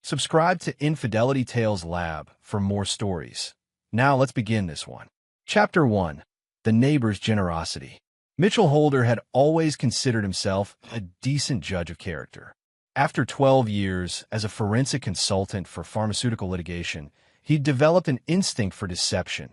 Subscribe to Infidelity Tales Lab for more stories. Now let's begin this one. Chapter 1. The Neighbor's Generosity. Mitchell Holder had always considered himself a decent judge of character. After 12 years as a forensic consultant for pharmaceutical litigation, he'd developed an instinct for deception.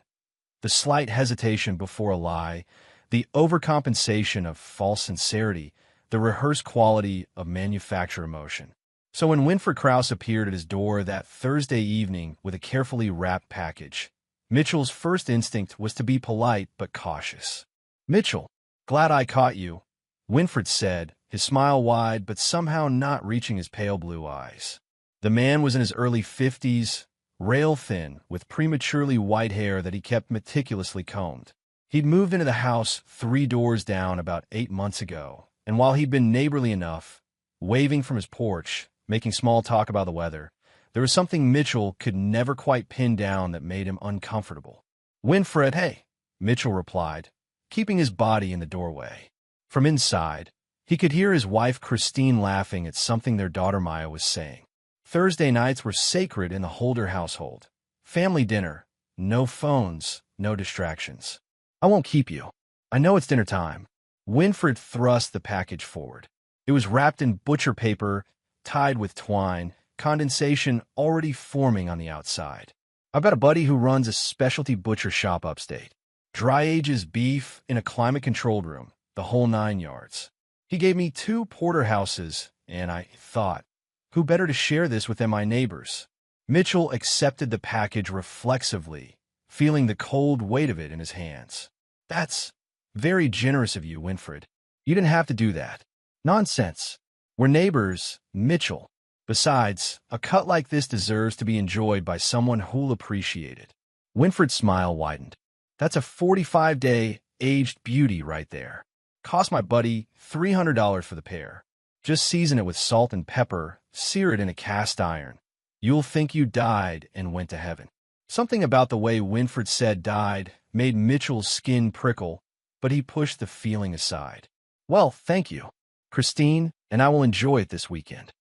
The slight hesitation before a lie, the overcompensation of false sincerity, the rehearsed quality of manufactured emotion. So when Winfred Krause appeared at his door that Thursday evening with a carefully wrapped package, Mitchell's first instinct was to be polite but cautious. "Mitchell, glad I caught you," Winfred said, his smile wide but somehow not reaching his pale blue eyes. The man was in his early 50s, rail-thin, with prematurely white hair that he kept meticulously combed. He'd moved into the house 3 doors down about 8 months ago, and while he'd been neighborly enough, waving from his porch, making small talk about the weather, there was something Mitchell could never quite pin down that made him uncomfortable. "Winfred, hey," Mitchell replied, keeping his body in the doorway. From inside, he could hear his wife Christine laughing at something their daughter Maya was saying. Thursday nights were sacred in the Holder household. Family dinner, no phones, no distractions. "I won't keep you. I know it's dinner time." Winfred thrust the package forward. It was wrapped in butcher paper, tied with twine, condensation already forming on the outside. "I've got a buddy who runs a specialty butcher shop upstate. Dry ages beef in a climate-controlled room, the whole 9 yards. He gave me 2 porterhouses, and I thought, who better to share this with than my neighbors?" Mitchell accepted the package reflexively, feeling the cold weight of it in his hands. "That's very generous of you, Winfred. You didn't have to do that." "Nonsense. We're neighbors, Mitchell. Besides, a cut like this deserves to be enjoyed by someone who'll appreciate it." Winfred's smile widened. "That's a 45-day aged beauty right there. Cost my buddy $300 for the pair. Just season it with salt and pepper, sear it in a cast iron. You'll think you died and went to heaven." Something about the way Winfred said died made Mitchell's skin prickle, but he pushed the feeling aside. "Well, thank you, Christine, and I will enjoy it this weekend."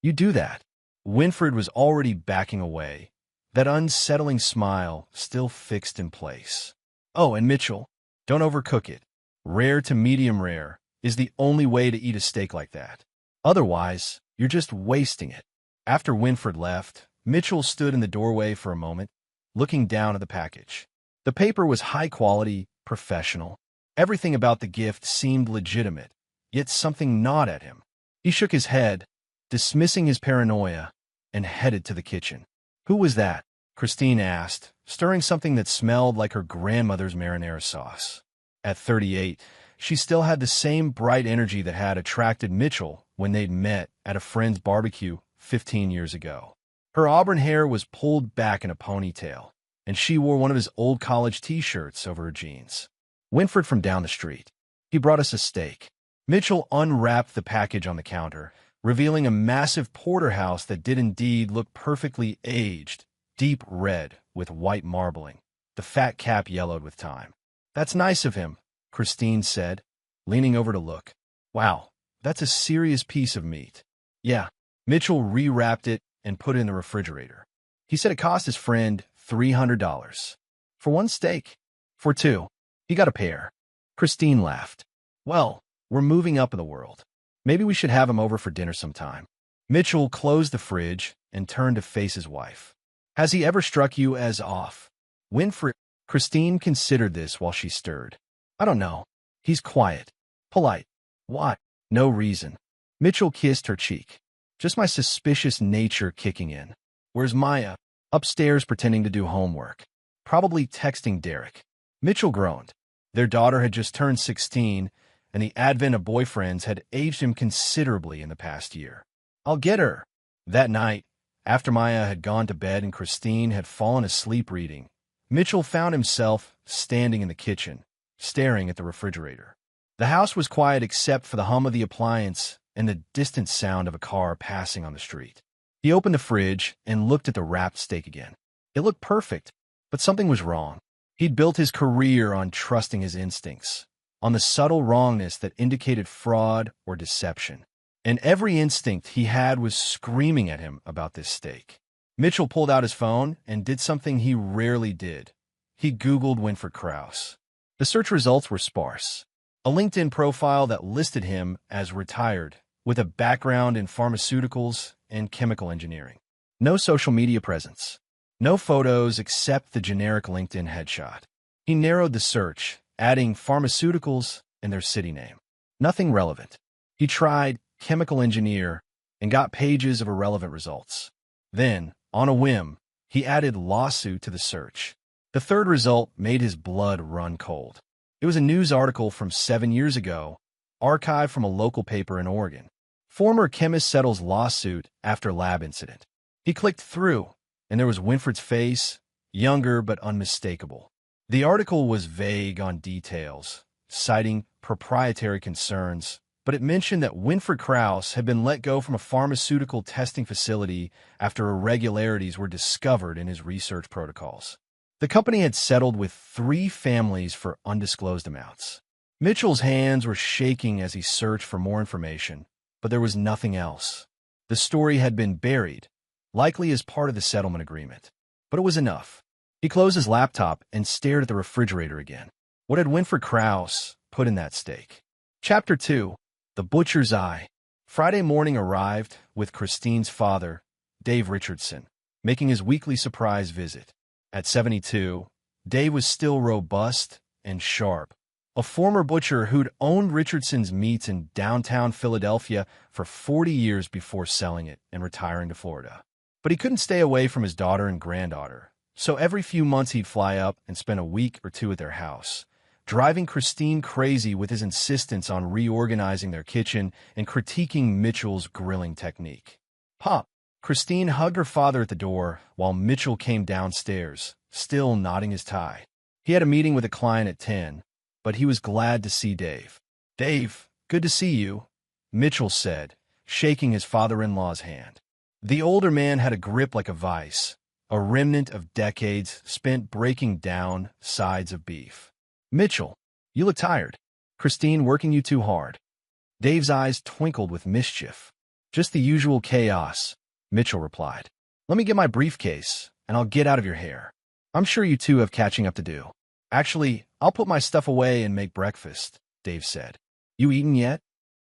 "You do that." Winfred was already backing away, that unsettling smile still fixed in place. "Oh, and Mitchell, don't overcook it. Rare to medium rare is the only way to eat a steak like that. Otherwise, you're just wasting it." After Winfred left, Mitchell stood in the doorway for a moment, looking down at the package. The paper was high quality, professional. Everything about the gift seemed legitimate, yet something gnawed at him. He shook his head, dismissing his paranoia, and headed to the kitchen. "Who was that?" Christine asked, stirring something that smelled like her grandmother's marinara sauce. At 38, she still had the same bright energy that had attracted Mitchell when they'd met at a friend's barbecue 15 years ago. Her auburn hair was pulled back in a ponytail, and she wore one of his old college t-shirts over her jeans. "Winfred from down the street. He brought us a steak." Mitchell unwrapped the package on the counter, revealing a massive porterhouse that did indeed look perfectly aged, deep red with white marbling. The fat cap yellowed with time. "That's nice of him," Christine said, leaning over to look. "Wow, that's a serious piece of meat." "Yeah." Mitchell rewrapped it and put it in the refrigerator. He said it cost his friend $300. "For one steak?" "For 2. He got a pair." Christine laughed. "Well, we're moving up in the world. Maybe we should have him over for dinner sometime." Mitchell closed the fridge and turned to face his wife. "Has he ever struck you as off?" Winfred. Christine considered this while she stirred. "I don't know. He's quiet. Polite." "Why?" "No reason." Mitchell kissed her cheek. "Just my suspicious nature kicking in." "Where's Maya?" "Upstairs pretending to do homework. Probably texting Derek." Mitchell groaned. Their daughter had just turned 16, and the advent of boyfriends had aged him considerably in the past year. "I'll get her." That night, after Maya had gone to bed and Christine had fallen asleep reading, Mitchell found himself standing in the kitchen, staring at the refrigerator. The house was quiet except for the hum of the appliance and the distant sound of a car passing on the street. He opened the fridge and looked at the wrapped steak again. It looked perfect, but something was wrong. He'd built his career on trusting his instincts, on the subtle wrongness that indicated fraud or deception. and every instinct he had was screaming at him about this steak. Mitchell pulled out his phone and did something he rarely did. He Googled Winfred Krause. The search results were sparse. A LinkedIn profile that listed him as retired, with a background in pharmaceuticals and chemical engineering. No social media presence. No photos except the generic LinkedIn headshot. He narrowed the search, adding pharmaceuticals and their city name. Nothing relevant. He tried chemical engineer and got pages of irrelevant results. Then, on a whim, he added lawsuit to the search. The third result made his blood run cold. It was a news article from 7 years ago, archived from a local paper in Oregon. Former chemist settles lawsuit after lab incident. He clicked through, and there was Winfred's face, younger but unmistakable. The article was vague on details, citing proprietary concerns, but it mentioned that Winfred Krause had been let go from a pharmaceutical testing facility after irregularities were discovered in his research protocols. The company had settled with 3 families for undisclosed amounts. Mitchell's hands were shaking as he searched for more information, but there was nothing else. The story had been buried, likely as part of the settlement agreement. But it was enough. He closed his laptop and stared at the refrigerator again. What had Winfred Krause put in that steak? Chapter 2. The Butcher's Eye. Friday morning arrived with Christine's father, Dave Richardson, making his weekly surprise visit. At 72, Dave was still robust and sharp. A former butcher who'd owned Richardson's Meats in downtown Philadelphia for 40 years before selling it and retiring to Florida. But he couldn't stay away from his daughter and granddaughter, so every few months he'd fly up and spend a week or 2 at their house, driving Christine crazy with his insistence on reorganizing their kitchen and critiquing Mitchell's grilling technique. "Pop!" Christine hugged her father at the door while Mitchell came downstairs, still knotting his tie. He had a meeting with a client at 10, but he was glad to see Dave. "Dave, good to see you," Mitchell said, shaking his father-in-law's hand. The older man had a grip like a vice, a remnant of decades spent breaking down sides of beef. "Mitchell, you look tired. Christine working you too hard?" Dave's eyes twinkled with mischief. "Just the usual chaos," Mitchell replied. "Let me get my briefcase, and I'll get out of your hair. I'm sure you two have catching up to do." "Actually, I'll put my stuff away and make breakfast," Dave said. "You eaten yet?"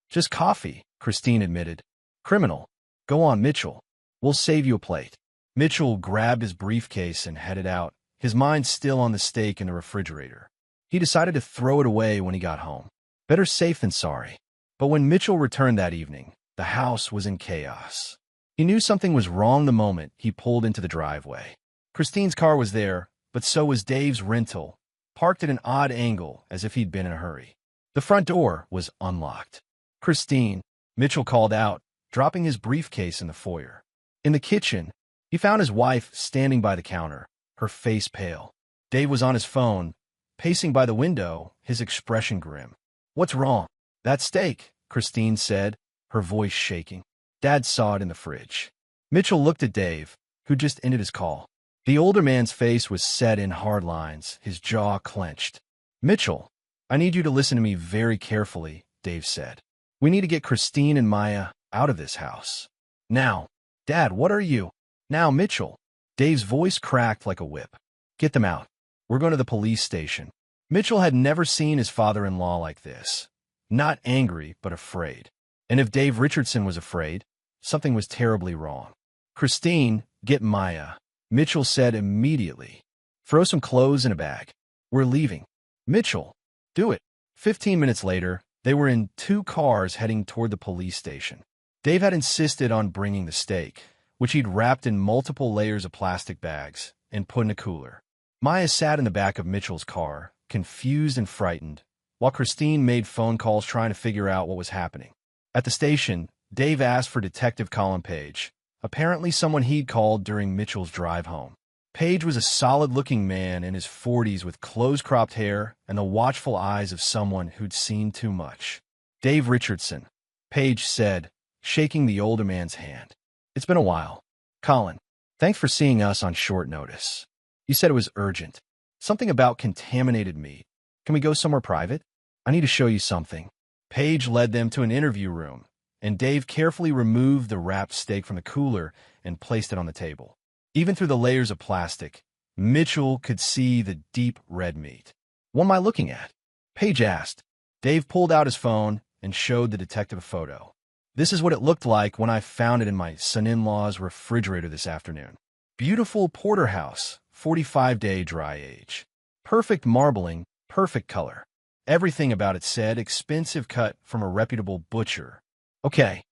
"Just coffee," Christine admitted. "Criminal. Go on, Mitchell. We'll save you a plate." Mitchell grabbed his briefcase and headed out, his mind still on the steak in the refrigerator. He decided to throw it away when he got home. Better safe than sorry. But when Mitchell returned that evening, the house was in chaos. He knew something was wrong the moment he pulled into the driveway. Christine's car was there, but so was Dave's rental, parked at an odd angle as if he'd been in a hurry. The front door was unlocked. "Christine," Mitchell called out, dropping his briefcase in the foyer. In the kitchen, he found his wife standing by the counter, her face pale. Dave was on his phone, pacing by the window, his expression grim. "What's wrong?" "That steak," Christine said, her voice shaking. "Dad saw it in the fridge." Mitchell looked at Dave, who just ended his call. The older man's face was set in hard lines, his jaw clenched. "Mitchell, I need you to listen to me very carefully," Dave said. "We need to get Christine and Maya out of this house. Now." "Dad, what are you?" "Now, Mitchell." Dave's voice cracked like a whip. "Get them out. We're going to the police station." Mitchell had never seen his father-in-law like this. Not angry, but afraid. And if Dave Richardson was afraid, something was terribly wrong. "Christine, get Maya," Mitchell said immediately. "Throw some clothes in a bag. We're leaving." "Mitchell, do it." 15 minutes later, they were in 2 cars heading toward the police station. Dave had insisted on bringing the steak, which he'd wrapped in multiple layers of plastic bags and put in a cooler. Maya sat in the back of Mitchell's car, confused and frightened, while Christine made phone calls trying to figure out what was happening. At the station, Dave asked for Detective Colin Page, apparently someone he'd called during Mitchell's drive home. Page was a solid-looking man in his 40s with close-cropped hair and the watchful eyes of someone who'd seen too much. "Dave Richardson," Page said, shaking the older man's hand. "It's been a while. Colin, thanks for seeing us on short notice. You said it was urgent. Something about contaminated meat. Can we go somewhere private? I need to show you something." Page led them to an interview room, and Dave carefully removed the wrapped steak from the cooler and placed it on the table. Even through the layers of plastic, Mitchell could see the deep red meat. "What am I looking at?" Paige asked. Dave pulled out his phone and showed the detective a photo. "This is what it looked like when I found it in my son-in-law's refrigerator this afternoon. Beautiful porterhouse, 45-day dry age. Perfect marbling, perfect color. Everything about it said expensive cut from a reputable butcher." Okay,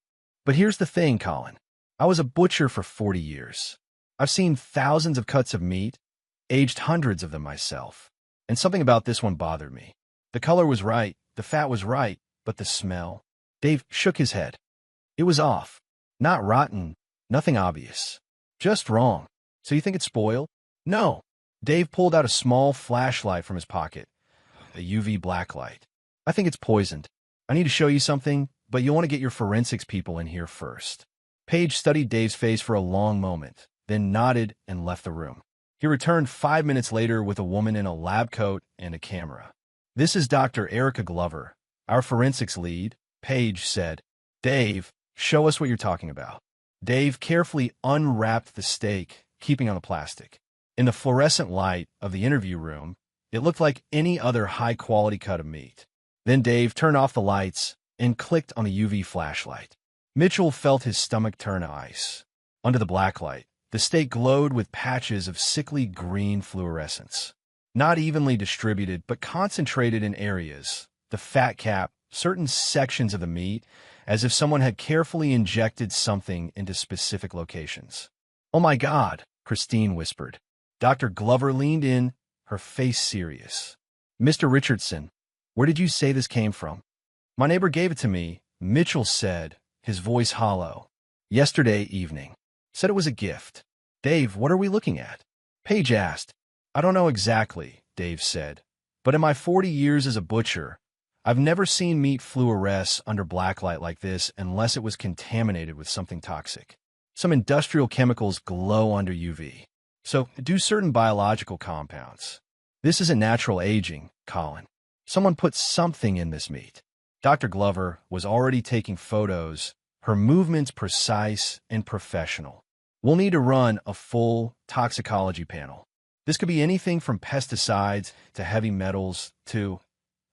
but here's the thing, Colin. I was a butcher for 40 years. I've seen thousands of cuts of meat, aged hundreds of them myself, and something about this one bothered me. The color was right, the fat was right, but the smell. Dave shook his head. It was off. Not rotten, nothing obvious. Just wrong. "So you think it's spoiled?" "No." Dave pulled out a small flashlight from his pocket, a UV blacklight. "I think it's poisoned. I need to show you something, but you'll want to get your forensics people in here first." Paige studied Dave's face for a long moment, then nodded and left the room. He returned 5 minutes later with a woman in a lab coat and a camera. "This is Dr. Erica Glover, our forensics lead," Paige said. "Dave, show us what you're talking about." Dave carefully unwrapped the steak, keeping on the plastic. In the fluorescent light of the interview room, it looked like any other high-quality cut of meat. Then Dave turned off the lights and clicked on the UV flashlight. Mitchell felt his stomach turn to ice. Under the blacklight, the steak glowed with patches of sickly green fluorescence. Not evenly distributed, but concentrated in areas. The fat cap, certain sections of the meat, as if someone had carefully injected something into specific locations. "Oh my God," Christine whispered. Dr. Glover leaned in, her face serious. "Mr. Richardson, where did you say this came from?" "My neighbor gave it to me," Mitchell said, his voice hollow. "Yesterday evening. Said it was a gift." "Dave, what are we looking at?" Paige asked. "I don't know exactly," Dave said, "but in my 40 years as a butcher, I've never seen meat fluoresce under blacklight like this unless it was contaminated with something toxic. Some industrial chemicals glow under UV. So do certain biological compounds. This isn't natural aging, Colin. Someone put something in this meat." Dr. Glover was already taking photos, her movements precise and professional. "We'll need to run a full toxicology panel. This could be anything from pesticides to heavy metals to,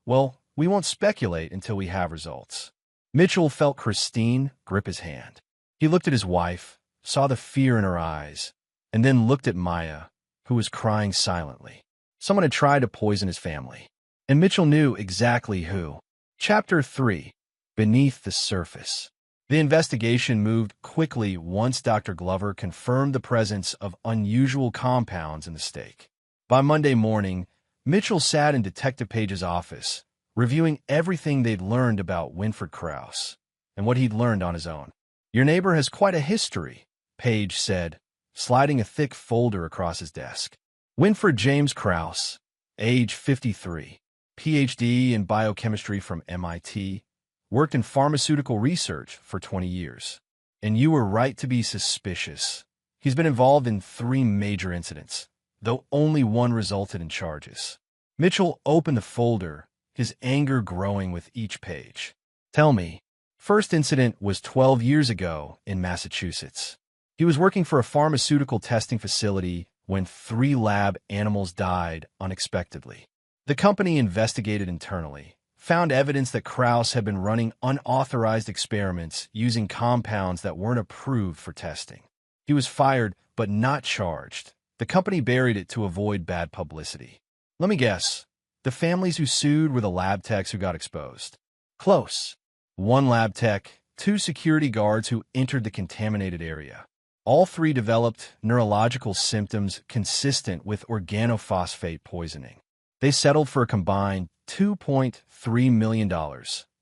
well, we won't speculate until we have results." Mitchell felt Christine grip his hand. He looked at his wife, saw the fear in her eyes, and then looked at Maya, who was crying silently. Someone had tried to poison his family, and Mitchell knew exactly who. Chapter 3. Beneath the Surface. The investigation moved quickly once Dr. Glover confirmed the presence of unusual compounds in the steak. By Monday morning, Mitchell sat in Detective Page's office, reviewing everything they'd learned about Winfred Krause and what he'd learned on his own. "Your neighbor has quite a history," Page said, sliding a thick folder across his desk. "Winfred James Krause, age 53, Ph.D. in biochemistry from MIT, worked in pharmaceutical research for 20 years. And you were right to be suspicious. He's been involved in 3 major incidents, though only one resulted in charges." Mitchell opened the folder, his anger growing with each page. "Tell me." First incident was 12 years ago in Massachusetts. He was working for a pharmaceutical testing facility when 3 lab animals died unexpectedly. The company investigated internally, found evidence that Krause had been running unauthorized experiments using compounds that weren't approved for testing. He was fired, but not charged. The company buried it to avoid bad publicity. Let me guess. The families who sued were the lab techs who got exposed. Close. 1 lab tech, 2 security guards who entered the contaminated area. All 3 developed neurological symptoms consistent with organophosphate poisoning. They settled for a combined $2.3 million,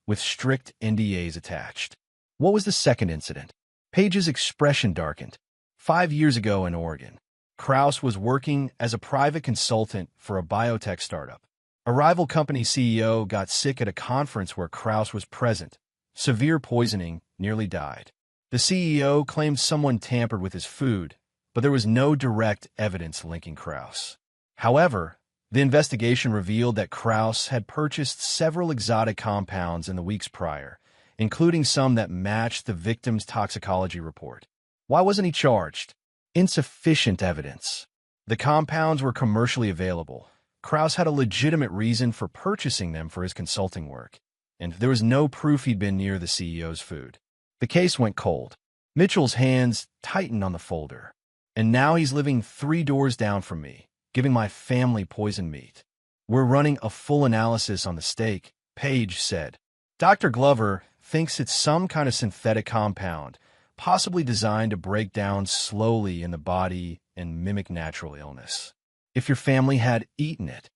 with strict NDAs attached. What was the second incident? Page's expression darkened. 5 years ago in Oregon, Krause was working as a private consultant for a biotech startup. A rival company CEO got sick at a conference where Krause was present. Severe poisoning, nearly died. The CEO claimed someone tampered with his food, but there was no direct evidence linking Krause. However, the investigation revealed that Krause had purchased several exotic compounds in the weeks prior, including some that matched the victim's toxicology report. Why wasn't he charged? Insufficient evidence. The compounds were commercially available. Krause had a legitimate reason for purchasing them for his consulting work, and there was no proof he'd been near the CEO's food. The case went cold. Mitchell's hands tightened on the folder. And now he's living 3 doors down from me, giving my family poisoned meat. We're running a full analysis on the steak, Page said. Dr. Glover thinks it's some kind of synthetic compound, possibly designed to break down slowly in the body and mimic natural illness. If your family had eaten it,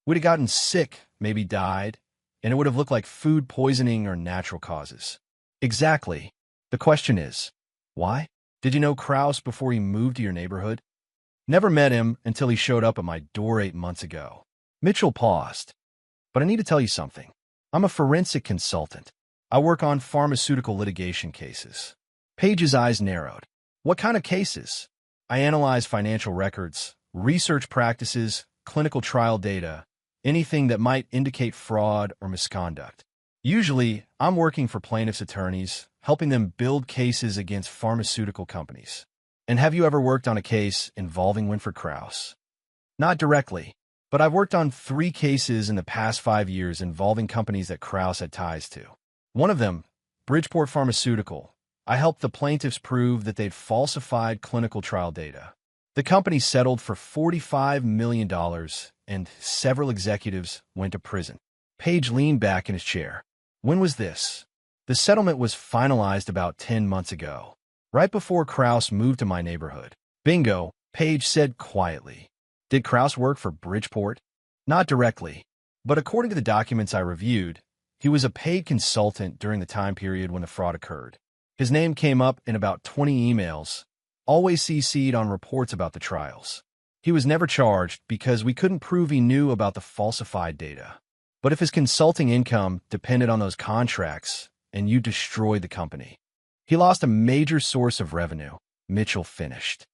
we'd have gotten sick, maybe died, and it would have looked like food poisoning or natural causes. Exactly. The question is, why? Did you know Krause before he moved to your neighborhood? Never met him until he showed up at my door 8 months ago. Mitchell paused. But I need to tell you something. I'm a forensic consultant. I work on pharmaceutical litigation cases. Page's eyes narrowed. What kind of cases? I analyze financial records, research practices, clinical trial data, anything that might indicate fraud or misconduct. Usually, I'm working for plaintiffs' attorneys, helping them build cases against pharmaceutical companies. And have you ever worked on a case involving Winfred Krause? Not directly, but I've worked on 3 cases in the past 5 years involving companies that Krause had ties to. One of them, Bridgeport Pharmaceutical, I helped the plaintiffs prove that they'd falsified clinical trial data. The company settled for $45 million, and several executives went to prison. Page leaned back in his chair. When was this? The settlement was finalized about 10 months ago, right before Krause moved to my neighborhood. Bingo, Page said quietly. Did Krause work for Bridgeport? Not directly, but according to the documents I reviewed, he was a paid consultant during the time period when the fraud occurred. His name came up in about 20 emails, always CC'd on reports about the trials. He was never charged because we couldn't prove he knew about the falsified data. But if his consulting income depended on those contracts, and you destroyed the company, he lost a major source of revenue, Mitchell finished.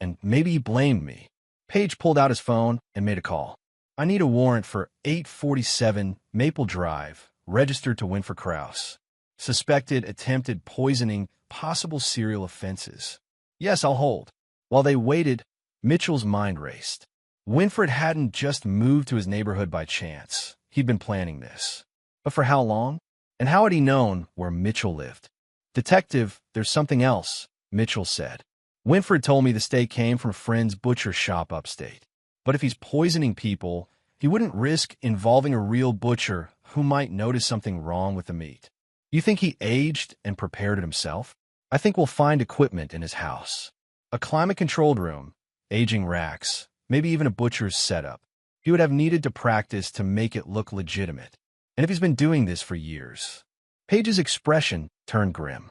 And maybe he blamed me. Page pulled out his phone and made a call. I need a warrant for 847 Maple Drive, registered to Winfred Krause. Suspected attempted poisoning, possible serial offenses. Yes, I'll hold. While they waited, Mitchell's mind raced. Winfred hadn't just moved to his neighborhood by chance. He'd been planning this. But for how long? And how had he known where Mitchell lived? Detective, there's something else, Mitchell said. Winfred told me the steak came from a friend's butcher shop upstate. But if he's poisoning people, he wouldn't risk involving a real butcher who might notice something wrong with the meat. You think he aged and prepared it himself? I think we'll find equipment in his house. A climate-controlled room, aging racks, maybe even a butcher's setup. He would have needed to practice to make it look legitimate. And if he's been doing this for years? Page's expression turned grim.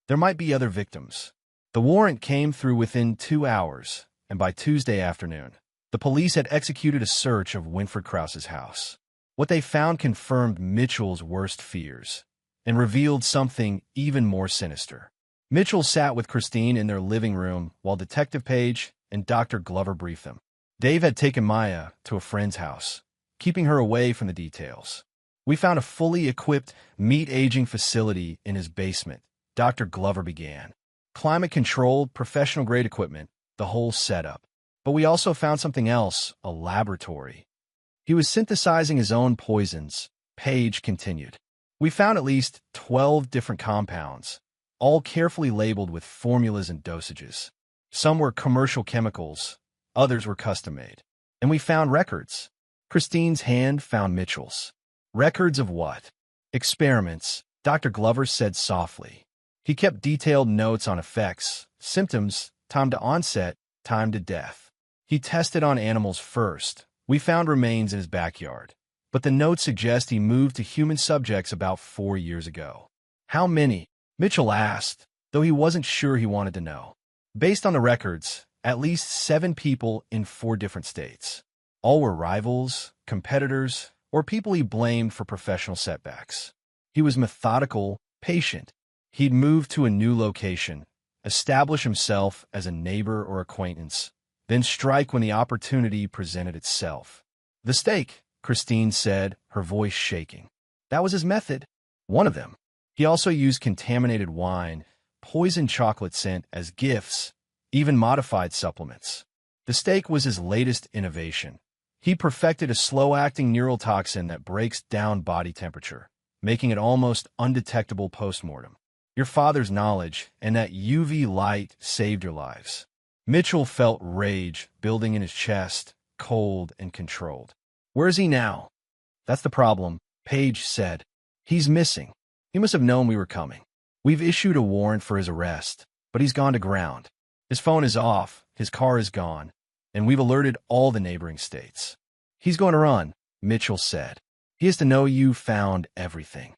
There might be other victims. The warrant came through within 2 hours, and by Tuesday afternoon, the police had executed a search of Winfred Krause's house. What they found confirmed Mitchell's worst fears and revealed something even more sinister. Mitchell sat with Christine in their living room while Detective Page and Dr. Glover briefed them. Dave had taken Maya to a friend's house, keeping her away from the details. We found a fully equipped meat-aging facility in his basement, Dr. Glover began. Climate-controlled, professional-grade equipment, the whole setup. But we also found something else, a laboratory. He was synthesizing his own poisons, Page continued. We found at least 12 different compounds, all carefully labeled with formulas and dosages. Some were commercial chemicals, others were custom-made. And we found records. Christine's hand found Mitchell's. Records of what? Experiments, Dr. Glover said softly. He kept detailed notes on effects, symptoms, time to onset, time to death. He tested on animals first. We found remains in his backyard. But the notes suggest he moved to human subjects about 4 years ago. How many? Mitchell asked, though he wasn't sure he wanted to know. Based on the records, at least 7 people in 4 different states. All were rivals, competitors, or people he blamed for professional setbacks. He was methodical, patient. He'd move to a new location, establish himself as a neighbor or acquaintance, then strike when the opportunity presented itself. The steak, Christine said, her voice shaking. That was his method. One of them. He also used contaminated wine, poisoned chocolate scent as gifts, even modified supplements. The steak was his latest innovation. He perfected a slow-acting neural toxin that breaks down body temperature, making it almost undetectable post-mortem. Your father's knowledge and that UV light saved your lives. Mitchell felt rage building in his chest, cold and controlled. Where is he now? That's the problem, Paige said. He's missing. He must have known we were coming. We've issued a warrant for his arrest, but he's gone to ground. His phone is off, his car is gone, and we've alerted all the neighboring states. He's going to run, Mitchell said. He has to know you found everything.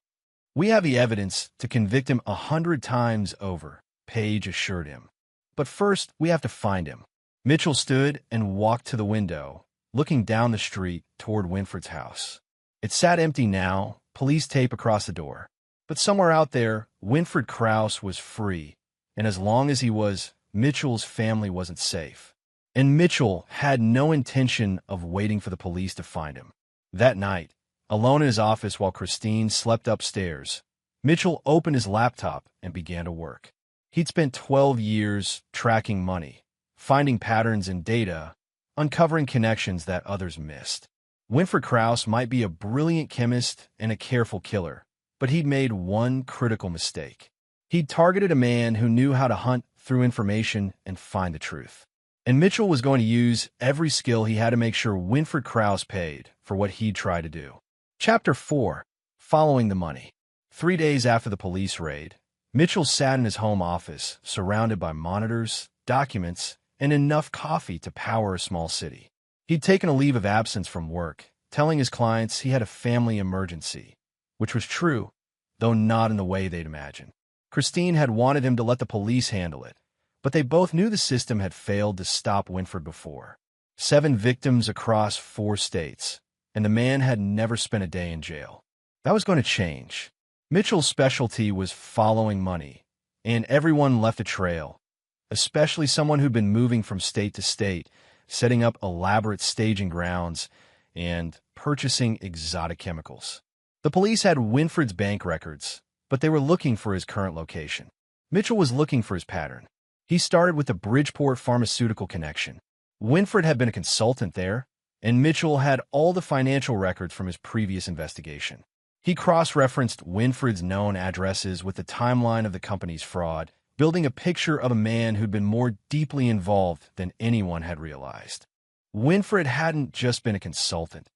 We have the evidence to convict him 100 times over, Paige assured him. But first, we have to find him. Mitchell stood and walked to the window, looking down the street toward Winfred's house. It sat empty now, police tape across the door. But somewhere out there, Winfred Krause was free, and as long as he was, Mitchell's family wasn't safe. And Mitchell had no intention of waiting for the police to find him. That night, alone in his office while Christine slept upstairs, Mitchell opened his laptop and began to work. He'd spent 12 years tracking money, finding patterns in data, uncovering connections that others missed. Winfred Krause might be a brilliant chemist and a careful killer, but he'd made one critical mistake. He'd targeted a man who knew how to hunt through information and find the truth. And Mitchell was going to use every skill he had to make sure Winfred Krause paid for what he'd tried to do. Chapter 4. Following the Money. 3 days after the police raid, Mitchell sat in his home office, surrounded by monitors, documents, and enough coffee to power a small city. He'd taken a leave of absence from work, telling his clients he had a family emergency, which was true, though not in the way they'd imagined. Christine had wanted him to let the police handle it, but they both knew the system had failed to stop Winfred before. 7 victims across 4 states, and the man had never spent a day in jail. That was going to change. Mitchell's specialty was following money, and everyone left a trail, especially someone who'd been moving from state to state, setting up elaborate staging grounds, and purchasing exotic chemicals. The police had Winfred's bank records, but they were looking for his current location. Mitchell was looking for his pattern. He started with the Bridgeport pharmaceutical connection. Winfred had been a consultant there, and Mitchell had all the financial records from his previous investigation. He cross-referenced Winfred's known addresses with the timeline of the company's fraud, building a picture of a man who'd been more deeply involved than anyone had realized. Winfred hadn't just been a consultant.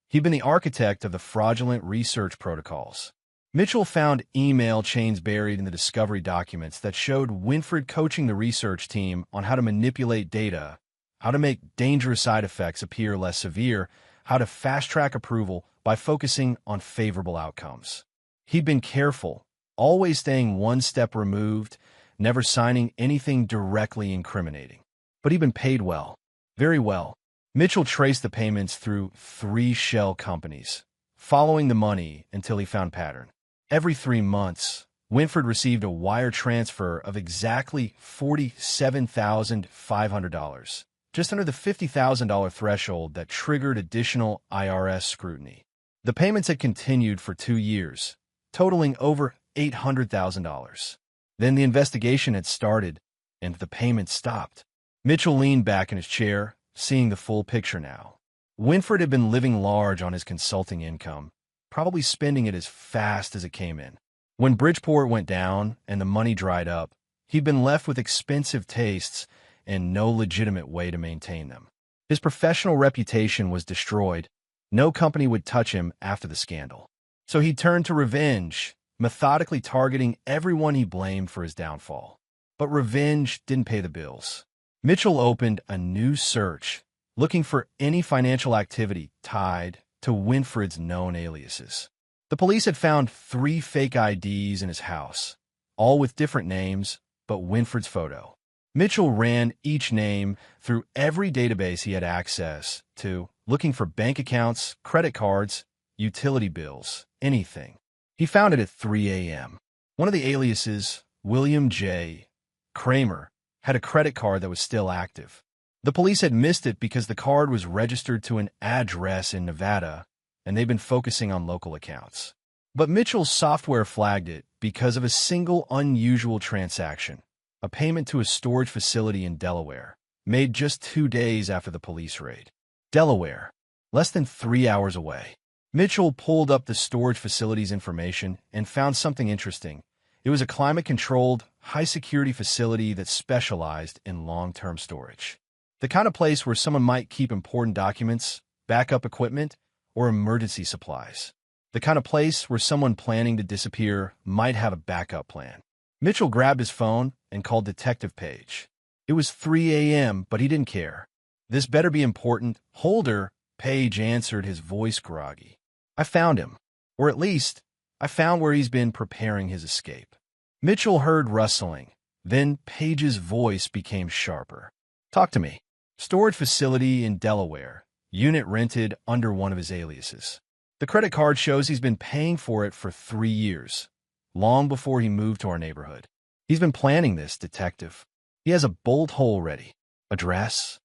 He'd been the architect of the fraudulent research protocols. Mitchell found email chains buried in the discovery documents that showed Winfred coaching the research team on how to manipulate data, how to make dangerous side effects appear less severe, how to fast-track approval by focusing on favorable outcomes. He'd been careful, always staying one step removed, never signing anything directly incriminating. But he'd been paid well, very well. Mitchell traced the payments through 3 shell companies, following the money until he found pattern. Every 3 months, Winfred received a wire transfer of exactly $47,500, just under the $50,000 threshold that triggered additional IRS scrutiny. The payments had continued for 2 years, totaling over $800,000. Then the investigation had started, and the payments stopped. Mitchell leaned back in his chair, seeing the full picture now. Winfred had been living large on his consulting income, probably spending it as fast as it came in. When Bridgeport went down and the money dried up, he'd been left with expensive tastes and no legitimate way to maintain them. His professional reputation was destroyed. No company would touch him after the scandal. So he turned to revenge, methodically targeting everyone he blamed for his downfall. But revenge didn't pay the bills. Mitchell opened a new search, looking for any financial activity tied to Winfred's known aliases. The police had found 3 fake IDs in his house, all with different names, but Winfred's photo. Mitchell ran each name through every database he had access to, looking for bank accounts, credit cards, utility bills, anything. He found it at 3 a.m. One of the aliases, William J. Kramer, had a credit card that was still active. The police had missed it because the card was registered to an address in Nevada, and they'd been focusing on local accounts. But Mitchell's software flagged it because of a single unusual transaction, a payment to a storage facility in Delaware, made just 2 days after the police raid. Delaware, less than 3 hours away. Mitchell pulled up the storage facility's information and found something interesting. It was a climate-controlled, high-security facility that specialized in long-term storage. The kind of place where someone might keep important documents, backup equipment, or emergency supplies. The kind of place where someone planning to disappear might have a backup plan. Mitchell grabbed his phone and called Detective Page. It was 3 a.m., but he didn't care. "This better be important." "Holder," Page answered, his voice groggy. "I found him. Or at least, I found where he's been preparing his escape." Mitchell heard rustling. Then Page's voice became sharper. "Talk to me." "Storage facility in Delaware. Unit rented under one of his aliases. The credit card shows he's been paying for it for 3 years, long before he moved to our neighborhood. He's been planning this, Detective. He has a bolt hole ready. Address?"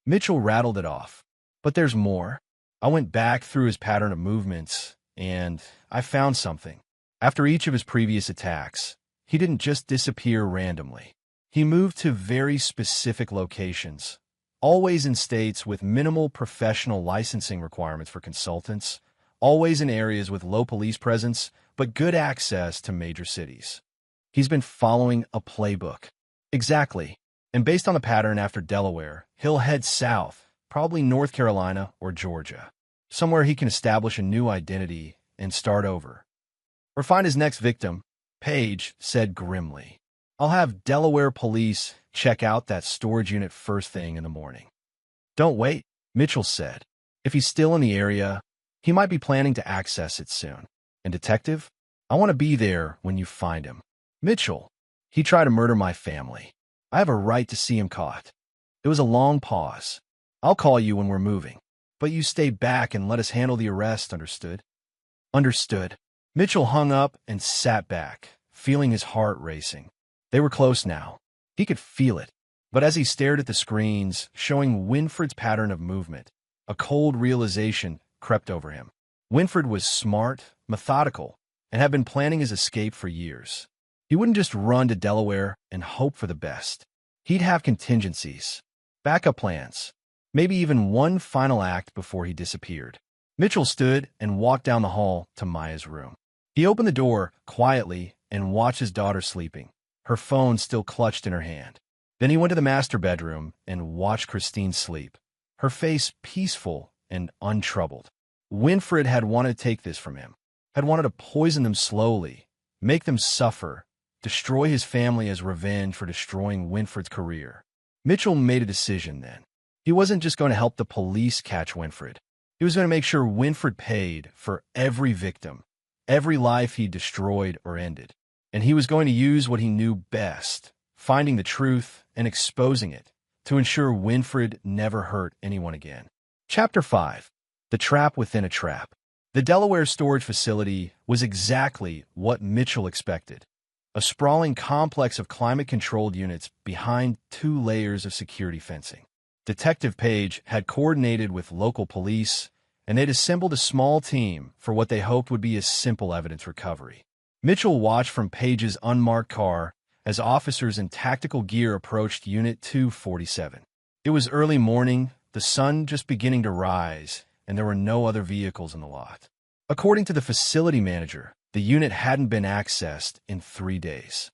Mitchell rattled it off. "But there's more. I went back through his pattern of movements, and I found something. After each of his previous attacks, he didn't just disappear randomly. He moved to very specific locations, always in states with minimal professional licensing requirements for consultants, always in areas with low police presence, but good access to major cities. He's been following a playbook." "Exactly. And based on the pattern after Delaware, he'll head south, probably North Carolina or Georgia, somewhere he can establish a new identity and start over. Or find his next victim," Page said grimly. "I'll have Delaware police check out that storage unit first thing in the morning." "Don't wait," Mitchell said. "If he's still in the area, he might be planning to access it soon. And Detective, I want to be there when you find him." "Mitchell, he tried to murder my family. I have a right to see him caught." It was a long pause. "I'll call you when we're moving. But you stay back and let us handle the arrest, understood?" "Understood." Mitchell hung up and sat back, feeling his heart racing. They were close now. He could feel it. But as he stared at the screens, showing Winfred's pattern of movement, a cold realization crept over him. Winfred was smart, methodical, and had been planning his escape for years. He wouldn't just run to Delaware and hope for the best. He'd have contingencies, backup plans, maybe even one final act before he disappeared. Mitchell stood and walked down the hall to Maya's room. He opened the door quietly and watched his daughter sleeping, her phone still clutched in her hand. Then he went to the master bedroom and watched Christine sleep, her face peaceful and untroubled. Winfred had wanted to take this from him, had wanted to poison them slowly, make them suffer, destroy his family as revenge for destroying Winfred's career. Mitchell made a decision then. He wasn't just going to help the police catch Winfred. He was going to make sure Winfred paid for every victim, every life he destroyed or ended. And he was going to use what he knew best, finding the truth and exposing it, to ensure Winfred never hurt anyone again. Chapter 5. The Trap Within a Trap. The Delaware storage facility was exactly what Mitchell expected. A sprawling complex of climate-controlled units behind 2 layers of security fencing. Detective Page had coordinated with local police, and they'd assembled a small team for what they hoped would be a simple evidence recovery. Mitchell watched from Page's unmarked car as officers in tactical gear approached Unit 247. It was early morning, the sun just beginning to rise, and there were no other vehicles in the lot. According to the facility manager, the unit hadn't been accessed in 3 days.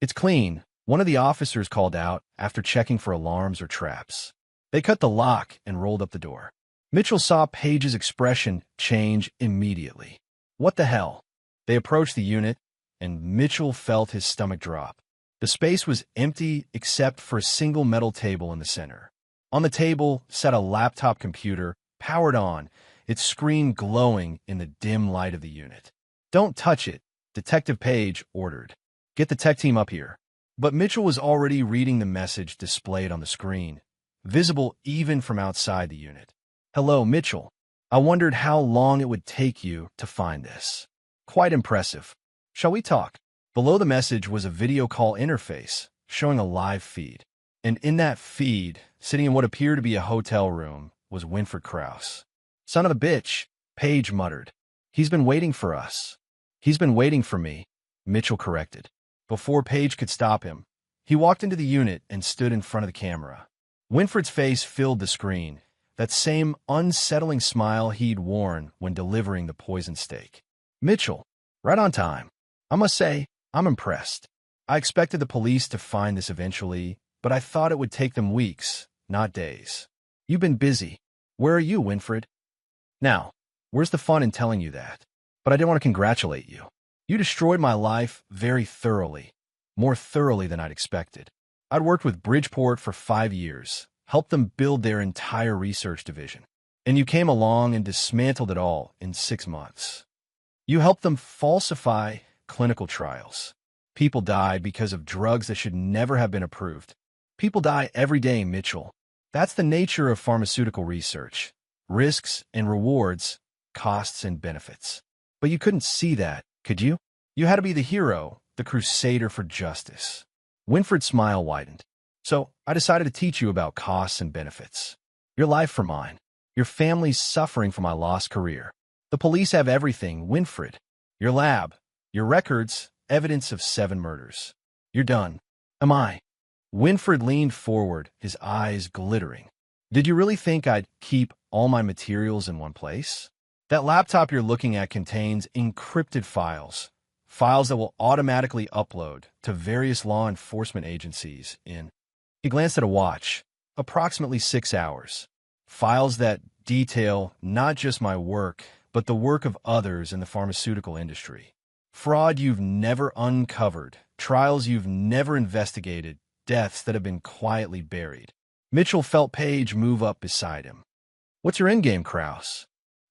"It's clean," one of the officers called out after checking for alarms or traps. They cut the lock and rolled up the door. Mitchell saw Page's expression change immediately. "What the hell?" They approached the unit, and Mitchell felt his stomach drop. The space was empty except for a single metal table in the center. On the table sat a laptop computer, powered on, its screen glowing in the dim light of the unit. "Don't touch it," Detective Page ordered. "Get the tech team up here." But Mitchell was already reading the message displayed on the screen, visible even from outside the unit. "Hello, Mitchell. I wondered how long it would take you to find this. Quite impressive. Shall we talk?" Below the message was a video call interface, showing a live feed. And in that feed, sitting in what appeared to be a hotel room, was Winfred Krause. "Son of a bitch," Page muttered. "He's been waiting for us." He's been waiting for me, Mitchell corrected. Before Page could stop him, he walked into the unit and stood in front of the camera. Winfred's face filled the screen, that same unsettling smile he'd worn when delivering the poisoned steak. Mitchell, right on time. I must say, I'm impressed. I expected the police to find this eventually, but I thought it would take them weeks, not days. You've been busy. Where are you, Winfred? Now, where's the fun in telling you that? But I did want to congratulate you. You destroyed my life very thoroughly, more thoroughly than I'd expected. I'd worked with Bridgeport for 5 years, helped them build their entire research division. And you came along and dismantled it all in 6 months. You helped them falsify clinical trials. People die because of drugs that should never have been approved. People die every day, Mitchell. That's the nature of pharmaceutical research. Risks and rewards, costs and benefits. But you couldn't see that, could you? You had to be the hero, the crusader for justice. Winfred's smile widened. So I decided to teach you about costs and benefits. Your life for mine. Your family's suffering for my lost career. The police have everything, Winfred. Your lab, your records, evidence of 7 murders. You're done. Am I? Winfred leaned forward, his eyes glittering. Did you really think I'd keep all my materials in one place? That laptop you're looking at contains encrypted files, files that will automatically upload to various law enforcement agencies in... He glanced at a watch, approximately 6 hours. Files that detail not just my work, but the work of others in the pharmaceutical industry. Fraud you've never uncovered, trials you've never investigated, deaths that have been quietly buried. Mitchell felt Page move up beside him. What's your endgame, Krause?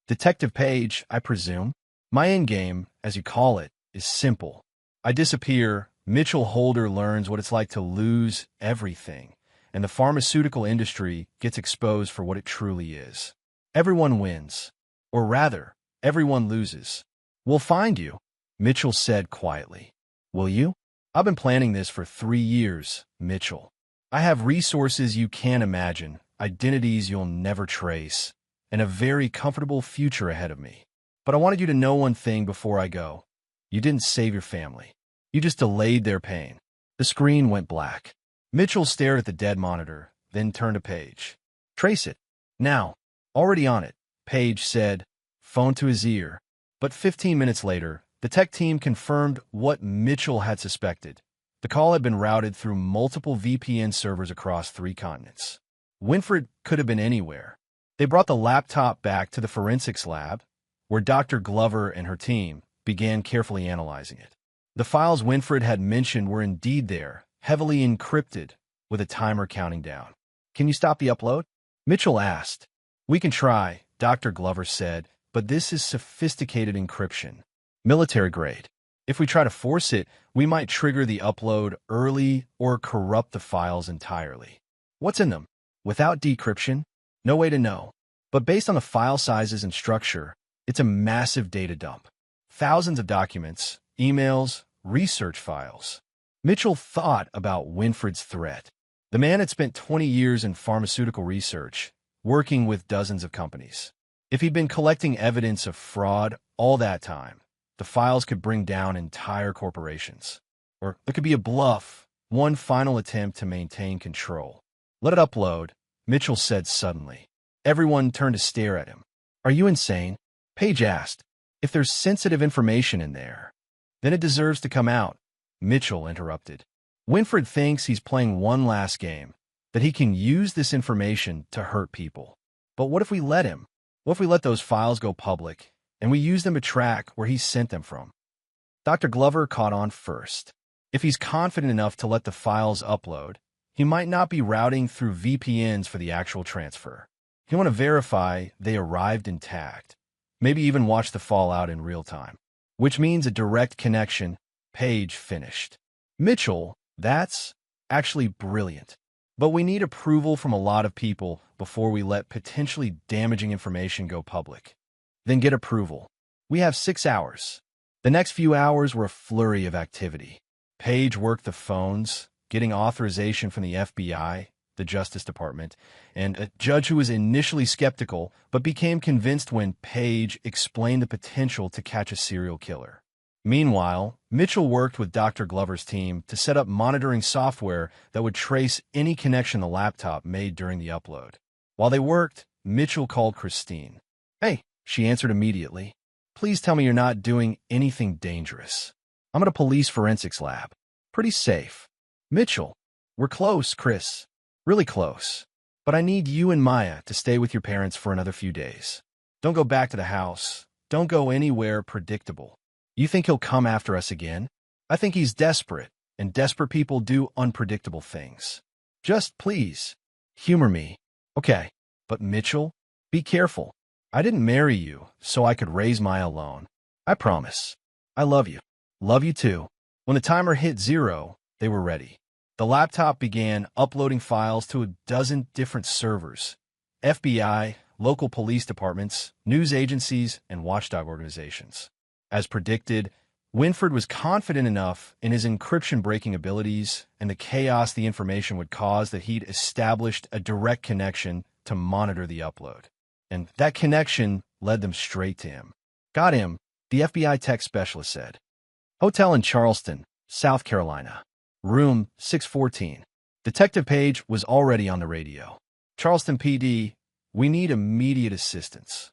Detective Page, I presume? My endgame, as you call it, is simple. I disappear, Mitchell Holder learns what it's like to lose everything, and the pharmaceutical industry gets exposed for what it truly is. Everyone wins. Or rather, everyone loses. We'll find you, Mitchell said quietly. Will you? I've been planning this for 3 years, Mitchell. I have resources you can't imagine, identities you'll never trace, and a very comfortable future ahead of me. But I wanted you to know one thing before I go. You didn't save your family. You just delayed their pain. The screen went black. Mitchell stared at the dead monitor, then turned to Page. Trace it. Now. Already on it, Page said, phone to his ear. But 15 minutes later, the tech team confirmed what Mitchell had suspected. The call had been routed through multiple VPN servers across 3 continents. Winfred could have been anywhere. They brought the laptop back to the forensics lab, where Dr. Glover and her team began carefully analyzing it. The files Winfred had mentioned were indeed there, heavily encrypted, with a timer counting down. Can you stop the upload? Mitchell asked. We can try, Dr. Glover said, but this is sophisticated encryption. Military grade. If we try to force it, we might trigger the upload early or corrupt the files entirely. What's in them? Without decryption? No way to know. But based on the file sizes and structure, it's a massive data dump. Thousands of documents, emails, research files. Mitchell thought about Winfred's threat. The man had spent 20 years in pharmaceutical research, working with dozens of companies. If he'd been collecting evidence of fraud all that time, the files could bring down entire corporations. Or it could be a bluff, one final attempt to maintain control. Let it upload, Mitchell said suddenly. Everyone turned to stare at him. Are you insane? Page asked. If there's sensitive information in there, then it deserves to come out, Mitchell interrupted. Winfred thinks he's playing one last game, that he can use this information to hurt people. But what if we let him? What if we let those files go public, and we use them to track where he sent them from? Dr. Glover caught on first. If he's confident enough to let the files upload, he might not be routing through VPNs for the actual transfer. He'll want to verify they arrived intact, maybe even watch the fallout in real time, which means a direct connection. Page finished. Mitchell, that's actually brilliant. But we need approval from a lot of people before we let potentially damaging information go public. Then get approval. We have 6 hours. The next few hours were a flurry of activity. Page worked the phones, getting authorization from the FBI, the Justice Department, and a judge who was initially skeptical but became convinced when Page explained the potential to catch a serial killer. Meanwhile, Mitchell worked with Dr. Glover's team to set up monitoring software that would trace any connection the laptop made during the upload. While they worked, Mitchell called Christine. "Hey," she answered immediately. "Please tell me you're not doing anything dangerous. I'm at a police forensics lab. Pretty safe." "Mitchell, we're close, Chris. Really close. But I need you and Maya to stay with your parents for another few days. Don't go back to the house. Don't go anywhere predictable. You think he'll come after us again? I think he's desperate, and desperate people do unpredictable things. Just please, humor me. Okay, but Mitchell, be careful. I didn't marry you so I could raise Maya alone. I promise. I love you. Love you too." When the timer hit 0, they were ready. The laptop began uploading files to a dozen different servers: FBI, local police departments, news agencies, and watchdog organizations. As predicted, Winfred was confident enough in his encryption-breaking abilities and the chaos the information would cause that he'd established a direct connection to monitor the upload. And that connection led them straight to him. "Got him," the FBI tech specialist said. "Hotel in Charleston, South Carolina. Room 614. Detective Page was already on the radio. "Charleston PD, we need immediate assistance."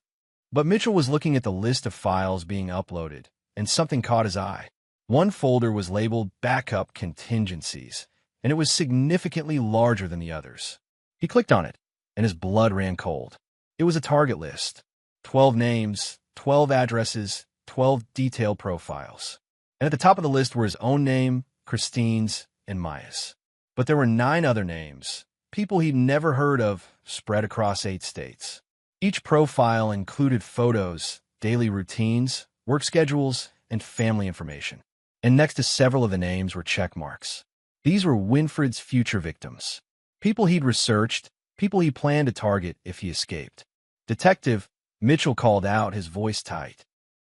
But Mitchell was looking at the list of files being uploaded, and something caught his eye. One folder was labeled Backup Contingencies, and it was significantly larger than the others. He clicked on it, and his blood ran cold. It was a target list. 12 names, 12 addresses, 12 detailed profiles. And at the top of the list were his own name, Christine's, and Maya's. But there were 9 other names, people he'd never heard of, spread across 8 states. Each profile included photos, daily routines, work schedules, and family information. And next to several of the names were check marks. These were Winfred's future victims. People he'd researched, people he planned to target if he escaped. "Detective," Mitchell called out, his voice tight.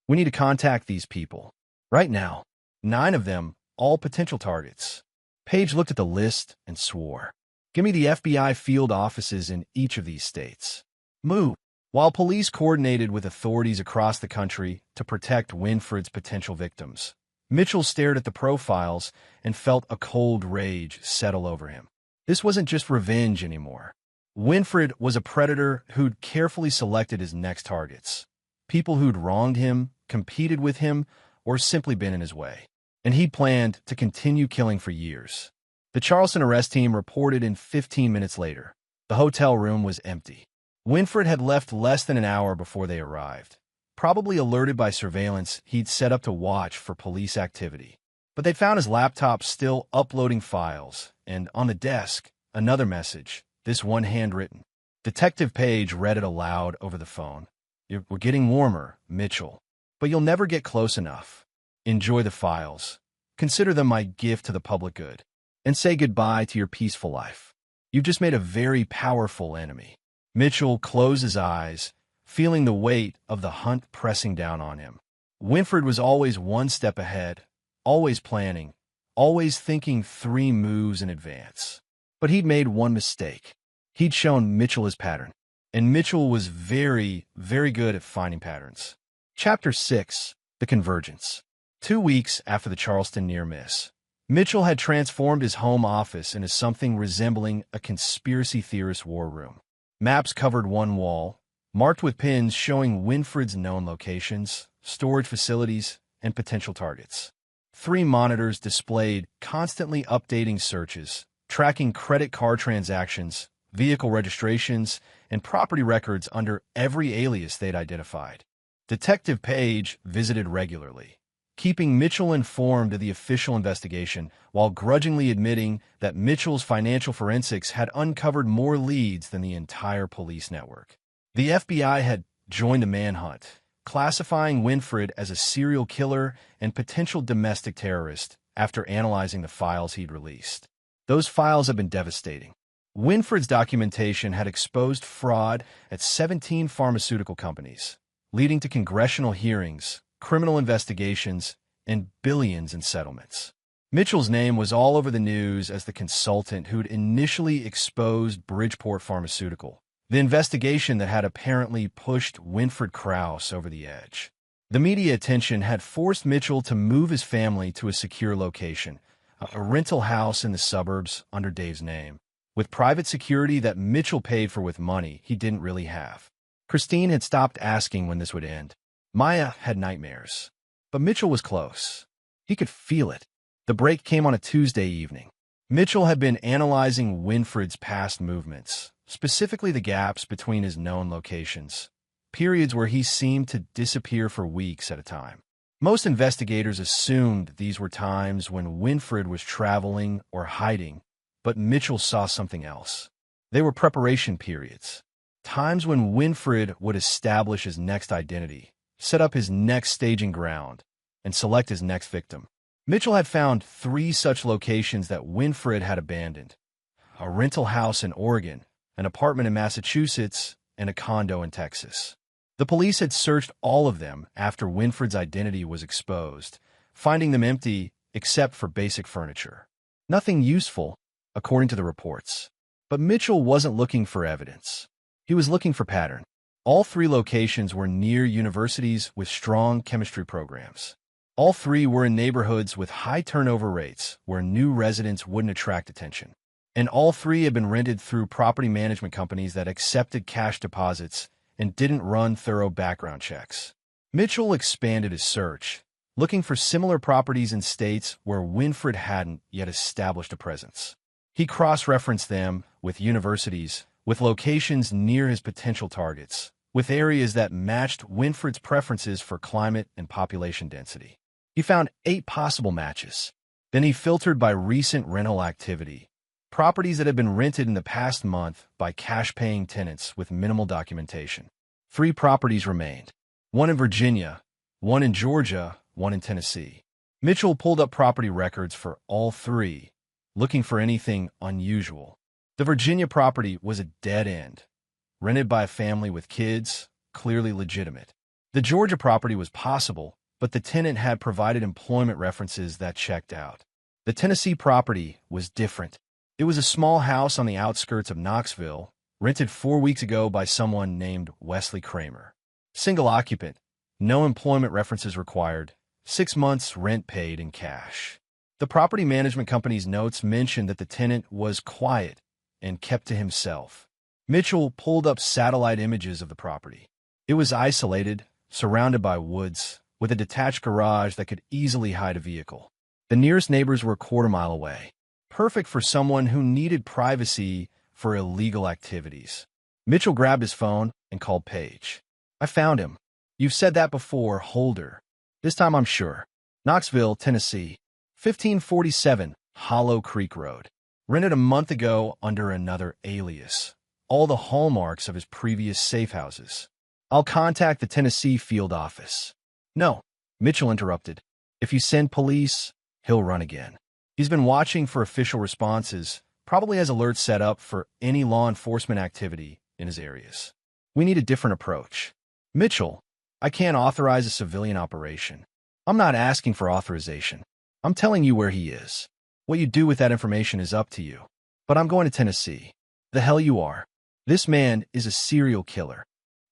"We need to contact these people. Right now. 9 of them, all potential targets." Page looked at the list and swore. "Give me the FBI field offices in each of these states. Move." While police coordinated with authorities across the country to protect Winfred's potential victims, Mitchell stared at the profiles and felt a cold rage settle over him. This wasn't just revenge anymore. Winfred was a predator who'd carefully selected his next targets. People who'd wronged him, competed with him, or simply been in his way. And he planned to continue killing for years. The Charleston arrest team reported in 15 minutes later. The hotel room was empty. Winfred had left less than an hour before they arrived. Probably alerted by surveillance he'd set up to watch for police activity. But they found his laptop still uploading files, and on the desk, another message, this one handwritten. Detective Page read it aloud over the phone. "We're getting warmer, Mitchell, but you'll never get close enough. Enjoy the files. Consider them my gift to the public good. And say goodbye to your peaceful life. You've just made a very powerful enemy." Mitchell closed his eyes, feeling the weight of the hunt pressing down on him. Winfred was always one step ahead, always planning, always thinking 3 moves in advance. But he'd made one mistake. He'd shown Mitchell his pattern, and Mitchell was very, very good at finding patterns. Chapter 6: The Convergence. 2 weeks after the Charleston near miss, Mitchell had transformed his home office into something resembling a conspiracy theorist war room. Maps covered one wall, marked with pins showing Winfred's known locations, storage facilities, and potential targets. 3 monitors displayed constantly updating searches, tracking credit card transactions, vehicle registrations, and property records under every alias they'd identified. Detective Page visited regularly, keeping Mitchell informed of the official investigation while grudgingly admitting that Mitchell's financial forensics had uncovered more leads than the entire police network. The FBI had joined the manhunt, classifying Winfred as a serial killer and potential domestic terrorist after analyzing the files he'd released. Those files had been devastating. Winfred's documentation had exposed fraud at 17 pharmaceutical companies, leading to congressional hearings, criminal investigations, and billions in settlements. Mitchell's name was all over the news as the consultant who'd initially exposed Bridgeport Pharmaceutical, the investigation that had apparently pushed Winfred Krause over the edge. The media attention had forced Mitchell to move his family to a secure location, a rental house in the suburbs under Dave's name, with private security that Mitchell paid for with money he didn't really have. Christine had stopped asking when this would end. Maya had nightmares. But Mitchell was close. He could feel it. The break came on a Tuesday evening. Mitchell had been analyzing Winfred's past movements, specifically the gaps between his known locations, periods where he seemed to disappear for weeks at a time. Most investigators assumed these were times when Winfred was traveling or hiding, but Mitchell saw something else. They were preparation periods, times when Winfred would establish his next identity, set up his next staging ground, and select his next victim. Mitchell had found 3 such locations that Winfred had abandoned: a rental house in Oregon, an apartment in Massachusetts, and a condo in Texas. The police had searched all of them after Winfred's identity was exposed, finding them empty except for basic furniture. Nothing useful, according to the reports. But Mitchell wasn't looking for evidence. He was looking for pattern. All 3 locations were near universities with strong chemistry programs. All 3 were in neighborhoods with high turnover rates where new residents wouldn't attract attention. And all 3 had been rented through property management companies that accepted cash deposits and didn't run thorough background checks. Mitchell expanded his search, looking for similar properties in states where Winfred hadn't yet established a presence. He cross-referenced them with universities, with locations near his potential targets, with areas that matched Winfred's preferences for climate and population density. He found 8 possible matches. Then he filtered by recent rental activity, properties that had been rented in the past month by cash-paying tenants with minimal documentation. 3 properties remained: 1 in Virginia, 1 in Georgia, 1 in Tennessee. Mitchell pulled up property records for all 3, looking for anything unusual. The Virginia property was a dead end, rented by a family with kids, clearly legitimate. The Georgia property was possible, but the tenant had provided employment references that checked out. The Tennessee property was different. It was a small house on the outskirts of Knoxville, rented 4 weeks ago by someone named Wesley Kramer. Single occupant, no employment references required, 6 months rent paid in cash. The property management company's notes mentioned that the tenant was quiet and kept to himself. Mitchell pulled up satellite images of the property. It was isolated, surrounded by woods, with a detached garage that could easily hide a vehicle. The nearest neighbors were a quarter-mile away, perfect for someone who needed privacy for illegal activities. Mitchell grabbed his phone and called Paige. "I found him. You've said that before, Holder. This time I'm sure. Knoxville, Tennessee, 1547 Hollow Creek Road. Rented a month ago under another alias. All the hallmarks of his previous safe houses. I'll contact the Tennessee field office." "No," Mitchell interrupted. "If you send police, he'll run again. He's been watching for official responses, probably has alerts set up for any law enforcement activity in his areas. We need a different approach." "Mitchell, I can't authorize a civilian operation. I'm not asking for authorization. I'm telling you where he is. What you do with that information is up to you. But I'm going to Tennessee." "The hell you are. This man is a serial killer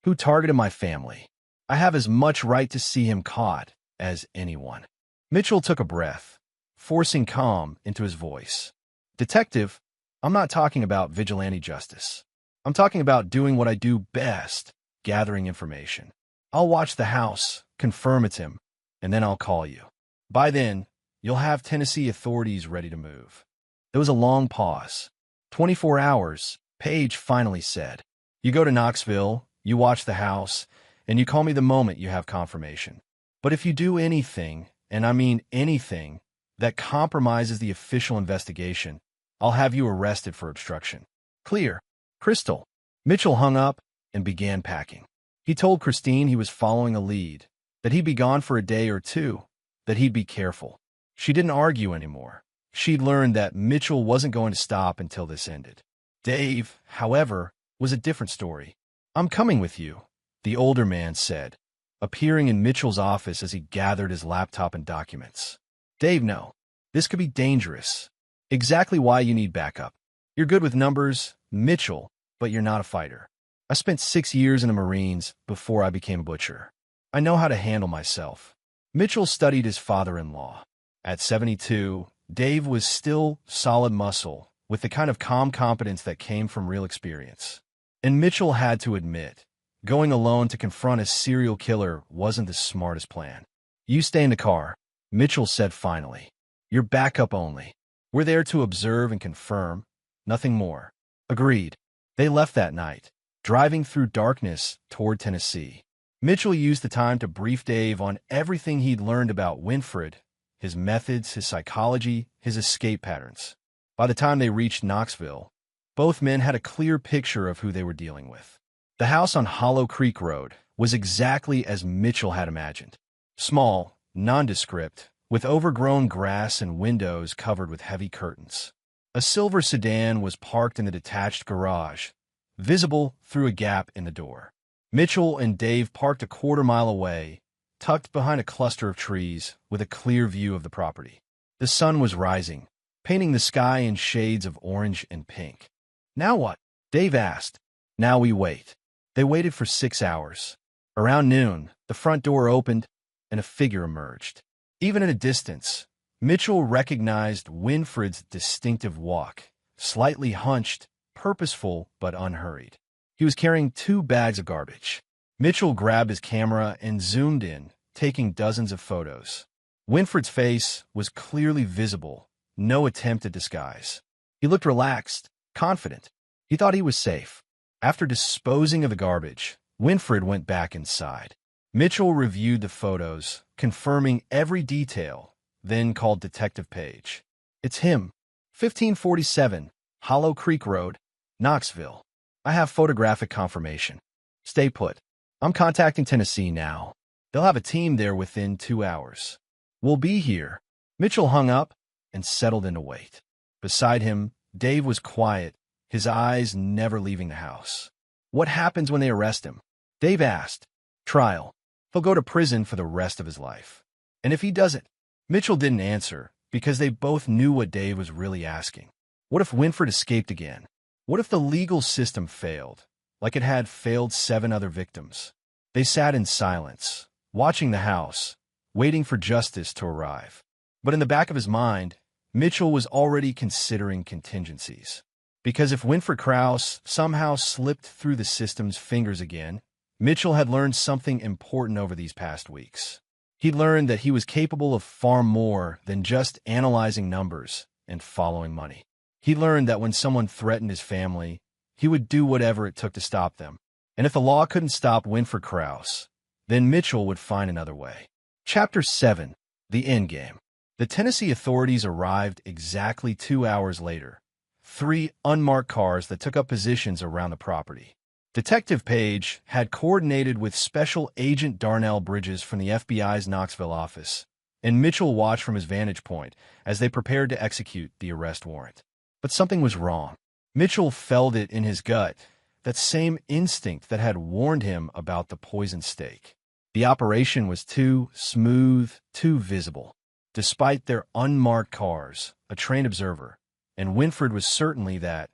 who targeted my family. I have as much right to see him caught as anyone." Mitchell took a breath, forcing calm into his voice. "Detective, I'm not talking about vigilante justice. I'm talking about doing what I do best, gathering information. I'll watch the house, confirm it's him, and then I'll call you. By then, you'll have Tennessee authorities ready to move." There was a long pause. 24 hours, Paige finally said. "You go to Knoxville, you watch the house, and you call me the moment you have confirmation. But if you do anything, and I mean anything, that compromises the official investigation, I'll have you arrested for obstruction." "Clear. Crystal." Mitchell hung up and began packing. He told Christine he was following a lead, that he'd be gone for a day or 2, that he'd be careful. She didn't argue anymore. She'd learned that Mitchell wasn't going to stop until this ended. Dave, however, was a different story. "I'm coming with you," the older man said, appearing in Mitchell's office as he gathered his laptop and documents. "Dave, no. This could be dangerous. Exactly why you need backup. You're good with numbers, Mitchell, but you're not a fighter. I spent 6 years in the Marines before I became a butcher. I know how to handle myself. Mitchell studied his father-in-law. At 72, Dave was still solid muscle, with the kind of calm competence that came from real experience. And Mitchell had to admit, going alone to confront a serial killer wasn't the smartest plan. You stay in the car, Mitchell said finally. You're backup only. We're there to observe and confirm, nothing more. Agreed. They left that night, driving through darkness toward Tennessee. Mitchell used the time to brief Dave on everything he'd learned about Winfred, his methods, his psychology, his escape patterns. By the time they reached Knoxville, both men had a clear picture of who they were dealing with. The house on Hollow Creek Road was exactly as Mitchell had imagined. Small, nondescript, with overgrown grass and windows covered with heavy curtains. A silver sedan was parked in the detached garage, visible through a gap in the door. Mitchell and Dave parked a quarter-mile away, tucked behind a cluster of trees with a clear view of the property. The sun was rising, painting the sky in shades of orange and pink. Now what? Dave asked. Now we wait. They waited for 6 hours. Around noon, the front door opened, and a figure emerged. Even at a distance, Mitchell recognized Winfred's distinctive walk, slightly hunched, purposeful but unhurried. He was carrying 2 bags of garbage. Mitchell grabbed his camera and zoomed in, taking dozens of photos. Winfred's face was clearly visible, no attempt at disguise. He looked relaxed, confident. He thought he was safe. After disposing of the garbage, Winfred went back inside. Mitchell reviewed the photos, confirming every detail, then called Detective Page. It's him. 1547, Hollow Creek Road, Knoxville. I have photographic confirmation. Stay put. I'm contacting Tennessee now. They'll have a team there within 2 hours. We'll be here. Mitchell hung up and settled in to wait. Beside him, Dave was quiet, his eyes never leaving the house. What happens when they arrest him? Dave asked. Trial. He'll go to prison for the rest of his life. And if he doesn't? Mitchell didn't answer, because they both knew what Dave was really asking. What if Winfred escaped again? What if the legal system failed, like it had failed 7 other victims? They sat in silence, watching the house, waiting for justice to arrive. But in the back of his mind, Mitchell was already considering contingencies. Because if Winfred Krause somehow slipped through the system's fingers again, Mitchell had learned something important over these past weeks. He learned that he was capable of far more than just analyzing numbers and following money. He learned that when someone threatened his family, he would do whatever it took to stop them. And if the law couldn't stop Winfred Krause, then Mitchell would find another way. Chapter 7. The Endgame. The Tennessee authorities arrived exactly 2 hours later. 3 unmarked cars that took up positions around the property. Detective Page had coordinated with Special Agent Darnell Bridges from the FBI's Knoxville office, and Mitchell watched from his vantage point as they prepared to execute the arrest warrant. But something was wrong. Mitchell felt it in his gut, that same instinct that had warned him about the poison steak. The operation was too smooth, too visible. Despite their unmarked cars, a trained observer, and Winfred was certainly that,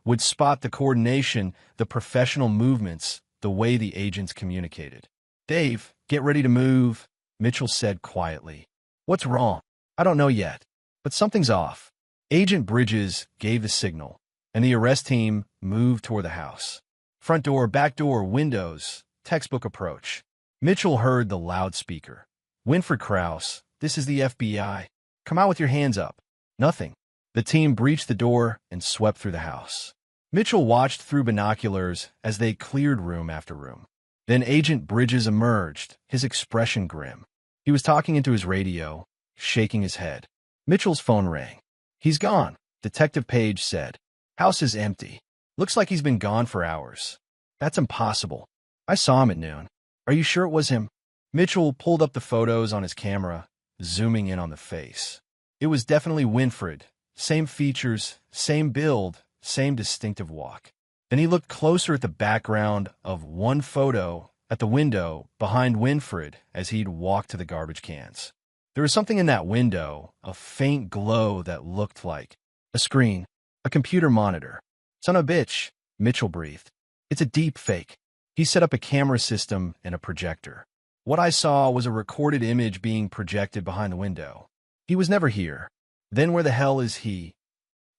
would spot the coordination, the professional movements, the way the agents communicated. Dave, get ready to move, Mitchell said quietly. What's wrong? I don't know yet, but something's off. Agent Bridges gave the signal, and the arrest team moved toward the house. Front door, back door, windows, textbook approach. Mitchell heard the loudspeaker. Winfred Krause, this is the FBI. Come out with your hands up. Nothing. The team breached the door and swept through the house. Mitchell watched through binoculars as they cleared room after room. Then Agent Bridges emerged, his expression grim. He was talking into his radio, shaking his head. Mitchell's phone rang. He's gone, Detective Page said. House is empty. Looks like he's been gone for hours. That's impossible. I saw him at noon. Are you sure it was him? Mitchell pulled up the photos on his camera, zooming in on the face. It was definitely Winfred. Same features, same build, same distinctive walk. Then he looked closer at the background of one photo at the window behind Winfred as he'd walked to the garbage cans. There was something in that window, a faint glow that looked like a screen, a computer monitor. Son of a bitch, Mitchell breathed. It's a deep fake. He set up a camera system and a projector. What I saw was a recorded image being projected behind the window. He was never here. Then where the hell is he?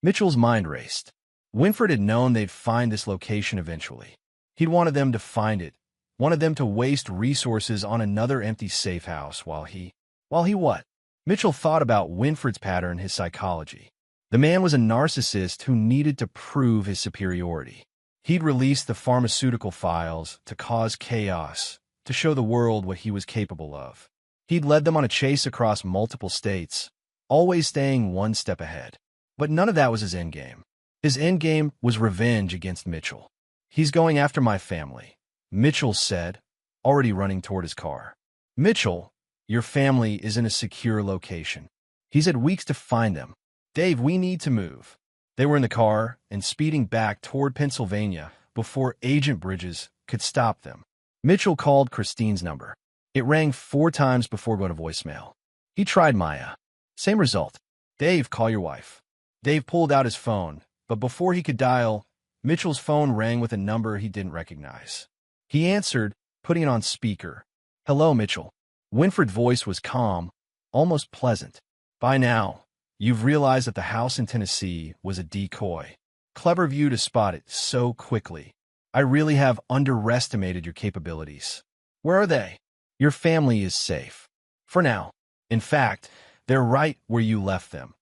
Mitchell's mind raced. Winfred had known they'd find this location eventually. He'd wanted them to find it, wanted them to waste resources on another empty safe house while he what? Mitchell thought about Winfred's pattern, his psychology. The man was a narcissist who needed to prove his superiority. He'd released the pharmaceutical files to cause chaos, to show the world what he was capable of. He'd led them on a chase across multiple states, always staying one step ahead. But none of that was his endgame. His endgame was revenge against Mitchell. "He's going after my family," Mitchell said, already running toward his car. "Mitchell, your family is in a secure location. He's had weeks to find them. Dave, we need to move." They were in the car and speeding back toward Pennsylvania before Agent Bridges could stop them. Mitchell called Christine's number. It rang 4 times before going to voicemail. He tried Maya. Same result. "Dave, call your wife." Dave pulled out his phone, but before he could dial, Mitchell's phone rang with a number he didn't recognize. He answered, putting it on speaker. "Hello, Mitchell." Winfred's voice was calm, almost pleasant. "By now, you've realized that the house in Tennessee was a decoy. Clever of you to spot it so quickly. I really have underestimated your capabilities. Where are they?" "Your family is safe. For now. In fact, they're right where you left them.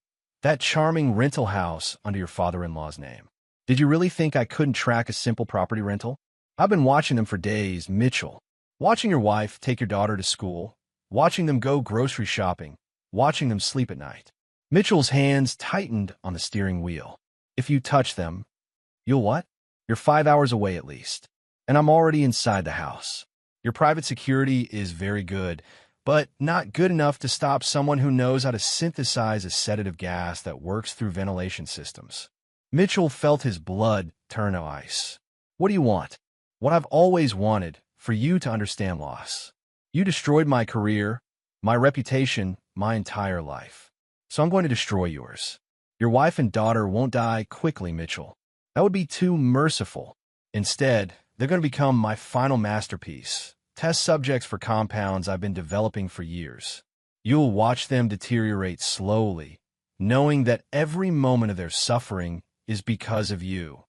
That charming rental house under your father-in-law's name. Did you really think I couldn't track a simple property rental? I've been watching them for days, Mitchell. Watching your wife take your daughter to school, watching them go grocery shopping, watching them sleep at night." Mitchell's hands tightened on the steering wheel. "If you touch them, you'll what? You're 5 hours away at least. And I'm already inside the house. Your private security is very good, but not good enough to stop someone who knows how to synthesize a sedative gas that works through ventilation systems." Mitchell felt his blood turn to ice. "What do you want?" "What I've always wanted, for you to understand loss. You destroyed my career, my reputation, my entire life. So I'm going to destroy yours. Your wife and daughter won't die quickly, Mitchell. That would be too merciful. Instead, they're going to become my final masterpiece, test subjects for compounds I've been developing for years. You'll watch them deteriorate slowly, knowing that every moment of their suffering is because of you."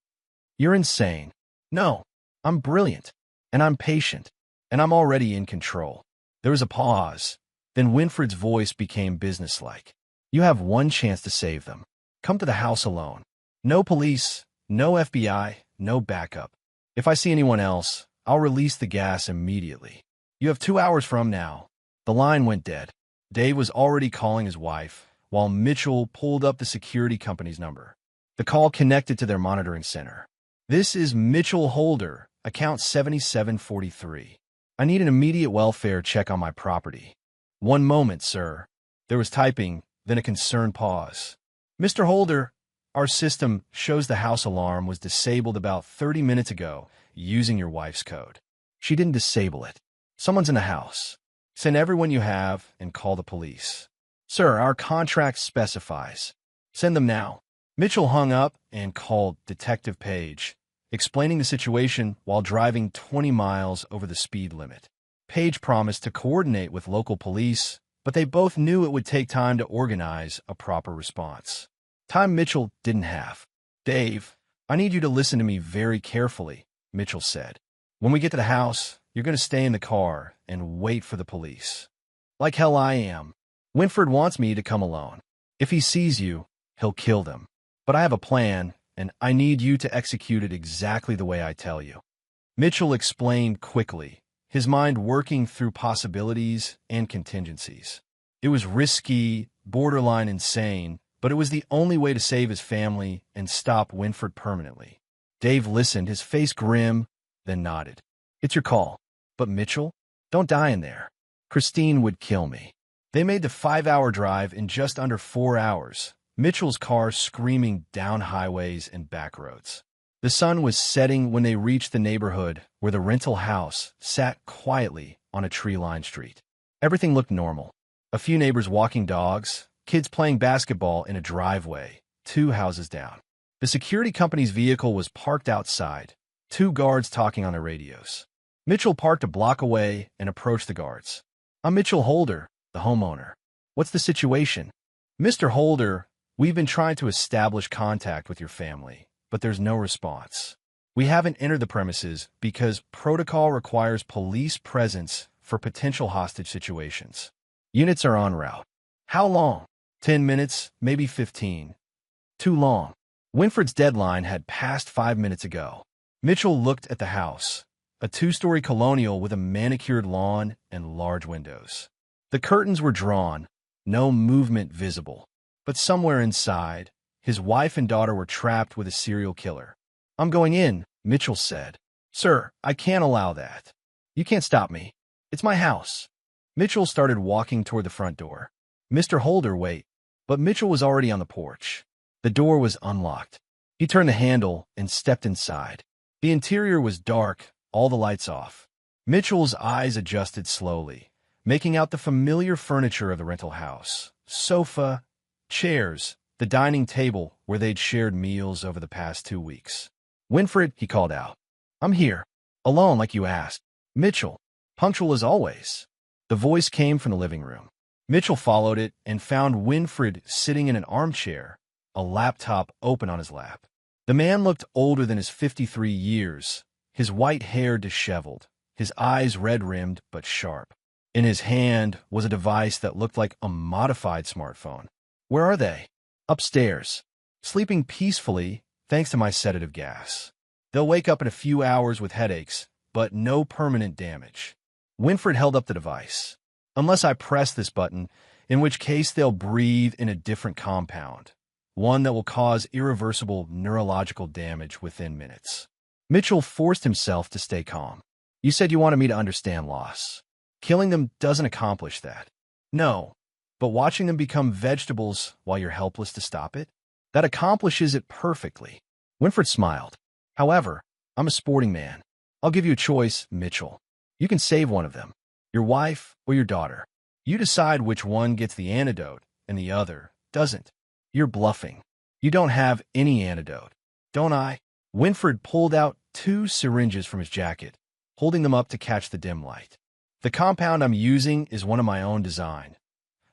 "You're insane." "No, I'm brilliant, and I'm patient, and I'm already in control." There was a pause. Then Winfred's voice became businesslike. "You have one chance to save them. Come to the house alone. No police, no FBI, no backup. If I see anyone else, I'll release the gas immediately. You have 2 hours from now." The line went dead. Dave was already calling his wife, while Mitchell pulled up the security company's number. The call connected to their monitoring center. "This is Mitchell Holder, account 7743. I need an immediate welfare check on my property." "One moment, sir." There was typing, then a concerned pause. "Mr. Holder, our system shows the house alarm was disabled about 30 minutes ago using your wife's code." "She didn't disable it. Someone's in the house. Send everyone you have and call the police." "Sir, our contract specifies." "Send them now." Mitchell hung up and called Detective Page, explaining the situation while driving 20 miles over the speed limit. Page promised to coordinate with local police, but they both knew it would take time to organize a proper response. Time Mitchell didn't have. "Dave, I need you to listen to me very carefully," Mitchell said. "When we get to the house, you're going to stay in the car and wait for the police." "Like hell I am. Winfred wants me to come alone. If he sees you, he'll kill them. But I have a plan, and I need you to execute it exactly the way I tell you." Mitchell explained quickly, his mind working through possibilities and contingencies. It was risky, borderline insane, but it was the only way to save his family and stop Winfred permanently. Dave listened, his face grim, then nodded. "It's your call. But Mitchell, don't die in there. Christine would kill me." They made the 5-hour drive in just under 4 hours, Mitchell's car screaming down highways and back roads. The sun was setting when they reached the neighborhood where the rental house sat quietly on a tree-lined street. Everything looked normal. A few neighbors walking dogs, kids playing basketball in a driveway, 2 houses down. The security company's vehicle was parked outside, 2 guards talking on their radios. Mitchell parked a block away and approached the guards. I'm Mitchell Holder, the homeowner. What's the situation? Mr. Holder, we've been trying to establish contact with your family, but there's no response. We haven't entered the premises because protocol requires police presence for potential hostage situations. Units are en route. How long? 10 minutes, maybe 15. Too long. Winfred's deadline had passed 5 minutes ago. Mitchell looked at the house, a two-story colonial with a manicured lawn and large windows. The curtains were drawn, no movement visible. But somewhere inside, his wife and daughter were trapped with a serial killer. I'm going in, Mitchell said. Sir, I can't allow that. You can't stop me. It's my house. Mitchell started walking toward the front door. Mr. Holder, wait. But Mitchell was already on the porch. The door was unlocked. He turned the handle and stepped inside. The interior was dark, all the lights off. Mitchell's eyes adjusted slowly, making out the familiar furniture of the rental house. Sofa, chairs, the dining table where they'd shared meals over the past 2 weeks. Winfred, he called out. I'm here. Alone like you asked. Mitchell, punctual as always. The voice came from the living room. Mitchell followed it and found Winfred sitting in an armchair, a laptop open on his lap. The man looked older than his 53 years, his white hair disheveled, his eyes red-rimmed but sharp. In his hand was a device that looked like a modified smartphone. Where are they? Upstairs. Sleeping peacefully, thanks to my sedative gas. They'll wake up in a few hours with headaches, but no permanent damage. Winfred held up the device. Unless I press this button, in which case they'll breathe in a different compound, one that will cause irreversible neurological damage within minutes. Mitchell forced himself to stay calm. You said you wanted me to understand loss. Killing them doesn't accomplish that. No, but watching them become vegetables while you're helpless to stop it, that accomplishes it perfectly. Winfred smiled. However, I'm a sporting man. I'll give you a choice, Mitchell. You can save one of them, your wife or your daughter. You decide which one gets the antidote and the other doesn't. You're bluffing. You don't have any antidote, don't I? Winfred pulled out 2 syringes from his jacket, holding them up to catch the dim light. The compound I'm using is one of my own design,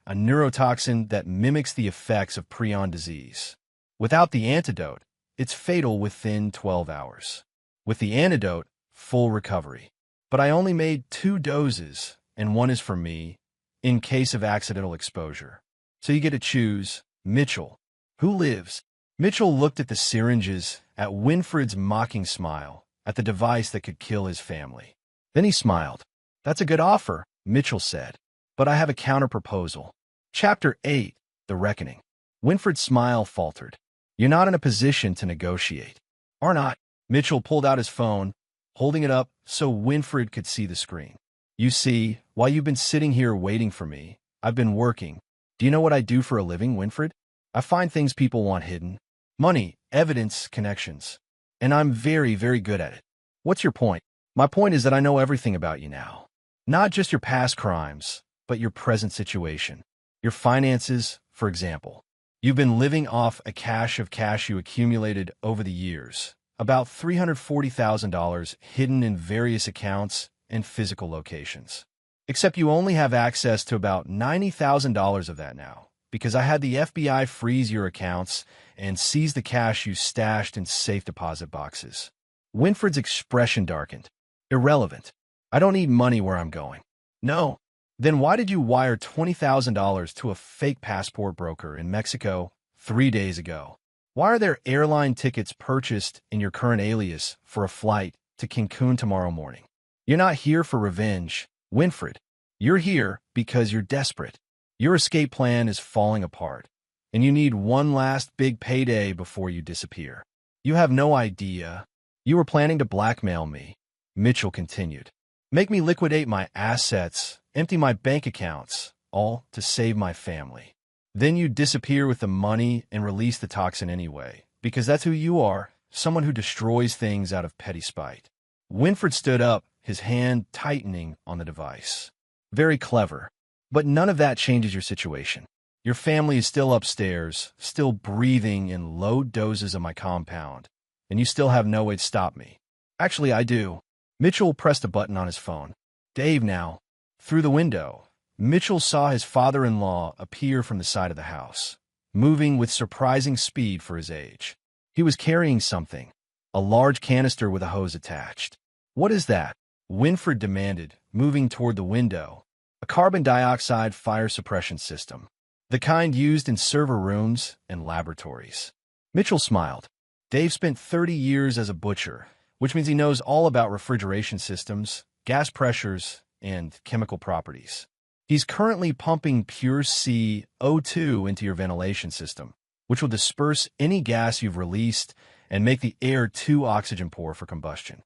a neurotoxin that mimics the effects of prion disease. Without the antidote, it's fatal within 12 hours. With the antidote, full recovery. But I only made 2 doses, and one is for me, in case of accidental exposure. So you get to choose, Mitchell. Who lives? Mitchell looked at the syringes, at Winfred's mocking smile, at the device that could kill his family. Then he smiled. That's a good offer, Mitchell said. But I have a counter-proposal. Chapter 8, The Reckoning. Winfred's smile faltered. You're not in a position to negotiate. Or not. Mitchell pulled out his phone, holding it up so Winfred could see the screen. You see, while you've been sitting here waiting for me, I've been working. Do you know what I do for a living, Winfred? I find things people want hidden. Money, evidence, connections. And I'm very, very good at it. What's your point? My point is that I know everything about you now. Not just your past crimes, but your present situation. Your finances, for example. You've been living off a cache of cash you accumulated over the years. About $340,000 hidden in various accounts and physical locations. Except you only have access to about $90,000 of that now, because I had the FBI freeze your accounts and seize the cash you stashed in safe deposit boxes. Winfred's expression darkened. Irrelevant. I don't need money where I'm going. No. Then why did you wire $20,000 to a fake passport broker in Mexico 3 days ago? Why are there airline tickets purchased in your current alias for a flight to Cancun tomorrow morning? You're not here for revenge, Winfred. You're here because you're desperate. Your escape plan is falling apart, and you need one last big payday before you disappear. You have no idea. You were planning to blackmail me, Mitchell continued. Make me liquidate my assets, empty my bank accounts, all to save my family. Then you disappear with the money and release the toxin anyway, because that's who you are, someone who destroys things out of petty spite. Winfred stood up, his hand tightening on the device. Very clever. But none of that changes your situation. Your family is still upstairs, still breathing in low doses of my compound, and you still have no way to stop me. Actually, I do. Mitchell pressed a button on his phone. Dave now. Through the window, Mitchell saw his father-in-law appear from the side of the house, moving with surprising speed for his age. He was carrying something, a large canister with a hose attached. "What is that?" Winfred demanded, moving toward the window. "A carbon dioxide fire suppression system. The kind used in server rooms and laboratories." Mitchell smiled. Dave spent 30 years as a butcher, which means he knows all about refrigeration systems, gas pressures, and chemical properties. He's currently pumping pure CO2 into your ventilation system, which will disperse any gas you've released and make the air too oxygen-poor for combustion.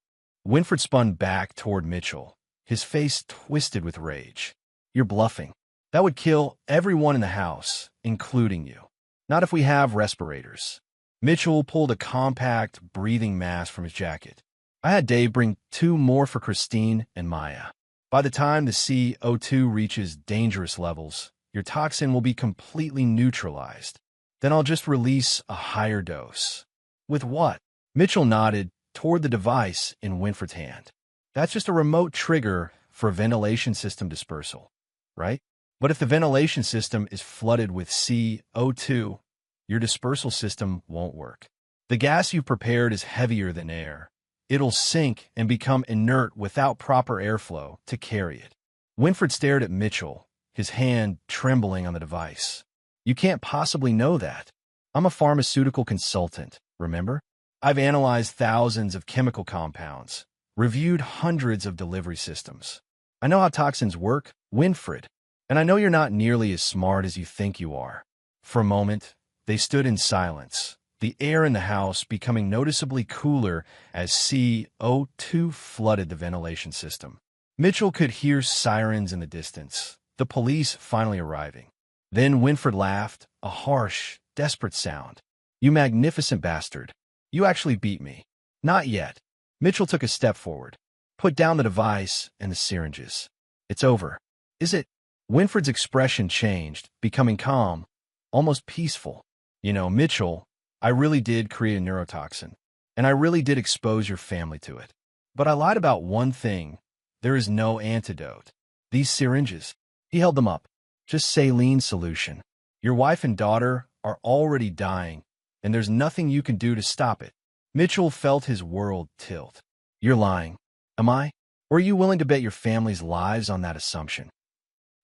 Winfred spun back toward Mitchell, his face twisted with rage. "You're bluffing. That would kill everyone in the house, including you. Not if we have respirators." Mitchell pulled a compact, breathing mask from his jacket. "I had Dave bring 2 more for Christine and Maya. By the time the CO2 reaches dangerous levels, your toxin will be completely neutralized. Then I'll just release a higher dose." "With what?" Mitchell nodded toward the device in Winfred's hand. "That's just a remote trigger for ventilation system dispersal, right? But if the ventilation system is flooded with CO2, your dispersal system won't work. The gas you've prepared is heavier than air. It'll sink and become inert without proper airflow to carry it." Winfred stared at Mitchell, his hand trembling on the device. "You can't possibly know that. I'm a pharmaceutical consultant, remember? I've analyzed thousands of chemical compounds, reviewed hundreds of delivery systems. I know how toxins work, Winfred, and I know you're not nearly as smart as you think you are." For a moment, they stood in silence, the air in the house becoming noticeably cooler as CO2 flooded the ventilation system. Mitchell could hear sirens in the distance, the police finally arriving. Then Winfred laughed, a harsh, desperate sound. "You magnificent bastard. You actually beat me." "Not yet." Mitchell took a step forward. "Put down the device and the syringes. It's over." "Is it?" Winfred's expression changed, becoming calm, almost peaceful. "You know, Mitchell, I really did create a neurotoxin, and I really did expose your family to it. But I lied about one thing. There is no antidote. These syringes," he held them up, "just saline solution. Your wife and daughter are already dying, and there's nothing you can do to stop it." Mitchell felt his world tilt. "You're lying. Am I? Or are you willing to bet your family's lives on that assumption?"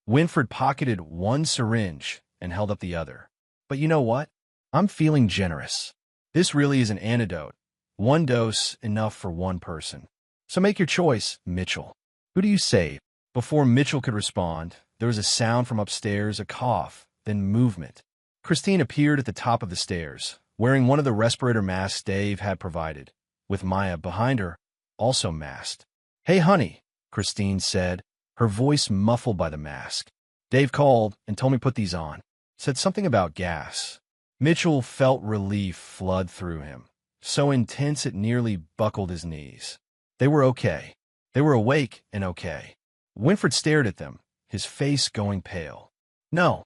Winfred pocketed one syringe and held up the other. "But you know what? I'm feeling generous. This really is an antidote. One dose enough for one person. So make your choice, Mitchell. Who do you save?" Before Mitchell could respond, there was a sound from upstairs, a cough, then movement. Christine appeared at the top of the stairs, wearing one of the respirator masks Dave had provided, with Maya behind her, also masked. "Hey, honey," Christine said, her voice muffled by the mask. "Dave called and told me to put these on. Said something about gas." Mitchell felt relief flood through him, so intense it nearly buckled his knees. They were okay. They were awake and okay. Winfred stared at them, his face going pale. No,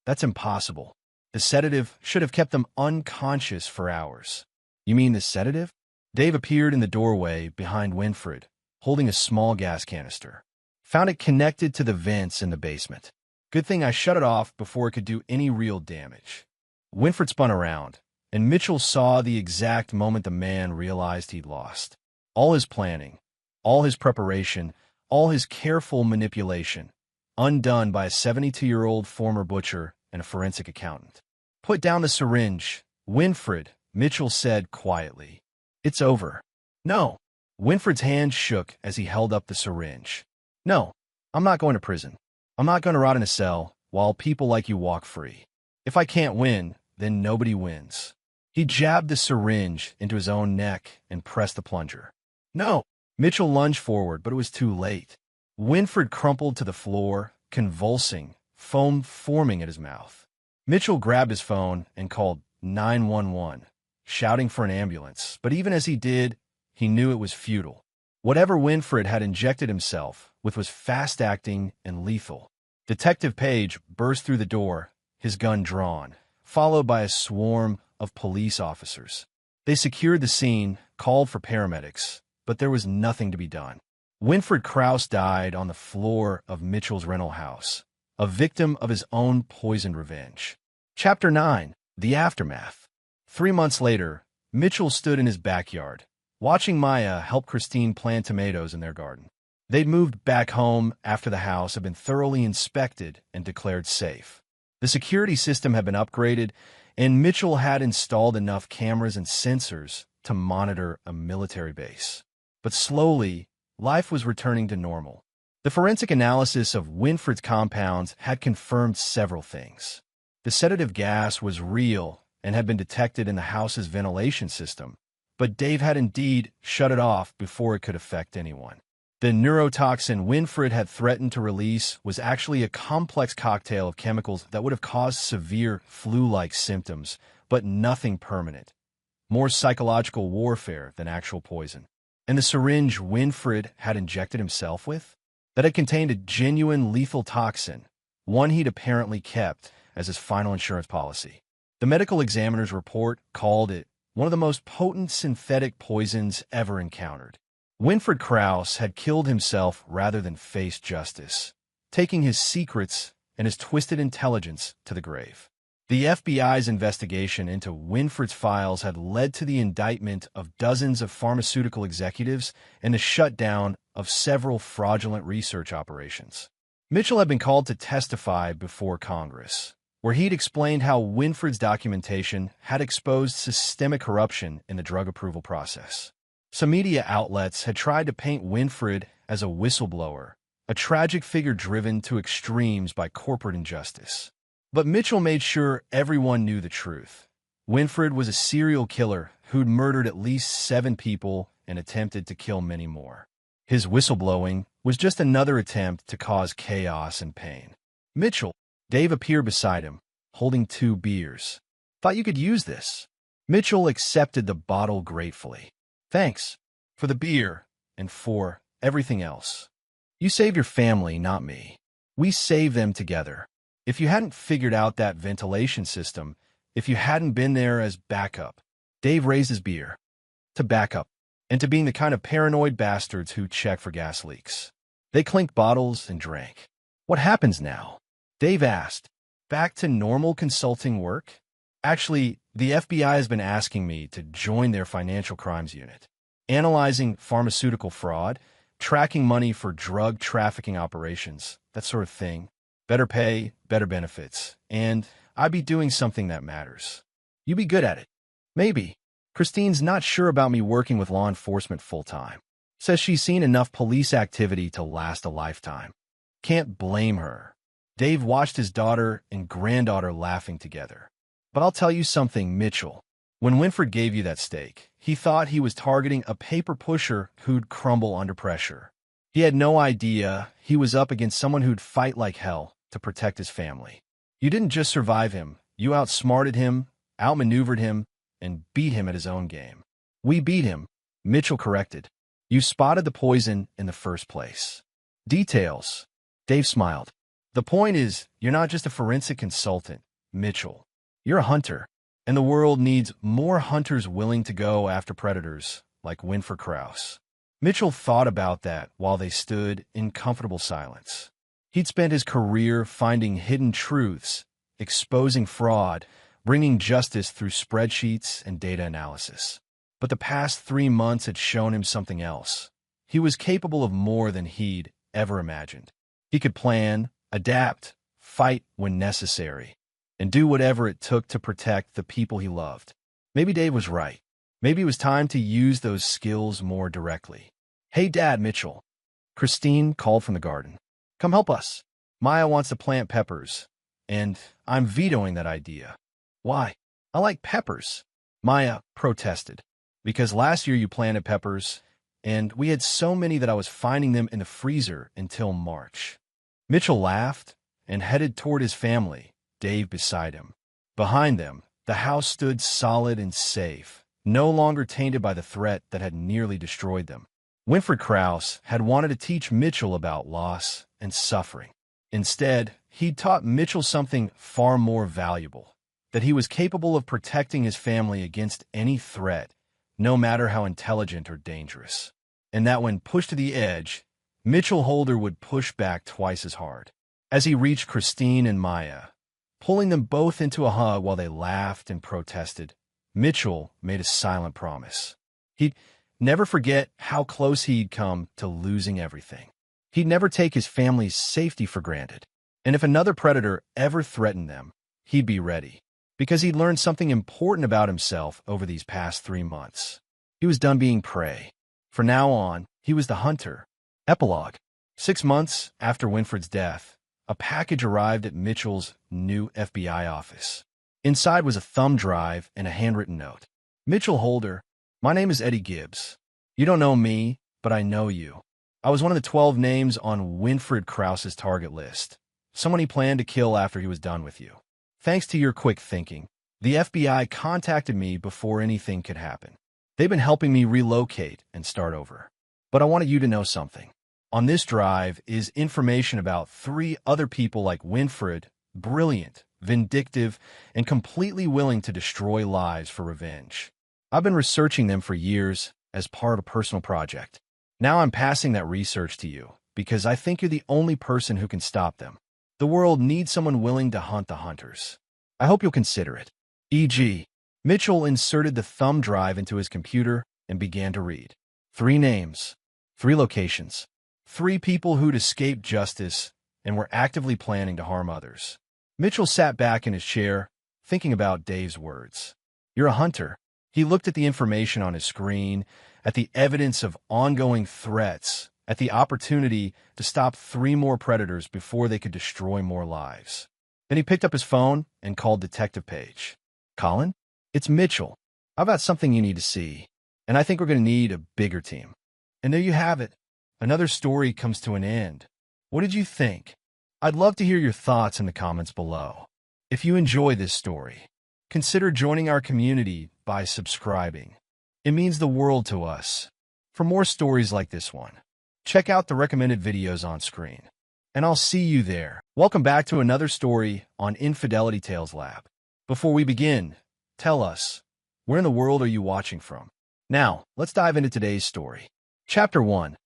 that's impossible. The sedative should have kept them unconscious for hours." "You mean the sedative?" Dave appeared in the doorway behind Winfred, holding a small gas canister. "Found it connected to the vents in the basement. Good thing I shut it off before it could do any real damage." Winfred spun around, and Mitchell saw the exact moment the man realized he'd lost. All his planning, all his preparation, all his careful manipulation, undone by a 72-year-old former butcher and a forensic accountant. "Put down the syringe, Winfred," Mitchell said quietly. "It's over." "No." Winfred's hand shook as he held up the syringe. "No, I'm not going to prison. I'm not going to rot in a cell while people like you walk free. If I can't win, then nobody wins." He jabbed the syringe into his own neck and pressed the plunger. "No." Mitchell lunged forward, but it was too late. Winfred crumpled to the floor, convulsing, foam forming at his mouth. Mitchell grabbed his phone and called 911, shouting for an ambulance, but even as he did, he knew it was futile. Whatever Winfred had injected himself with was fast-acting and lethal. Detective Page burst through the door, his gun drawn, followed by a swarm of police officers. They secured the scene, called for paramedics, but there was nothing to be done. Winfred Krause died on the floor of Mitchell's rental house, a victim of his own poisoned revenge. Chapter 9. The Aftermath. 3 months later, Mitchell stood in his backyard, watching Maya help Christine plant tomatoes in their garden. They'd moved back home after the house had been thoroughly inspected and declared safe. The security system had been upgraded, and Mitchell had installed enough cameras and sensors to monitor a military base. But slowly, life was returning to normal. The forensic analysis of Winfred's compounds had confirmed several things. The sedative gas was real and had been detected in the house's ventilation system, but Dave had indeed shut it off before it could affect anyone. The neurotoxin Winfred had threatened to release was actually a complex cocktail of chemicals that would have caused severe flu-like symptoms, but nothing permanent. More psychological warfare than actual poison. And the syringe Winfred had injected himself with? That had contained a genuine lethal toxin, one he'd apparently kept as his final insurance policy. The medical examiner's report called it one of the most potent synthetic poisons ever encountered. Winfred Krause had killed himself rather than face justice, taking his secrets and his twisted intelligence to the grave. The FBI's investigation into Winfred's files had led to the indictment of dozens of pharmaceutical executives and the shutdown of several fraudulent research operations. Mitchell had been called to testify before Congress, where he'd explained how Winfred's documentation had exposed systemic corruption in the drug approval process. Some media outlets had tried to paint Winfred as a whistleblower, a tragic figure driven to extremes by corporate injustice. But Mitchell made sure everyone knew the truth. Winfred was a serial killer who'd murdered at least 7 people and attempted to kill many more. His whistleblowing was just another attempt to cause chaos and pain. Mitchell, Dave appeared beside him, holding 2 beers. Thought you could use this. Mitchell accepted the bottle gratefully. Thanks for the beer and for everything else. You save your family, not me. We save them together. If you hadn't figured out that ventilation system, if you hadn't been there as backup, Dave raised his beer. To backup, and to being the kind of paranoid bastards who check for gas leaks. They clinked bottles and drank. What happens now? Dave asked. Back to normal consulting work? Actually, the FBI has been asking me to join their financial crimes unit, analyzing pharmaceutical fraud, tracking money for drug trafficking operations, that sort of thing. Better pay, better benefits, and I'd be doing something that matters. You be good at it. Maybe. Christine's not sure about me working with law enforcement full-time. Says she's seen enough police activity to last a lifetime. Can't blame her. Dave watched his daughter and granddaughter laughing together. But I'll tell you something, Mitchell. When Winfred gave you that stake, he thought he was targeting a paper pusher who'd crumble under pressure. He had no idea he was up against someone who'd fight like hell to protect his family. You didn't just survive him. You outsmarted him, outmaneuvered him, and beat him at his own game. We beat him, Mitchell corrected. You spotted the poison in the first place. Details. Dave smiled. The point is, you're not just a forensic consultant, Mitchell. You're a hunter, and the world needs more hunters willing to go after predators like Winfred Krause. Mitchell thought about that while they stood in comfortable silence. He'd spent his career finding hidden truths, exposing fraud, bringing justice through spreadsheets and data analysis. But the past 3 months had shown him something else. He was capable of more than he'd ever imagined. He could plan, adapt, fight when necessary, and do whatever it took to protect the people he loved. Maybe Dave was right. Maybe it was time to use those skills more directly. Hey, Dad, Mitchell. Christine called from the garden. Come help us. Maya wants to plant peppers, and I'm vetoing that idea. Why? I like peppers. Maya protested. Because last year you planted peppers, and we had so many that I was finding them in the freezer until March. Mitchell laughed and headed toward his family, Dave beside him. Behind them, the house stood solid and safe, no longer tainted by the threat that had nearly destroyed them. Winfred Krause had wanted to teach Mitchell about loss and suffering. Instead, he'd taught Mitchell something far more valuable, that he was capable of protecting his family against any threat, no matter how intelligent or dangerous. and that when pushed to the edge, Mitchell Holder would push back twice as hard. As he reached Christine and Maya, pulling them both into a hug while they laughed and protested, Mitchell made a silent promise. He'd never forget how close he'd come to losing everything. He'd never take his family's safety for granted. And if another predator ever threatened them, he'd be ready. Because he'd learned something important about himself over these past 3 months. He was done being prey. From now on, he was the hunter. Epilogue. 6 months after Winfred's death, a package arrived at Mitchell's new FBI office. Inside was a thumb drive and a handwritten note. Mitchell Holder, my name is Eddie Gibbs. You don't know me, but I know you. I was one of the 12 names on Winfred Krause's target list. Someone he planned to kill after he was done with you. Thanks to your quick thinking, the FBI contacted me before anything could happen. They've been helping me relocate and start over. But I wanted you to know something. On this drive is information about 3 other people like Winfred, brilliant, vindictive, and completely willing to destroy lives for revenge. I've been researching them for years as part of a personal project. Now I'm passing that research to you because I think you're the only person who can stop them. The world needs someone willing to hunt the hunters. I hope you'll consider it. E.g., Mitchell inserted the thumb drive into his computer and began to read. 3 names, 3 locations, 3 people who'd escaped justice and were actively planning to harm others. Mitchell sat back in his chair, thinking about Dave's words. You're a hunter. He looked at the information on his screen, at the evidence of ongoing threats, at the opportunity to stop 3 more predators before they could destroy more lives. Then he picked up his phone and called Detective Page. Colin, it's Mitchell. I've got something you need to see, and I think we're going to need a bigger team. And there you have it. Another story comes to an end. What did you think? I'd love to hear your thoughts in the comments below. If you enjoy this story, consider joining our community by subscribing. It means the world to us. For more stories like this one, check out the recommended videos on screen. And I'll see you there. Welcome back to another story on Infidelity Tales Lab. Before we begin, tell us, where in the world are you watching from? Now, let's dive into today's story. Chapter 1.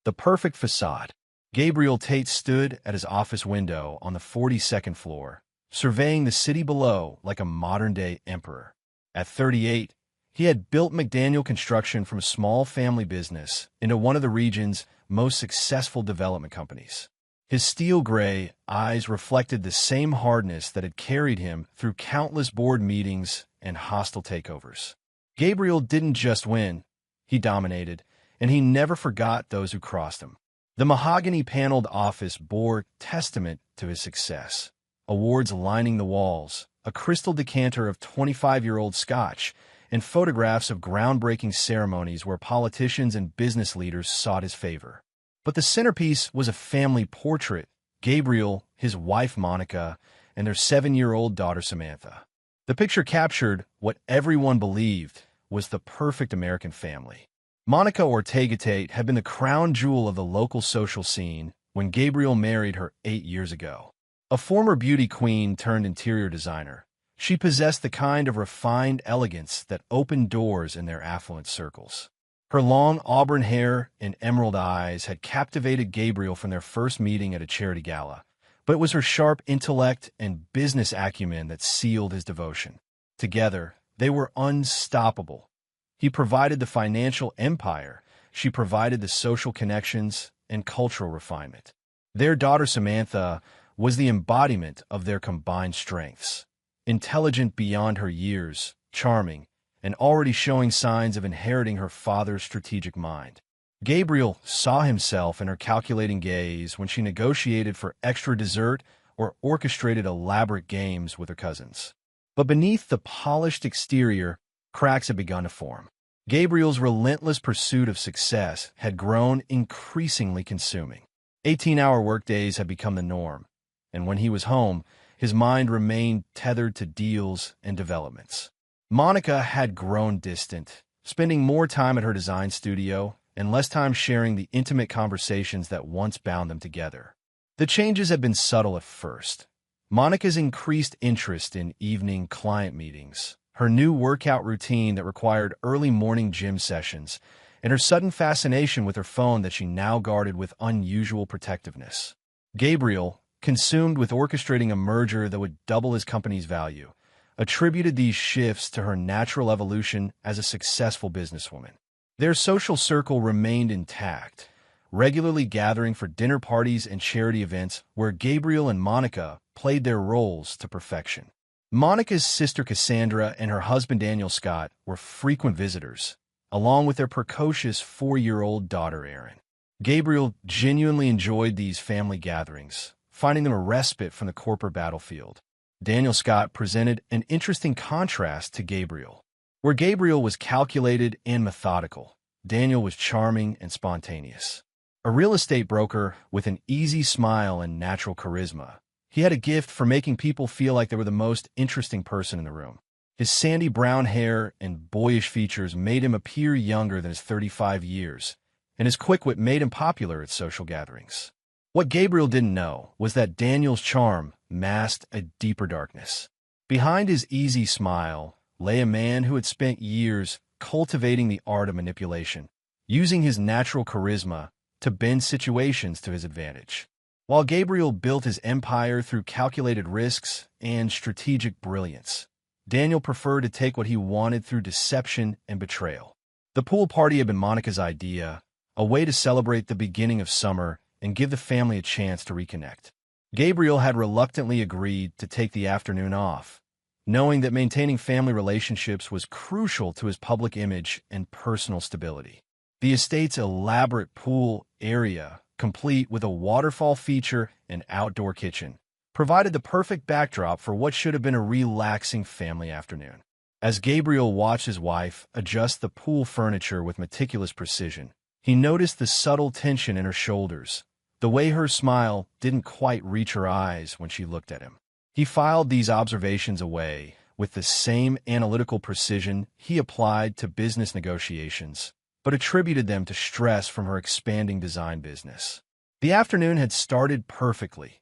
The Perfect Facade. Gabriel Tate stood at his office window on the 42nd floor, surveying the city below like a modern-day emperor. At 38, he had built McDaniel Construction from a small family business into one of the region's most successful development companies. His steel-gray eyes reflected the same hardness that had carried him through countless board meetings and hostile takeovers. Gabriel didn't just win, he dominated, and he never forgot those who crossed him. The mahogany-paneled office bore testament to his success. Awards lining the walls, a crystal decanter of 25-year-old scotch, and photographs of groundbreaking ceremonies where politicians and business leaders sought his favor. But the centerpiece was a family portrait, Gabriel, his wife Monica, and their 7-year-old daughter Samantha. The picture captured what everyone believed was the perfect American family. Monica Ortega Tate had been the crown jewel of the local social scene when Gabriel married her 8 years ago. A former beauty queen turned interior designer, she possessed the kind of refined elegance that opened doors in their affluent circles. Her long auburn hair and emerald eyes had captivated Gabriel from their first meeting at a charity gala, but it was her sharp intellect and business acumen that sealed his devotion. Together, they were unstoppable. He provided the financial empire, she provided the social connections and cultural refinement. Their daughter Samantha was the embodiment of their combined strengths. Intelligent beyond her years, charming, and already showing signs of inheriting her father's strategic mind. Gabriel saw himself in her calculating gaze when she negotiated for extra dessert or orchestrated elaborate games with her cousins. But beneath the polished exterior, cracks had begun to form. Gabriel's relentless pursuit of success had grown increasingly consuming. 18-hour workdays had become the norm, and when he was home, his mind remained tethered to deals and developments. Monica had grown distant, spending more time at her design studio and less time sharing the intimate conversations that once bound them together. The changes had been subtle at first. Monica's increased interest in evening client meetings, her new workout routine that required early morning gym sessions, and her sudden fascination with her phone that she now guarded with unusual protectiveness. Gabriel, consumed with orchestrating a merger that would double his company's value, attributed these shifts to her natural evolution as a successful businesswoman. Their social circle remained intact, regularly gathering for dinner parties and charity events where Gabriel and Monica played their roles to perfection. Monica's sister Cassandra and her husband Daniel Scott were frequent visitors, along with their precocious 4-year-old daughter Erin. Gabriel genuinely enjoyed these family gatherings, finding them a respite from the corporate battlefield. Daniel Scott presented an interesting contrast to Gabriel. Where Gabriel was calculated and methodical, Daniel was charming and spontaneous. A real estate broker with an easy smile and natural charisma, he had a gift for making people feel like they were the most interesting person in the room. His sandy brown hair and boyish features made him appear younger than his 35 years, and his quick wit made him popular at social gatherings. What Gabriel didn't know was that Daniel's charm masked a deeper darkness. Behind his easy smile lay a man who had spent years cultivating the art of manipulation, using his natural charisma to bend situations to his advantage. While Gabriel built his empire through calculated risks and strategic brilliance, Daniel preferred to take what he wanted through deception and betrayal. The pool party had been Monica's idea, a way to celebrate the beginning of summer and give the family a chance to reconnect. Gabriel had reluctantly agreed to take the afternoon off, knowing that maintaining family relationships was crucial to his public image and personal stability. The estate's elaborate pool area, complete with a waterfall feature and outdoor kitchen, provided the perfect backdrop for what should have been a relaxing family afternoon. As Gabriel watched his wife adjust the pool furniture with meticulous precision, he noticed the subtle tension in her shoulders, the way her smile didn't quite reach her eyes when she looked at him. He filed these observations away with the same analytical precision he applied to business negotiations, but attributed them to stress from her expanding design business. The afternoon had started perfectly,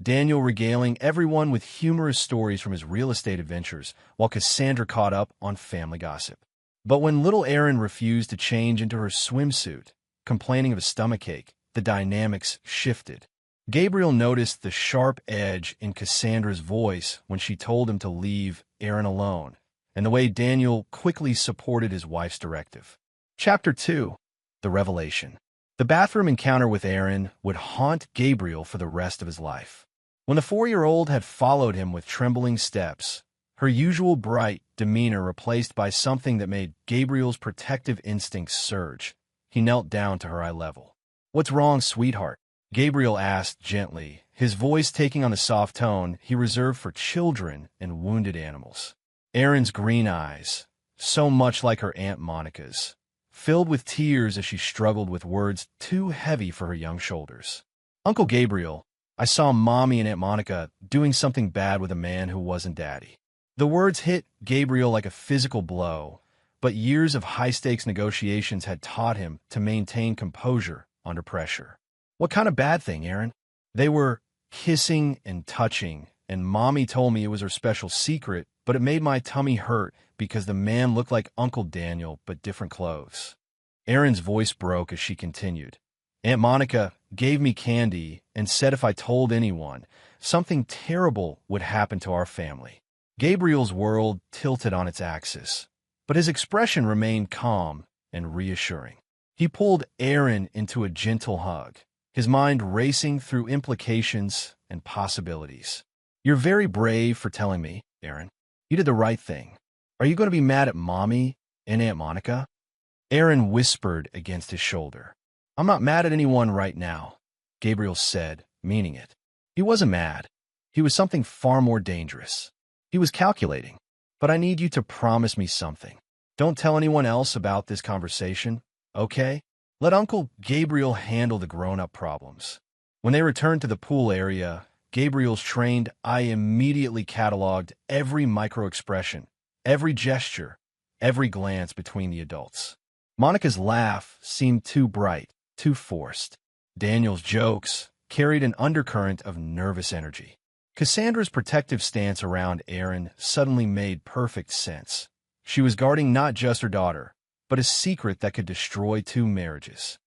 Daniel regaling everyone with humorous stories from his real estate adventures, while Cassandra caught up on family gossip. But when little Erin refused to change into her swimsuit, complaining of a stomachache, the dynamics shifted. Gabriel noticed the sharp edge in Cassandra's voice when she told him to leave Erin alone, and the way Daniel quickly supported his wife's directive. Chapter 2. The Revelation. The bathroom encounter with Erin would haunt Gabriel for the rest of his life. When the 4-year-old had followed him with trembling steps, her usual bright demeanor replaced by something that made Gabriel's protective instincts surge, he knelt down to her eye level. "What's wrong, sweetheart?" Gabriel asked gently, his voice taking on the soft tone he reserved for children and wounded animals. Erin's green eyes, so much like her Aunt Monica's, filled with tears as she struggled with words too heavy for her young shoulders. "Uncle Gabriel, I saw Mommy and Aunt Monica doing something bad with a man who wasn't Daddy." The words hit Gabriel like a physical blow, but years of high-stakes negotiations had taught him to maintain composure under pressure. "What kind of bad thing, Erin?" "They were kissing and touching, and Mommy told me it was her special secret, but it made my tummy hurt because the man looked like Uncle Daniel, but different clothes." Erin's voice broke as she continued. "Aunt Monica gave me candy and said if I told anyone, something terrible would happen to our family." Gabriel's world tilted on its axis, but his expression remained calm and reassuring. He pulled Erin into a gentle hug, his mind racing through implications and possibilities. "You're very brave for telling me, Erin. You did the right thing. Are you going to be mad at Mommy and Aunt Monica?" Erin whispered against his shoulder. "I'm not mad at anyone right now," Gabriel said, meaning it. He wasn't mad. He was something far more dangerous. He was calculating. "But I need you to promise me something. Don't tell anyone else about this conversation, okay? Let Uncle Gabriel handle the grown-up problems." When they returned to the pool area, Gabriel's trained eye immediately cataloged every micro-expression, every gesture, every glance between the adults. Monica's laugh seemed too bright, too forced. Daniel's jokes carried an undercurrent of nervous energy. Cassandra's protective stance around Erin suddenly made perfect sense. She was guarding not just her daughter, but a secret that could destroy 2 marriages.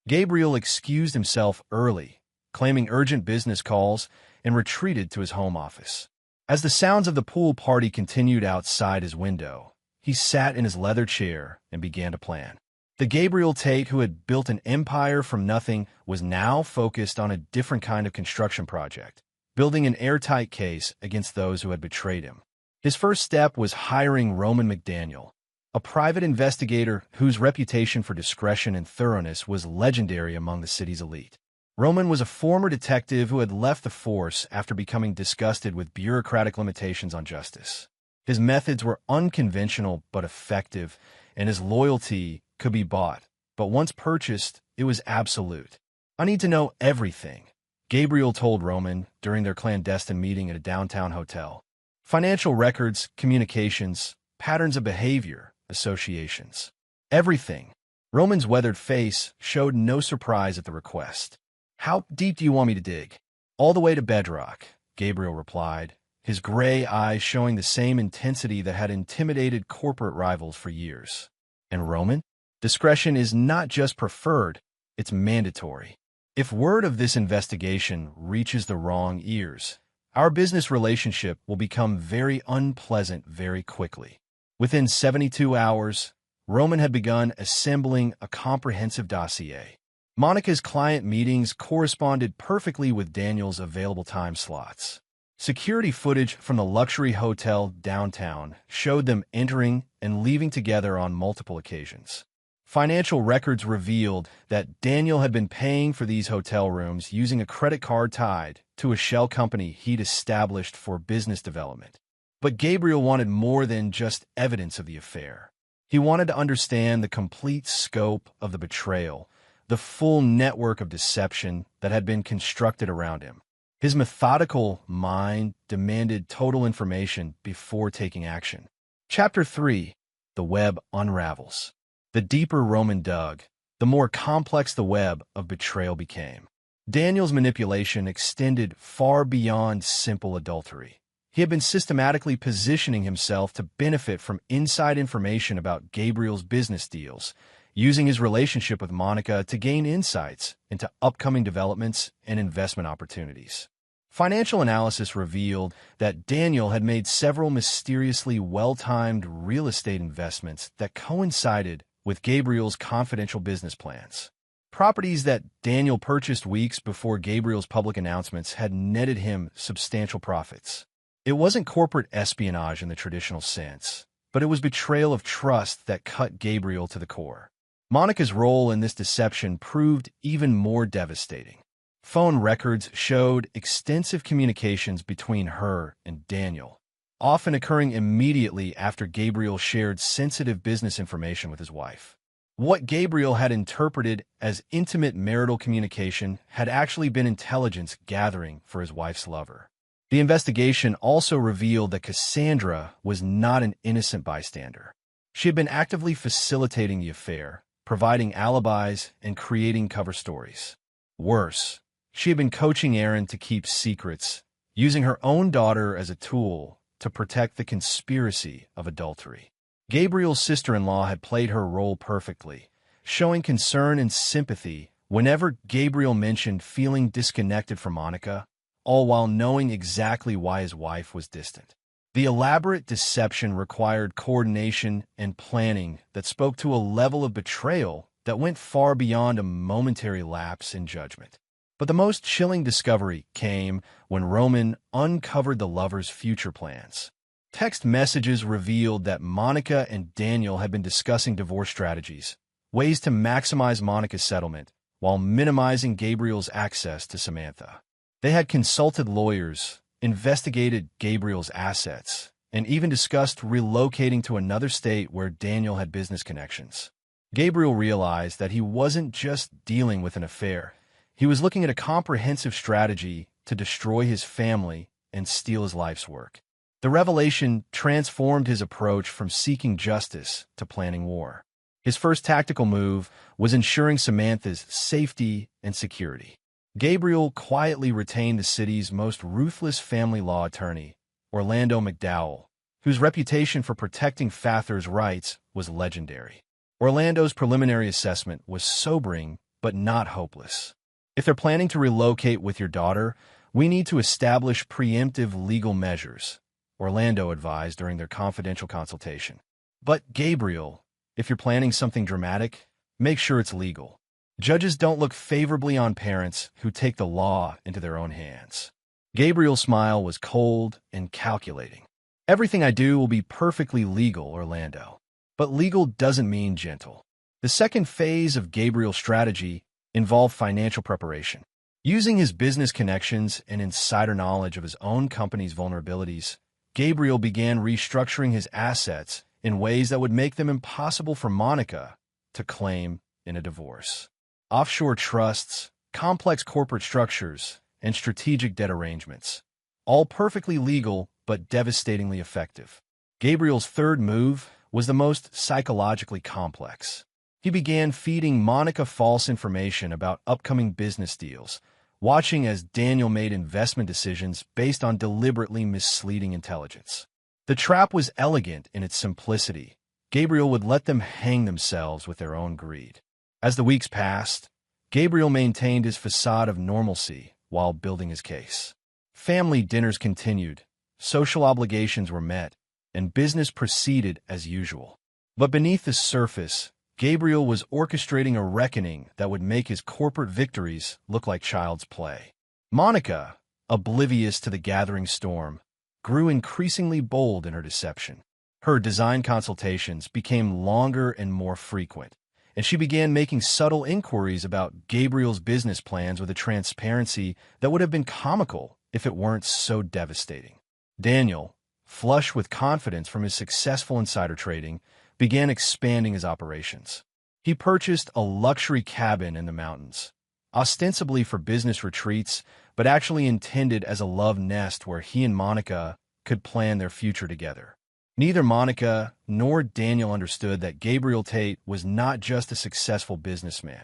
Gabriel excused himself early, claiming urgent business calls, and retreated to his home office. As the sounds of the pool party continued outside his window, he sat in his leather chair and began to plan. The Gabriel Tate who had built an empire from nothing was now focused on a different kind of construction project, building an airtight case against those who had betrayed him. His first step was hiring Roman McDaniel, a private investigator whose reputation for discretion and thoroughness was legendary among the city's elite. Roman was a former detective who had left the force after becoming disgusted with bureaucratic limitations on justice. His methods were unconventional but effective, and his loyalty could be bought, but once purchased, it was absolute. "I need to know everything," Gabriel told Roman during their clandestine meeting at a downtown hotel. "Financial records, communications, patterns of behavior, associations. Everything." Roman's weathered face showed no surprise at the request. "How deep do you want me to dig?" "All the way to bedrock," Gabriel replied, his gray eyes showing the same intensity that had intimidated corporate rivals for years. "And Roman? Discretion is not just preferred, it's mandatory. If word of this investigation reaches the wrong ears, our business relationship will become very unpleasant very quickly." Within 72 hours, Roman had begun assembling a comprehensive dossier. Monica's client meetings corresponded perfectly with Daniel's available time slots. Security footage from the luxury hotel downtown showed them entering and leaving together on multiple occasions. Financial records revealed that Daniel had been paying for these hotel rooms using a credit card tied to a shell company he'd established for business development. But Gabriel wanted more than just evidence of the affair. He wanted to understand the complete scope of the betrayal, the full network of deception that had been constructed around him. His methodical mind demanded total information before taking action. Chapter 3. The Web Unravels. The deeper Roman dug, the more complex the web of betrayal became. Daniel's manipulation extended far beyond simple adultery. He had been systematically positioning himself to benefit from inside information about Gabriel's business deals, using his relationship with Monica to gain insights into upcoming developments and investment opportunities. Financial analysis revealed that Daniel had made several mysteriously well-timed real estate investments that coincided with Gabriel's confidential business plans. Properties that Daniel purchased weeks before Gabriel's public announcements had netted him substantial profits. It wasn't corporate espionage in the traditional sense, but it was betrayal of trust that cut Gabriel to the core. Monica's role in this deception proved even more devastating. Phone records showed extensive communications between her and Daniel, often occurring immediately after Gabriel shared sensitive business information with his wife. What Gabriel had interpreted as intimate marital communication had actually been intelligence gathering for his wife's lover. The investigation also revealed that Cassandra was not an innocent bystander. She had been actively facilitating the affair, providing alibis and creating cover stories. Worse, she had been coaching Aaron to keep secrets, using her own daughter as a tool to protect the conspiracy of adultery. Gabriel's sister-in-law had played her role perfectly, showing concern and sympathy whenever Gabriel mentioned feeling disconnected from Monica, all while knowing exactly why his wife was distant. The elaborate deception required coordination and planning that spoke to a level of betrayal that went far beyond a momentary lapse in judgment. But the most chilling discovery came when Roman uncovered the lovers' future plans. Text messages revealed that Monica and Daniel had been discussing divorce strategies, ways to maximize Monica's settlement while minimizing Gabriel's access to Samantha. They had consulted lawyers, investigated Gabriel's assets, and even discussed relocating to another state where Daniel had business connections. Gabriel realized that he wasn't just dealing with an affair. He was looking at a comprehensive strategy to destroy his family and steal his life's work. The revelation transformed his approach from seeking justice to planning war. His first tactical move was ensuring Samantha's safety and security. Gabriel quietly retained the city's most ruthless family law attorney, Orlando McDowell, whose reputation for protecting Father's rights was legendary. Orlando's preliminary assessment was sobering, but not hopeless. If they're planning to relocate with your daughter, we need to establish preemptive legal measures, Orlando advised during their confidential consultation. But Gabriel, if you're planning something dramatic, make sure it's legal. Judges don't look favorably on parents who take the law into their own hands. Gabriel's smile was cold and calculating. Everything I do will be perfectly legal, Orlando. But legal doesn't mean gentle. The second phase of Gabriel's strategy involved financial preparation. Using his business connections and insider knowledge of his own company's vulnerabilities, Gabriel began restructuring his assets in ways that would make them impossible for Monica to claim in a divorce. Offshore trusts, complex corporate structures, and strategic debt arrangements, all perfectly legal but devastatingly effective. Gabriel's third move was the most psychologically complex. He began feeding Monica false information about upcoming business deals, watching as Daniel made investment decisions based on deliberately misleading intelligence. The trap was elegant in its simplicity. Gabriel would let them hang themselves with their own greed. As the weeks passed, Gabriel maintained his facade of normalcy while building his case. Family dinners continued, social obligations were met, and business proceeded as usual. But beneath the surface, Gabriel was orchestrating a reckoning that would make his corporate victories look like child's play. Monica, oblivious to the gathering storm, grew increasingly bold in her deception. Her design consultations became longer and more frequent, and she began making subtle inquiries about Gabriel's business plans with a transparency that would have been comical if it weren't so devastating. Daniel, flush with confidence from his successful insider trading, began expanding his operations. He purchased a luxury cabin in the mountains, ostensibly for business retreats, but actually intended as a love nest where he and Monica could plan their future together. Neither Monica nor Daniel understood that Gabriel Tate was not just a successful businessman.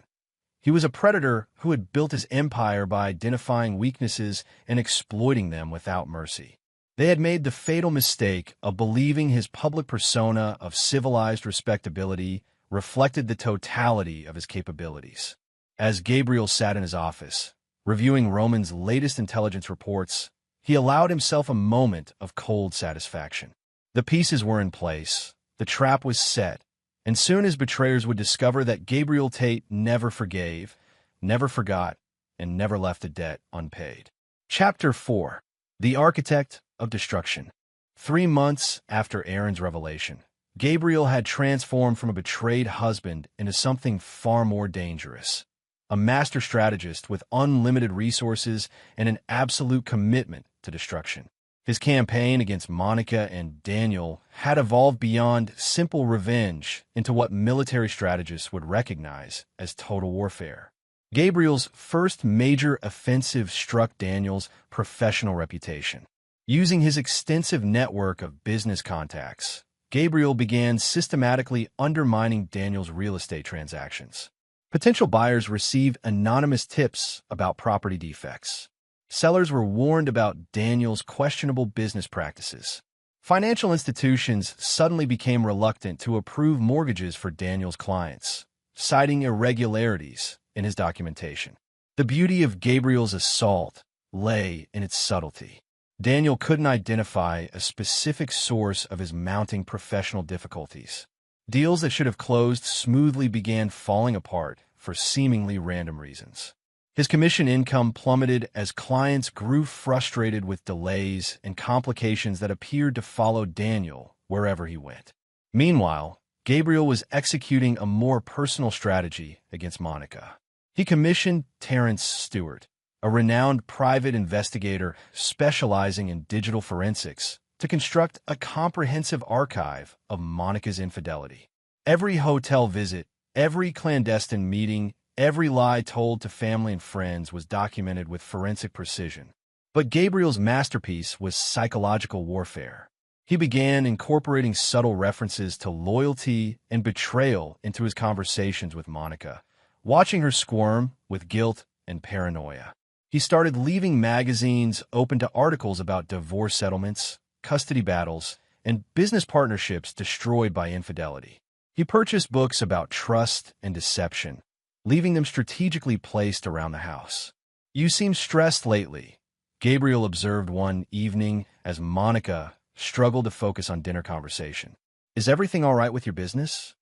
He was a predator who had built his empire by identifying weaknesses and exploiting them without mercy. They had made the fatal mistake of believing his public persona of civilized respectability reflected the totality of his capabilities. As Gabriel sat in his office, reviewing Roman's latest intelligence reports, he allowed himself a moment of cold satisfaction. The pieces were in place, the trap was set, and soon his betrayers would discover that Gabriel Tate never forgave, never forgot, and never left a debt unpaid. Chapter 4. The Architect of Destruction. 3 months after Aaron's revelation, Gabriel had transformed from a betrayed husband into something far more dangerous. A master strategist with unlimited resources and an absolute commitment to destruction. His campaign against Monica and Daniel had evolved beyond simple revenge into what military strategists would recognize as total warfare. Gabriel's first major offensive struck Daniel's professional reputation. Using his extensive network of business contacts, Gabriel began systematically undermining Daniel's real estate transactions. Potential buyers received anonymous tips about property defects. Sellers were warned about Daniel's questionable business practices. Financial institutions suddenly became reluctant to approve mortgages for Daniel's clients, citing irregularities in his documentation. The beauty of Gabriel's assault lay in its subtlety. Daniel couldn't identify a specific source of his mounting professional difficulties. Deals that should have closed smoothly began falling apart for seemingly random reasons. His commission income plummeted as clients grew frustrated with delays and complications that appeared to follow Daniel wherever he went. Meanwhile, Gabriel was executing a more personal strategy against Monica. He commissioned Terrence Stewart, a renowned private investigator specializing in digital forensics, to construct a comprehensive archive of Monica's infidelity. Every hotel visit, every clandestine meeting, every lie told to family and friends was documented with forensic precision. But Gabriel's masterpiece was psychological warfare. He began incorporating subtle references to loyalty and betrayal into his conversations with Monica, watching her squirm with guilt and paranoia. He started leaving magazines open to articles about divorce settlements, custody battles, and business partnerships destroyed by infidelity. He purchased books about trust and deception, leaving them strategically placed around the house. "You seem stressed lately," Gabriel observed one evening as Monica struggled to focus on dinner conversation. "Is everything all right with your business?"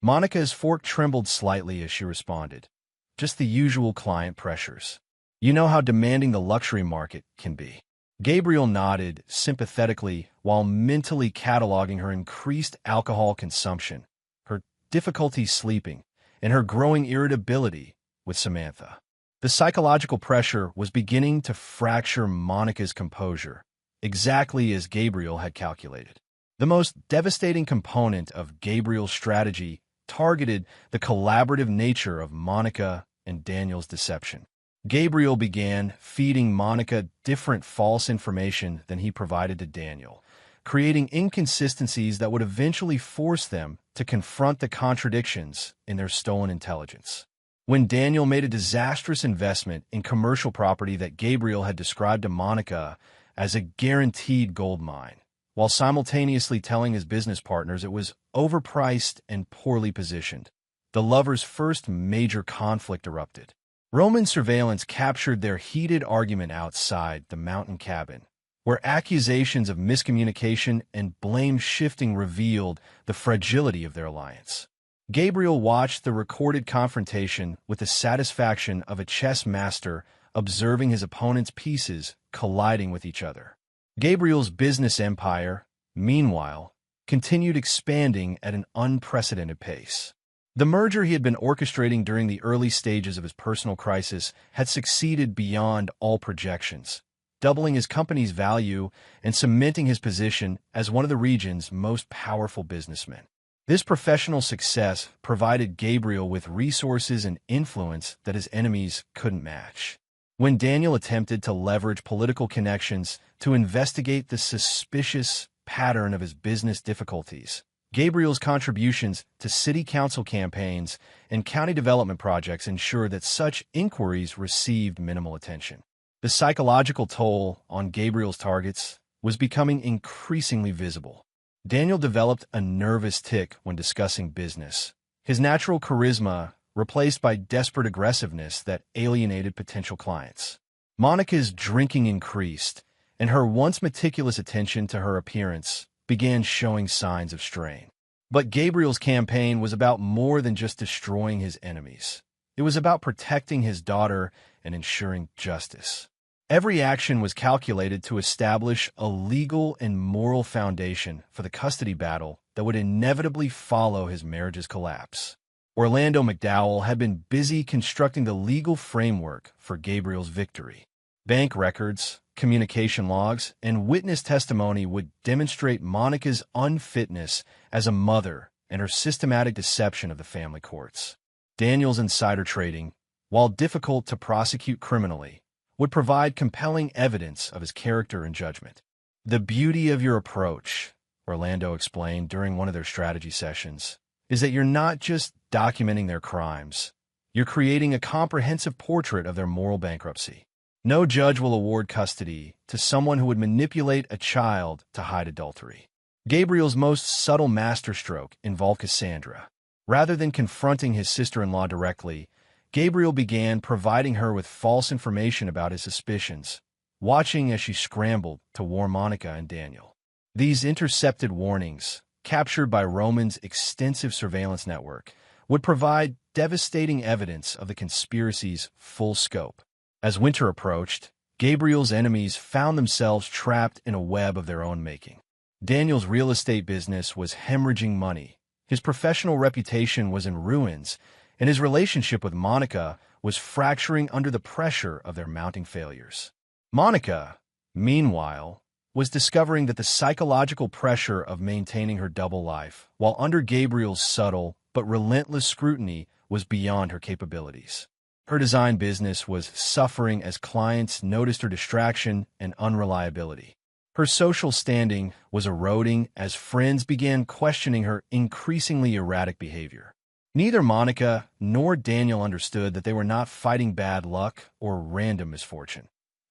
Monica's fork trembled slightly as she responded, "Just the usual client pressures. You know how demanding the luxury market can be." Gabriel nodded sympathetically while mentally cataloging her increased alcohol consumption, her difficulty sleeping, and her growing irritability with Samantha. The psychological pressure was beginning to fracture Monica's composure, exactly as Gabriel had calculated. The most devastating component of Gabriel's strategy targeted the collaborative nature of Monica and Daniel's deception. Gabriel began feeding Monica different false information than he provided to Daniel, creating inconsistencies that would eventually force them to confront the contradictions in their stolen intelligence. When Daniel made a disastrous investment in commercial property that Gabriel had described to Monica as a guaranteed gold mine, while simultaneously telling his business partners it was overpriced and poorly positioned, the lovers' first major conflict erupted. Roman surveillance captured their heated argument outside the mountain cabin, where accusations of miscommunication and blame-shifting revealed the fragility of their alliance. Gabriel watched the recorded confrontation with the satisfaction of a chess master observing his opponent's pieces colliding with each other. Gabriel's business empire, meanwhile, continued expanding at an unprecedented pace. The merger he had been orchestrating during the early stages of his personal crisis had succeeded beyond all projections, doubling his company's value and cementing his position as one of the region's most powerful businessmen. This professional success provided Gabriel with resources and influence that his enemies couldn't match. When Daniel attempted to leverage political connections to investigate the suspicious pattern of his business difficulties, Gabriel's contributions to city council campaigns and county development projects ensured that such inquiries received minimal attention. The psychological toll on Gabriel's targets was becoming increasingly visible. Daniel developed a nervous tic when discussing business, his natural charisma replaced by desperate aggressiveness that alienated potential clients. Monica's drinking increased, and her once meticulous attention to her appearance began showing signs of strain. But Gabriel's campaign was about more than just destroying his enemies. It was about protecting his daughter and ensuring justice. Every action was calculated to establish a legal and moral foundation for the custody battle that would inevitably follow his marriage's collapse. Orlando McDowell had been busy constructing the legal framework for Gabriel's victory. Bank records, communication logs, and witness testimony would demonstrate Monica's unfitness as a mother and her systematic deception of the family courts. Daniel's insider trading, while difficult to prosecute criminally, would provide compelling evidence of his character and judgment. "The beauty of your approach," Orlando explained during one of their strategy sessions, "is that you're not just documenting their crimes. You're creating a comprehensive portrait of their moral bankruptcy. No judge will award custody to someone who would manipulate a child to hide adultery." Gabriel's most subtle masterstroke involved Cassandra. Rather than confronting his sister-in-law directly, Gabriel began providing her with false information about his suspicions, watching as she scrambled to warn Monica and Daniel. These intercepted warnings, captured by Roman's extensive surveillance network, would provide devastating evidence of the conspiracy's full scope. As winter approached, Gabriel's enemies found themselves trapped in a web of their own making. Daniel's real estate business was hemorrhaging money, his professional reputation was in ruins, and his relationship with Monica was fracturing under the pressure of their mounting failures. Monica, meanwhile, was discovering that the psychological pressure of maintaining her double life, while under Gabriel's subtle but relentless scrutiny, was beyond her capabilities. Her design business was suffering as clients noticed her distraction and unreliability. Her social standing was eroding as friends began questioning her increasingly erratic behavior. Neither Monica nor Daniel understood that they were not fighting bad luck or random misfortune.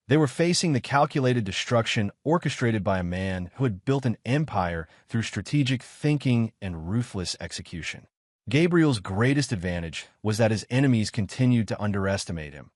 They were facing the calculated destruction orchestrated by a man who had built an empire through strategic thinking and ruthless execution. Gabriel's greatest advantage was that his enemies continued to underestimate him,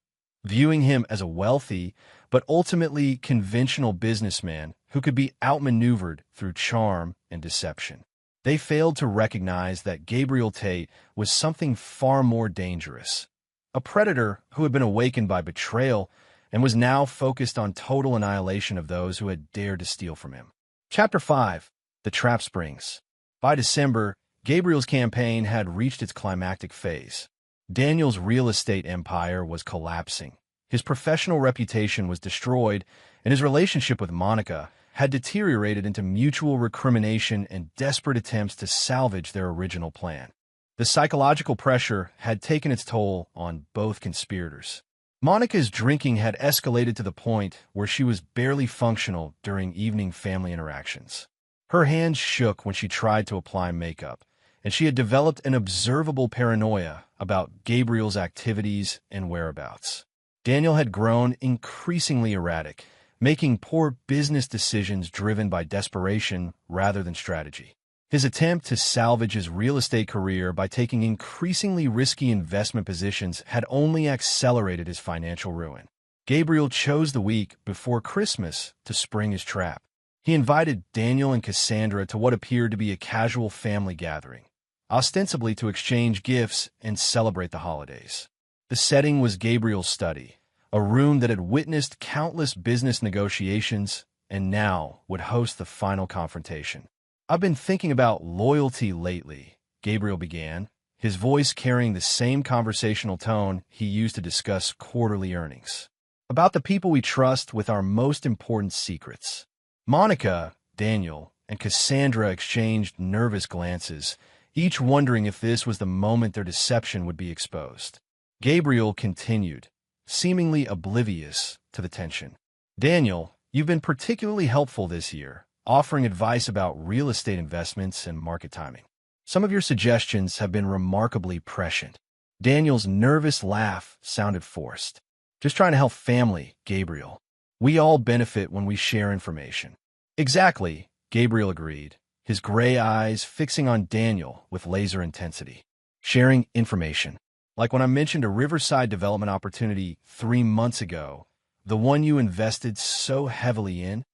viewing him as a wealthy but ultimately conventional businessman who could be outmaneuvered through charm and deception. They failed to recognize that Gabriel Tate was something far more dangerous, a predator who had been awakened by betrayal and was now focused on total annihilation of those who had dared to steal from him. Chapter 5. The Trap Springs. By December, Gabriel's campaign had reached its climactic phase. Daniel's real estate empire was collapsing. His professional reputation was destroyed, and his relationship with Monica had deteriorated into mutual recrimination and desperate attempts to salvage their original plan. The psychological pressure had taken its toll on both conspirators. Monica's drinking had escalated to the point where she was barely functional during evening family interactions. Her hands shook when she tried to apply makeup, and she had developed an observable paranoia about Gabriel's activities and whereabouts. Daniel had grown increasingly erratic, making poor business decisions driven by desperation rather than strategy. His attempt to salvage his real estate career by taking increasingly risky investment positions had only accelerated his financial ruin. Gabriel chose the week before Christmas to spring his trap. He invited Daniel and Cassandra to what appeared to be a casual family gathering, ostensibly to exchange gifts and celebrate the holidays. The setting was Gabriel's study, a room that had witnessed countless business negotiations and now would host the final confrontation. "I've been thinking about loyalty lately," Gabriel began, his voice carrying the same conversational tone he used to discuss quarterly earnings. "About the people we trust with our most important secrets." Monica, Daniel, and Cassandra exchanged nervous glances, each wondering if this was the moment their deception would be exposed. Gabriel continued, seemingly oblivious to the tension. "Daniel, you've been particularly helpful this year, offering advice about real estate investments and market timing. Some of your suggestions have been remarkably prescient." Daniel's nervous laugh sounded forced. "Just trying to help family, Gabriel. We all benefit when we share information." "Exactly," Gabriel agreed, his gray eyes fixing on Daniel with laser intensity. "Sharing information. Like when I mentioned a riverside development opportunity 3 months ago, the one you invested so heavily in."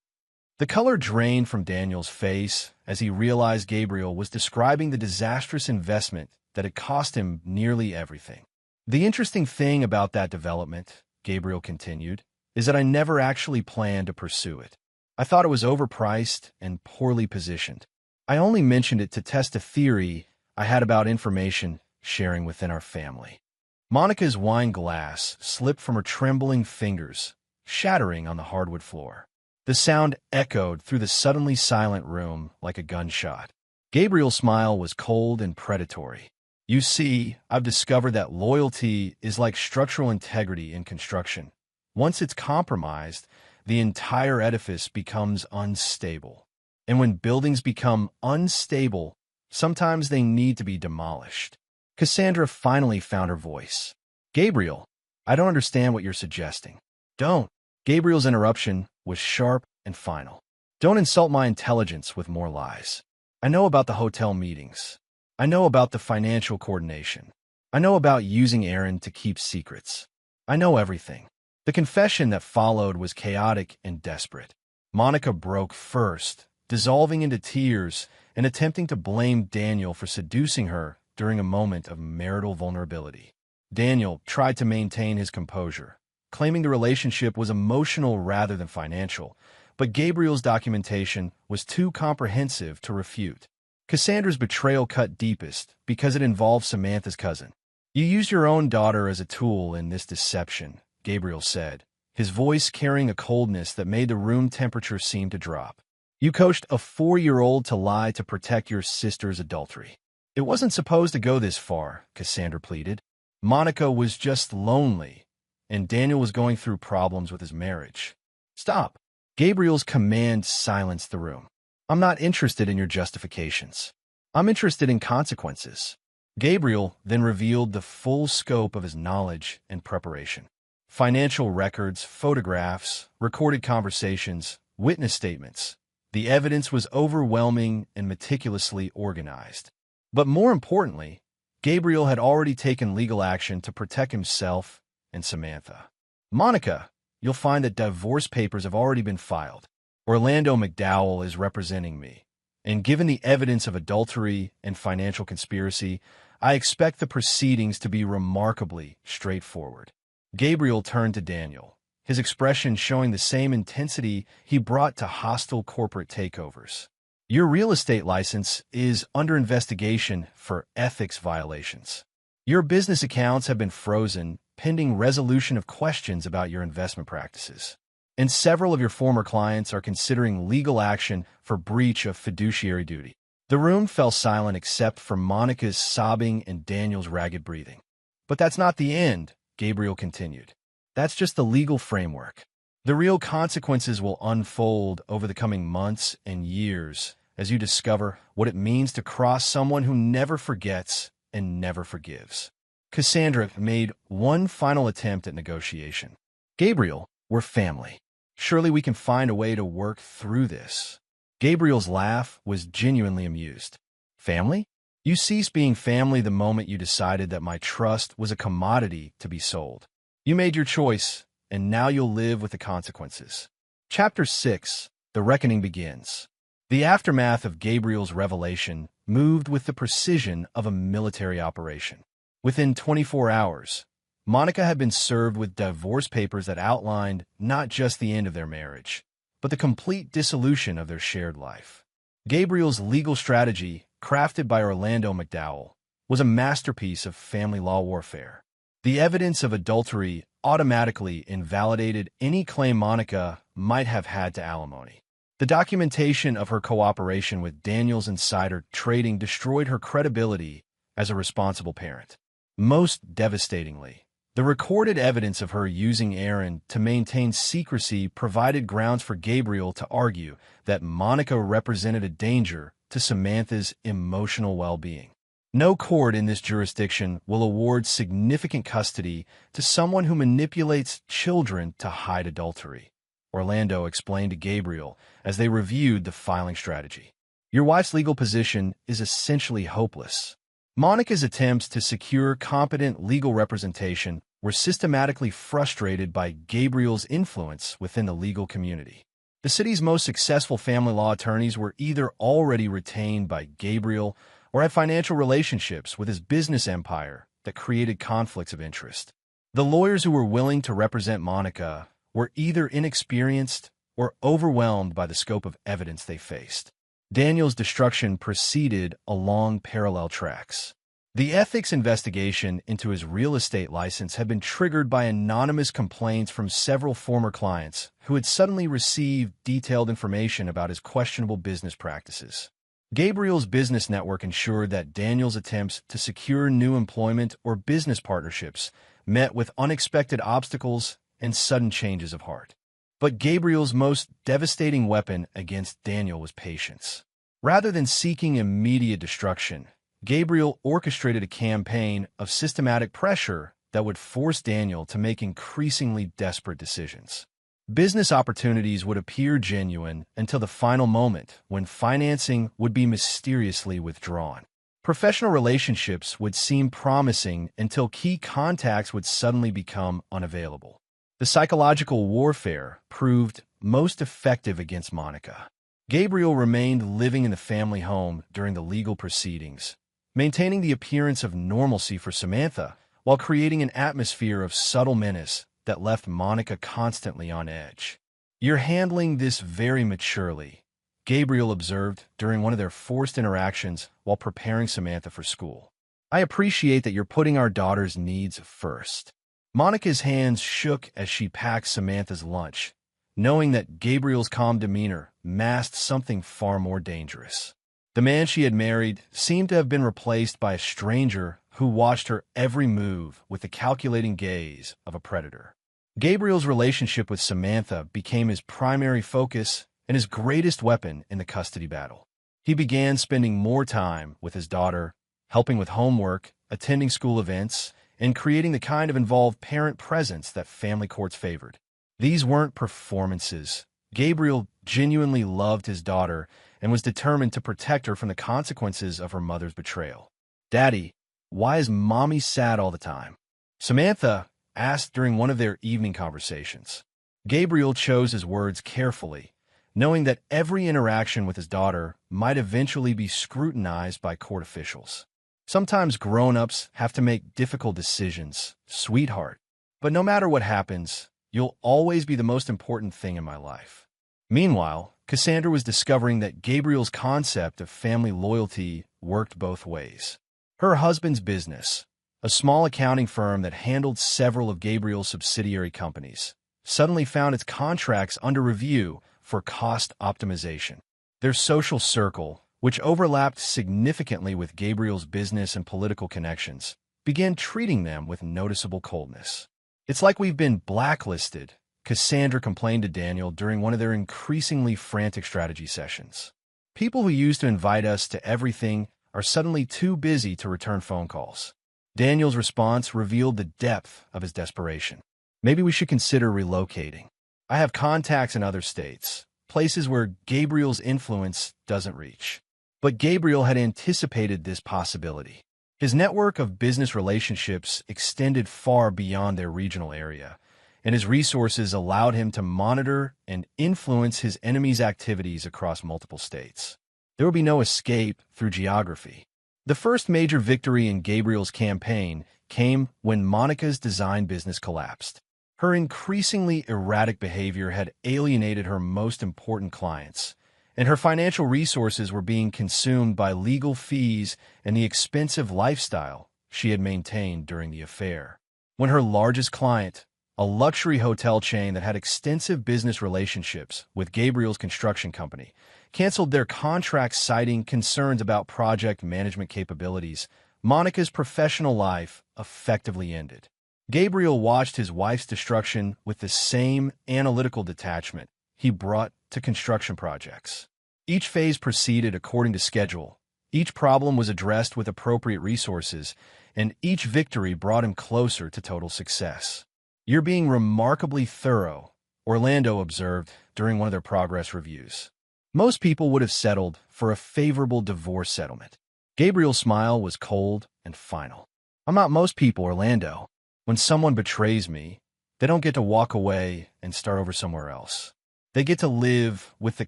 The color drained from Daniel's face as he realized Gabriel was describing the disastrous investment that had cost him nearly everything. "The interesting thing about that development," Gabriel continued, "is that I never actually planned to pursue it. I thought it was overpriced and poorly positioned. I only mentioned it to test a theory I had about information sharing within our family." Monica's wine glass slipped from her trembling fingers, shattering on the hardwood floor. The sound echoed through the suddenly silent room like a gunshot. Gabriel's smile was cold and predatory. "You see, I've discovered that loyalty is like structural integrity in construction. Once it's compromised, the entire edifice becomes unstable. And when buildings become unstable, sometimes they need to be demolished." Cassandra finally found her voice. "Gabriel, I don't understand what you're suggesting." "Don't." Gabriel's interruption was sharp and final. "Don't insult my intelligence with more lies. I know about the hotel meetings. I know about the financial coordination. I know about using Aaron to keep secrets. I know everything." The confession that followed was chaotic and desperate. Monica broke first, dissolving into tears and attempting to blame Daniel for seducing her during a moment of marital vulnerability. Daniel tried to maintain his composure, claiming the relationship was emotional rather than financial, but Gabriel's documentation was too comprehensive to refute. Cassandra's betrayal cut deepest because it involved Samantha's cousin. "You used your own daughter as a tool in this deception," Gabriel said, his voice carrying a coldness that made the room temperature seem to drop. "You coached a 4-year-old to lie to protect your sister's adultery." "It wasn't supposed to go this far," Cassandra pleaded. "Monica was just lonely, and Daniel was going through problems with his marriage." "Stop." Gabriel's command silenced the room. "I'm not interested in your justifications. I'm interested in consequences." Gabriel then revealed the full scope of his knowledge and preparation. Financial records, photographs, recorded conversations, witness statements. The evidence was overwhelming and meticulously organized. But more importantly, Gabriel had already taken legal action to protect himself and Samantha. Monica, you'll find that divorce papers have already been filed. Orlando McDowell is representing me. And given the evidence of adultery and financial conspiracy, I expect the proceedings to be remarkably straightforward. Gabriel turned to Daniel, his expression showing the same intensity he brought to hostile corporate takeovers. Your real estate license is under investigation for ethics violations. Your business accounts have been frozen pending resolution of questions about your investment practices. And several of your former clients are considering legal action for breach of fiduciary duty. The room fell silent except for Monica's sobbing and Daniel's ragged breathing. But that's not the end, Gabriel continued. That's just the legal framework. The real consequences will unfold over the coming months and years as you discover what it means to cross someone who never forgets and never forgives. Cassandra made one final attempt at negotiation. Gabriel, we're family. Surely we can find a way to work through this. Gabriel's laugh was genuinely amused. Family? You ceased being family the moment you decided that my trust was a commodity to be sold. You made your choice, and now you'll live with the consequences. Chapter 6. The Reckoning Begins. The aftermath of Gabriel's revelation moved with the precision of a military operation. Within 24 hours, Monica had been served with divorce papers that outlined not just the end of their marriage, but the complete dissolution of their shared life. Gabriel's legal strategy, crafted by Orlando McDowell, was a masterpiece of family law warfare. The evidence of adultery automatically invalidated any claim Monica might have had to alimony. The documentation of her cooperation with Daniel's insider trading destroyed her credibility as a responsible parent. Most devastatingly, the recorded evidence of her using Aaron to maintain secrecy provided grounds for Gabriel to argue that Monica represented a danger to Samantha's emotional well-being. No court in this jurisdiction will award significant custody to someone who manipulates children to hide adultery, Orlando explained to Gabriel as they reviewed the filing strategy. Your wife's legal position is essentially hopeless. Monica's attempts to secure competent legal representation were systematically frustrated by Gabriel's influence within the legal community. The city's most successful family law attorneys were either already retained by Gabriel or had financial relationships with his business empire that created conflicts of interest. The lawyers who were willing to represent Monica were either inexperienced or overwhelmed by the scope of evidence they faced. Daniel's destruction proceeded along parallel tracks. The ethics investigation into his real estate license had been triggered by anonymous complaints from several former clients who had suddenly received detailed information about his questionable business practices. Gabriel's business network ensured that Daniel's attempts to secure new employment or business partnerships met with unexpected obstacles and sudden changes of heart. But Gabriel's most devastating weapon against Daniel was patience. Rather than seeking immediate destruction, Gabriel orchestrated a campaign of systematic pressure that would force Daniel to make increasingly desperate decisions. Business opportunities would appear genuine until the final moment when financing would be mysteriously withdrawn. Professional relationships would seem promising until key contacts would suddenly become unavailable. The psychological warfare proved most effective against Monica. Gabriel remained living in the family home during the legal proceedings, maintaining the appearance of normalcy for Samantha while creating an atmosphere of subtle menace that left Monica constantly on edge. You're handling this very maturely, Gabriel observed during one of their forced interactions while preparing Samantha for school. I appreciate that you're putting our daughter's needs first. Monica's hands shook as she packed Samantha's lunch, knowing that Gabriel's calm demeanor masked something far more dangerous. The man she had married seemed to have been replaced by a stranger who watched her every move with the calculating gaze of a predator. Gabriel's relationship with Samantha became his primary focus and his greatest weapon in the custody battle. He began spending more time with his daughter, helping with homework, attending school events, and creating the kind of involved parent presence that family courts favored. These weren't performances. Gabriel genuinely loved his daughter and was determined to protect her from the consequences of her mother's betrayal. "Daddy, why is Mommy sad all the time?" Samantha asked during one of their evening conversations. Gabriel chose his words carefully, knowing that every interaction with his daughter might eventually be scrutinized by court officials. "Sometimes grown-ups have to make difficult decisions, sweetheart. But no matter what happens, you'll always be the most important thing in my life." Meanwhile, Cassandra was discovering that Gabriel's concept of family loyalty worked both ways. Her husband's business, a small accounting firm that handled several of Gabriel's subsidiary companies, suddenly found its contracts under review for cost optimization. Their social circle, which overlapped significantly with Gabriel's business and political connections, began treating them with noticeable coldness. "It's like we've been blacklisted," Cassandra complained to Daniel during one of their increasingly frantic strategy sessions. "People who used to invite us to everything are suddenly too busy to return phone calls." Daniel's response revealed the depth of his desperation. "Maybe we should consider relocating. I have contacts in other states, places where Gabriel's influence doesn't reach." But Gabriel had anticipated this possibility. His network of business relationships extended far beyond their regional area, and his resources allowed him to monitor and influence his enemies' activities across multiple states. There would be no escape through geography. The first major victory in Gabriel's campaign came when Monica's design business collapsed. Her increasingly erratic behavior had alienated her most important clients, and her financial resources were being consumed by legal fees and the expensive lifestyle she had maintained during the affair. When her largest client, a luxury hotel chain that had extensive business relationships with Gabriel's construction company, canceled their contract citing concerns about project management capabilities, Monica's professional life effectively ended. Gabriel watched his wife's destruction with the same analytical detachment he brought to construction projects. Each phase proceeded according to schedule, each problem was addressed with appropriate resources, and each victory brought him closer to total success. "You're being remarkably thorough," Orlando observed during one of their progress reviews. Most people would have settled for a favorable divorce settlement. Gabriel's smile was cold and final. "I'm not most people, Orlando. When someone betrays me, they don't get to walk away and start over somewhere else. They get to live with the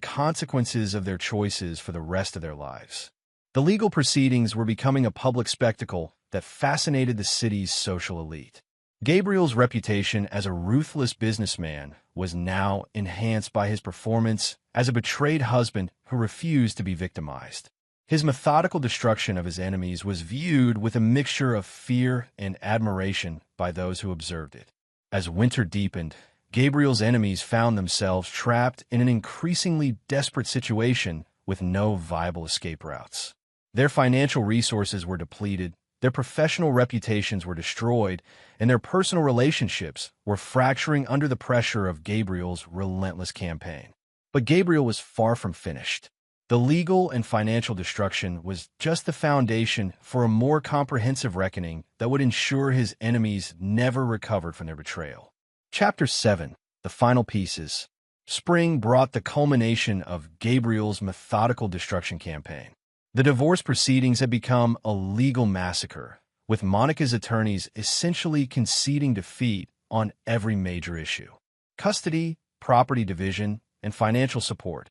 consequences of their choices for the rest of their lives." The legal proceedings were becoming a public spectacle that fascinated the city's social elite. Gabriel's reputation as a ruthless businessman was now enhanced by his performance as a betrayed husband who refused to be victimized. His methodical destruction of his enemies was viewed with a mixture of fear and admiration by those who observed it. As winter deepened, Gabriel's enemies found themselves trapped in an increasingly desperate situation with no viable escape routes. Their financial resources were depleted, their professional reputations were destroyed, and their personal relationships were fracturing under the pressure of Gabriel's relentless campaign. But Gabriel was far from finished. The legal and financial destruction was just the foundation for a more comprehensive reckoning that would ensure his enemies never recovered from their betrayal. Chapter 7. The Final Pieces. Spring brought the culmination of Gabriel's methodical destruction campaign. The divorce proceedings had become a legal massacre, with Monica's attorneys essentially conceding defeat on every major issue. Custody, property division, and financial support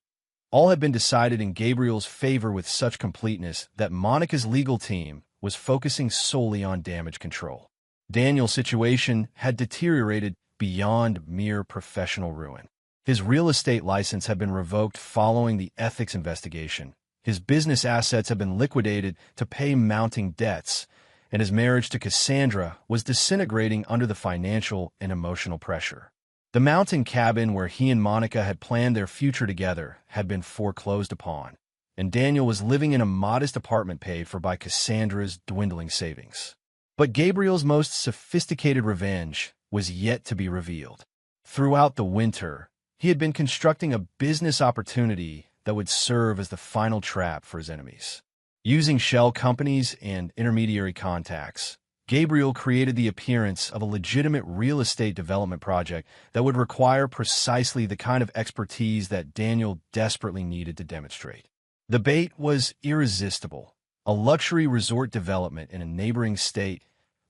all had been decided in Gabriel's favor with such completeness that Monica's legal team was focusing solely on damage control. Daniel's situation had deteriorated beyond mere professional ruin. His real estate license had been revoked following the ethics investigation. His business assets had been liquidated to pay mounting debts, and his marriage to Cassandra was disintegrating under the financial and emotional pressure. The mountain cabin where he and Monica had planned their future together had been foreclosed upon, and Daniel was living in a modest apartment paid for by Cassandra's dwindling savings. But Gabriel's most sophisticated revenge was yet to be revealed. Throughout the winter, he had been constructing a business opportunity that would serve as the final trap for his enemies. Using shell companies and intermediary contacts, Gabriel created the appearance of a legitimate real estate development project that would require precisely the kind of expertise that Daniel desperately needed to demonstrate. The bait was irresistible, a luxury resort development in a neighboring state,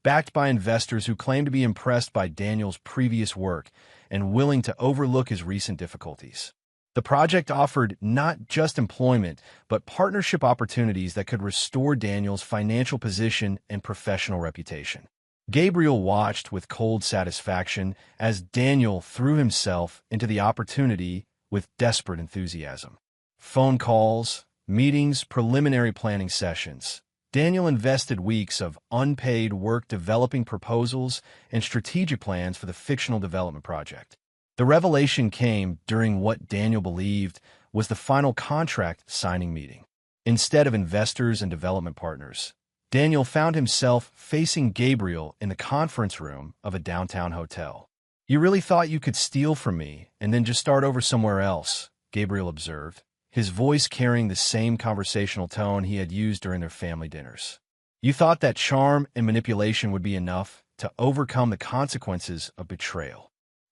backed by investors who claimed to be impressed by Daniel's previous work and willing to overlook his recent difficulties. The project offered not just employment, but partnership opportunities that could restore Daniel's financial position and professional reputation. Gabriel watched with cold satisfaction as Daniel threw himself into the opportunity with desperate enthusiasm. Phone calls, meetings, preliminary planning sessions. Daniel invested weeks of unpaid work developing proposals and strategic plans for the fictional development project. The revelation came during what Daniel believed was the final contract signing meeting. Instead of investors and development partners, Daniel found himself facing Gabriel in the conference room of a downtown hotel. "You really thought you could steal from me and then just start over somewhere else," Gabriel observed, his voice carrying the same conversational tone he had used during their family dinners. "You thought that charm and manipulation would be enough to overcome the consequences of betrayal."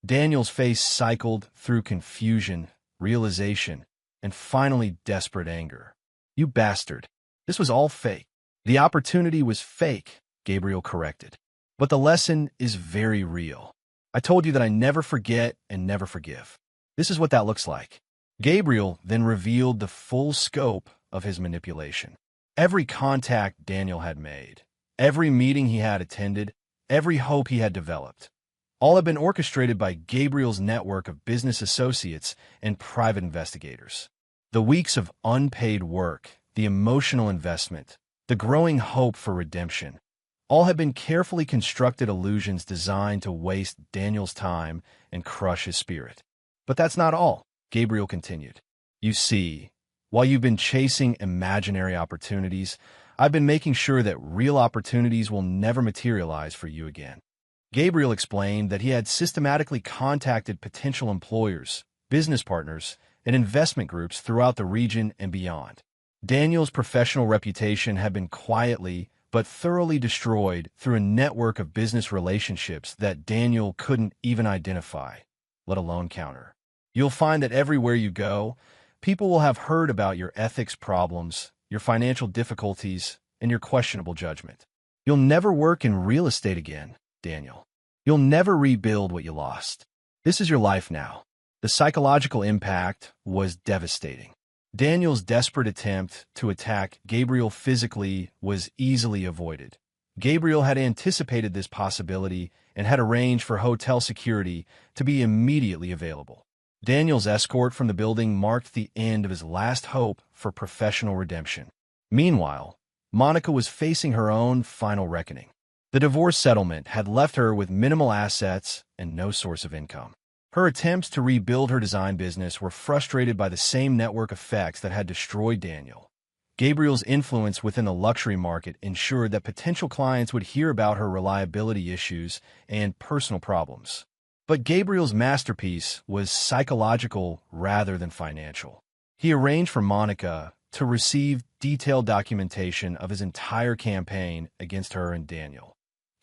Daniel's face cycled through confusion, realization, and finally desperate anger. "You bastard. This was all fake." "The opportunity was fake," Gabriel corrected. "But the lesson is very real. I told you that I never forget and never forgive. This is what that looks like." Gabriel then revealed the full scope of his manipulation. Every contact Daniel had made, every meeting he had attended, every hope he had developed, all had been orchestrated by Gabriel's network of business associates and private investigators. The weeks of unpaid work, the emotional investment, the growing hope for redemption, all had been carefully constructed illusions designed to waste Daniel's time and crush his spirit. "But that's not all," Gabriel continued. "You see, while you've been chasing imaginary opportunities, I've been making sure that real opportunities will never materialize for you again." Gabriel explained that he had systematically contacted potential employers, business partners, and investment groups throughout the region and beyond. Daniel's professional reputation had been quietly but thoroughly destroyed through a network of business relationships that Daniel couldn't even identify, let alone counter. "You'll find that everywhere you go, people will have heard about your ethics problems, your financial difficulties, and your questionable judgment. You'll never work in real estate again, Daniel. You'll never rebuild what you lost. This is your life now." The psychological impact was devastating. Daniel's desperate attempt to attack Gabriel physically was easily avoided. Gabriel had anticipated this possibility and had arranged for hotel security to be immediately available. Daniel's escort from the building marked the end of his last hope for professional redemption. Meanwhile, Monica was facing her own final reckoning. The divorce settlement had left her with minimal assets and no source of income. Her attempts to rebuild her design business were frustrated by the same network effects that had destroyed Daniel. Gabriel's influence within the luxury market ensured that potential clients would hear about her reliability issues and personal problems. But Gabriel's masterpiece was psychological rather than financial. He arranged for Monica to receive detailed documentation of his entire campaign against her and Daniel.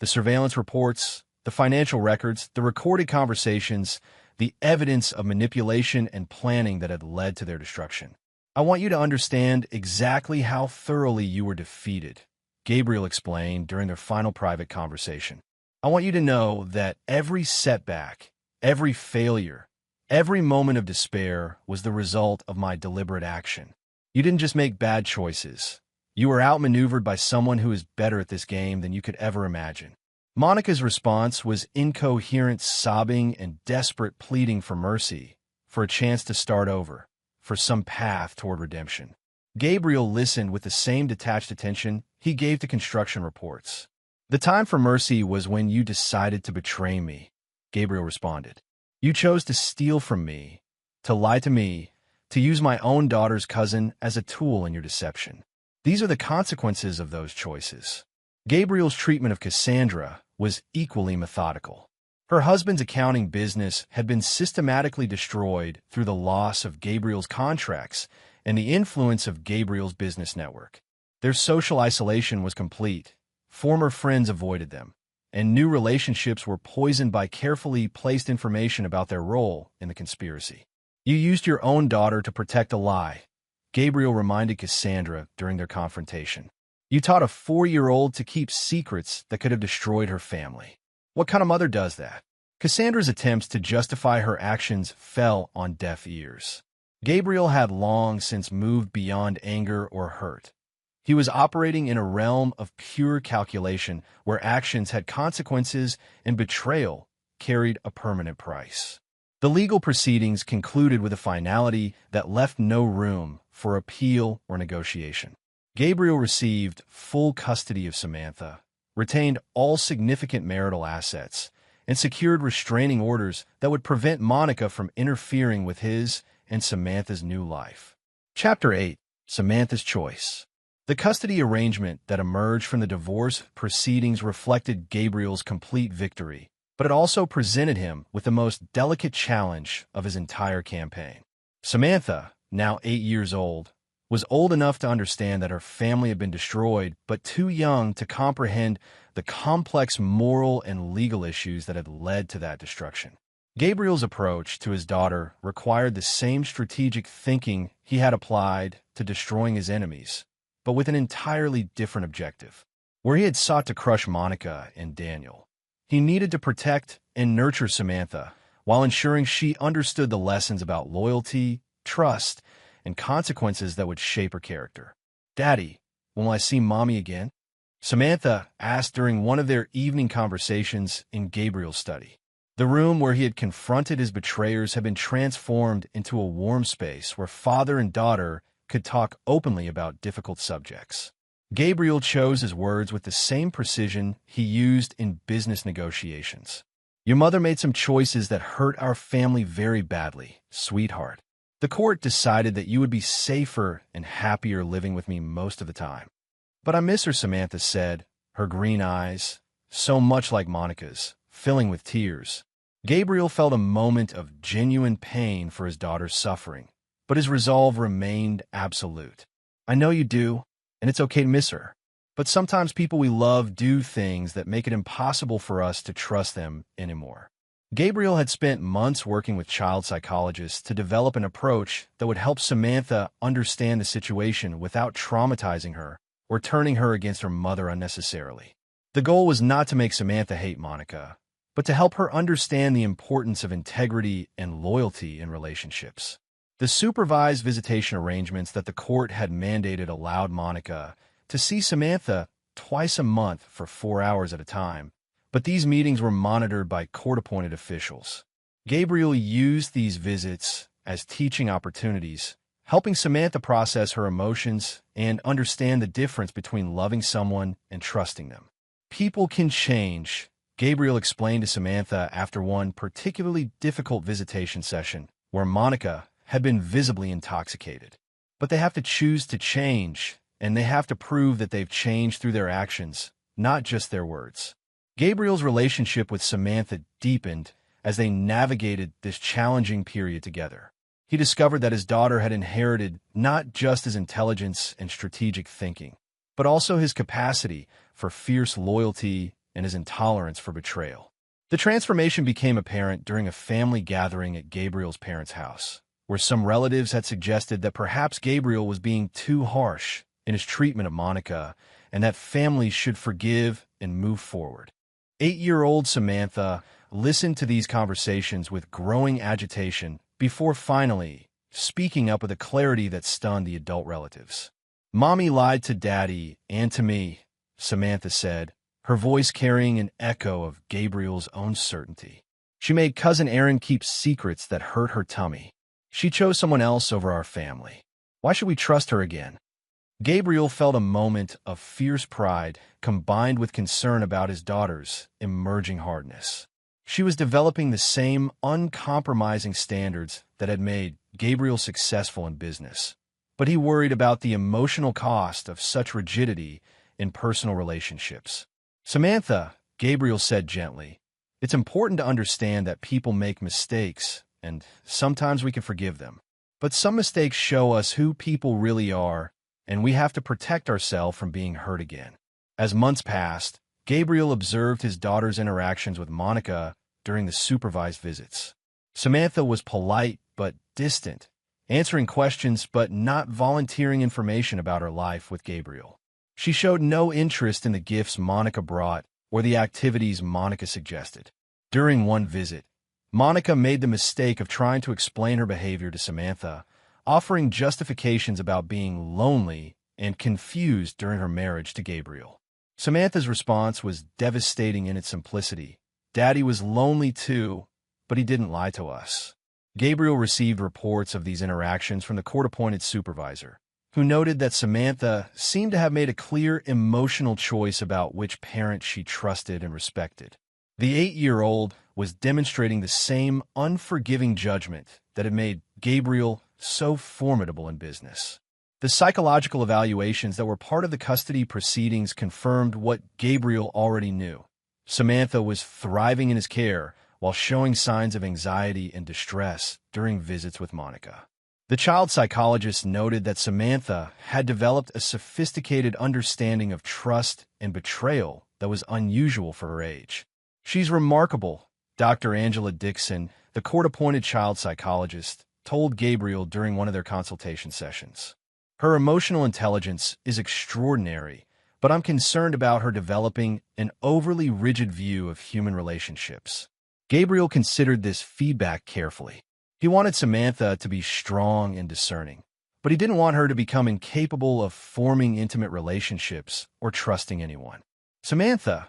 The surveillance reports, the financial records, the recorded conversations, the evidence of manipulation and planning that had led to their destruction. "I want you to understand exactly how thoroughly you were defeated," Gabriel explained during their final private conversation. "I want you to know that every setback, every failure, every moment of despair was the result of my deliberate action. You didn't just make bad choices. You were outmaneuvered by someone who is better at this game than you could ever imagine." Monica's response was incoherent sobbing and desperate pleading for mercy, for a chance to start over, for some path toward redemption. Gabriel listened with the same detached attention he gave to construction reports. "The time for mercy was when you decided to betray me," Gabriel responded. "You chose to steal from me, to lie to me, to use my own daughter's cousin as a tool in your deception. These are the consequences of those choices." Gabriel's treatment of Cassandra was equally methodical. Her husband's accounting business had been systematically destroyed through the loss of Gabriel's contracts and the influence of Gabriel's business network. Their social isolation was complete, Former friends avoided them, and new relationships were poisoned by carefully placed information about their role in the conspiracy. You used your own daughter to protect a lie, Gabriel reminded Cassandra during their confrontation. You taught a 4-year-old to keep secrets that could have destroyed her family. What kind of mother does that? Cassandra's attempts to justify her actions fell on deaf ears. Gabriel had long since moved beyond anger or hurt. He was operating in a realm of pure calculation where actions had consequences and betrayal carried a permanent price. The legal proceedings concluded with a finality that left no room for appeal or negotiation. Gabriel received full custody of Samantha, retained all significant marital assets, and secured restraining orders that would prevent Monica from interfering with his and Samantha's new life. Chapter 8. Samantha's Choice. The custody arrangement that emerged from the divorce proceedings reflected Gabriel's complete victory, but it also presented him with the most delicate challenge of his entire campaign. Samantha, now 8 years old, was old enough to understand that her family had been destroyed, but too young to comprehend the complex moral and legal issues that had led to that destruction. Gabriel's approach to his daughter required the same strategic thinking he had applied to destroying his enemies, but with an entirely different objective. Where he had sought to crush Monica and Daniel, he needed to protect and nurture Samantha while ensuring she understood the lessons about loyalty, trust, and consequences that would shape her character. "Daddy, will I see Mommy again?" Samantha asked during one of their evening conversations in Gabriel's study. The room where he had confronted his betrayers had been transformed into a warm space where father and daughter could talk openly about difficult subjects. Gabriel chose his words with the same precision he used in business negotiations. "Your mother made some choices that hurt our family very badly, sweetheart. The court decided that you would be safer and happier living with me most of the time. But I miss her," Samantha said, her green eyes, so much like Monica's, filling with tears. Gabriel felt a moment of genuine pain for his daughter's suffering, but his resolve remained absolute. "I know you do, and it's okay to miss her. But sometimes people we love do things that make it impossible for us to trust them anymore." Gabriel had spent months working with child psychologists to develop an approach that would help Samantha understand the situation without traumatizing her or turning her against her mother unnecessarily. The goal was not to make Samantha hate Monica, but to help her understand the importance of integrity and loyalty in relationships. The supervised visitation arrangements that the court had mandated allowed Monica to see Samantha twice a month for 4 hours at a time, but these meetings were monitored by court-appointed officials. Gabriel used these visits as teaching opportunities, helping Samantha process her emotions and understand the difference between loving someone and trusting them. "People can change," Gabriel explained to Samantha after one particularly difficult visitation session where Monica had been visibly intoxicated. "But they have to choose to change, and they have to prove that they've changed through their actions, not just their words." Gabriel's relationship with Samantha deepened as they navigated this challenging period together. He discovered that his daughter had inherited not just his intelligence and strategic thinking, but also his capacity for fierce loyalty and his intolerance for betrayal. The transformation became apparent during a family gathering at Gabriel's parents' house, where some relatives had suggested that perhaps Gabriel was being too harsh in his treatment of Monica and that families should forgive and move forward. 8-year-old Samantha listened to these conversations with growing agitation before finally speaking up with a clarity that stunned the adult relatives. "Mommy lied to Daddy and to me," Samantha said, her voice carrying an echo of Gabriel's own certainty. "She made Cousin Aaron keep secrets that hurt her tummy. She chose someone else over our family. Why should we trust her again?" Gabriel felt a moment of fierce pride combined with concern about his daughter's emerging hardness. She was developing the same uncompromising standards that had made Gabriel successful in business, but he worried about the emotional cost of such rigidity in personal relationships. "Samantha," Gabriel said gently, "it's important to understand that people make mistakes, and sometimes we can forgive them. But some mistakes show us who people really are, and we have to protect ourselves from being hurt again. As months passed, Gabriel observed his daughter's interactions with Monica during the supervised visits. Samantha was polite but distant, answering questions but not volunteering information about her life with Gabriel. She showed no interest in the gifts Monica brought or the activities Monica suggested. During one visit, Monica made the mistake of trying to explain her behavior to Samantha, offering justifications about being lonely and confused during her marriage to Gabriel. Samantha's response was devastating in its simplicity. "Daddy was lonely too, but he didn't lie to us." Gabriel received reports of these interactions from the court-appointed supervisor, who noted that Samantha seemed to have made a clear emotional choice about which parent she trusted and respected. The 8-year-old was demonstrating the same unforgiving judgment that had made Gabriel so formidable in business. The psychological evaluations that were part of the custody proceedings confirmed what Gabriel already knew. Samantha was thriving in his care while showing signs of anxiety and distress during visits with Monica. The child psychologist noted that Samantha had developed a sophisticated understanding of trust and betrayal that was unusual for her age. "She's remarkable," Dr. Angela Dixon, the court-appointed child psychologist, told Gabriel during one of their consultation sessions. "Her emotional intelligence is extraordinary, but I'm concerned about her developing an overly rigid view of human relationships." Gabriel considered this feedback carefully. He wanted Samantha to be strong and discerning, but he didn't want her to become incapable of forming intimate relationships or trusting anyone. "Samantha,"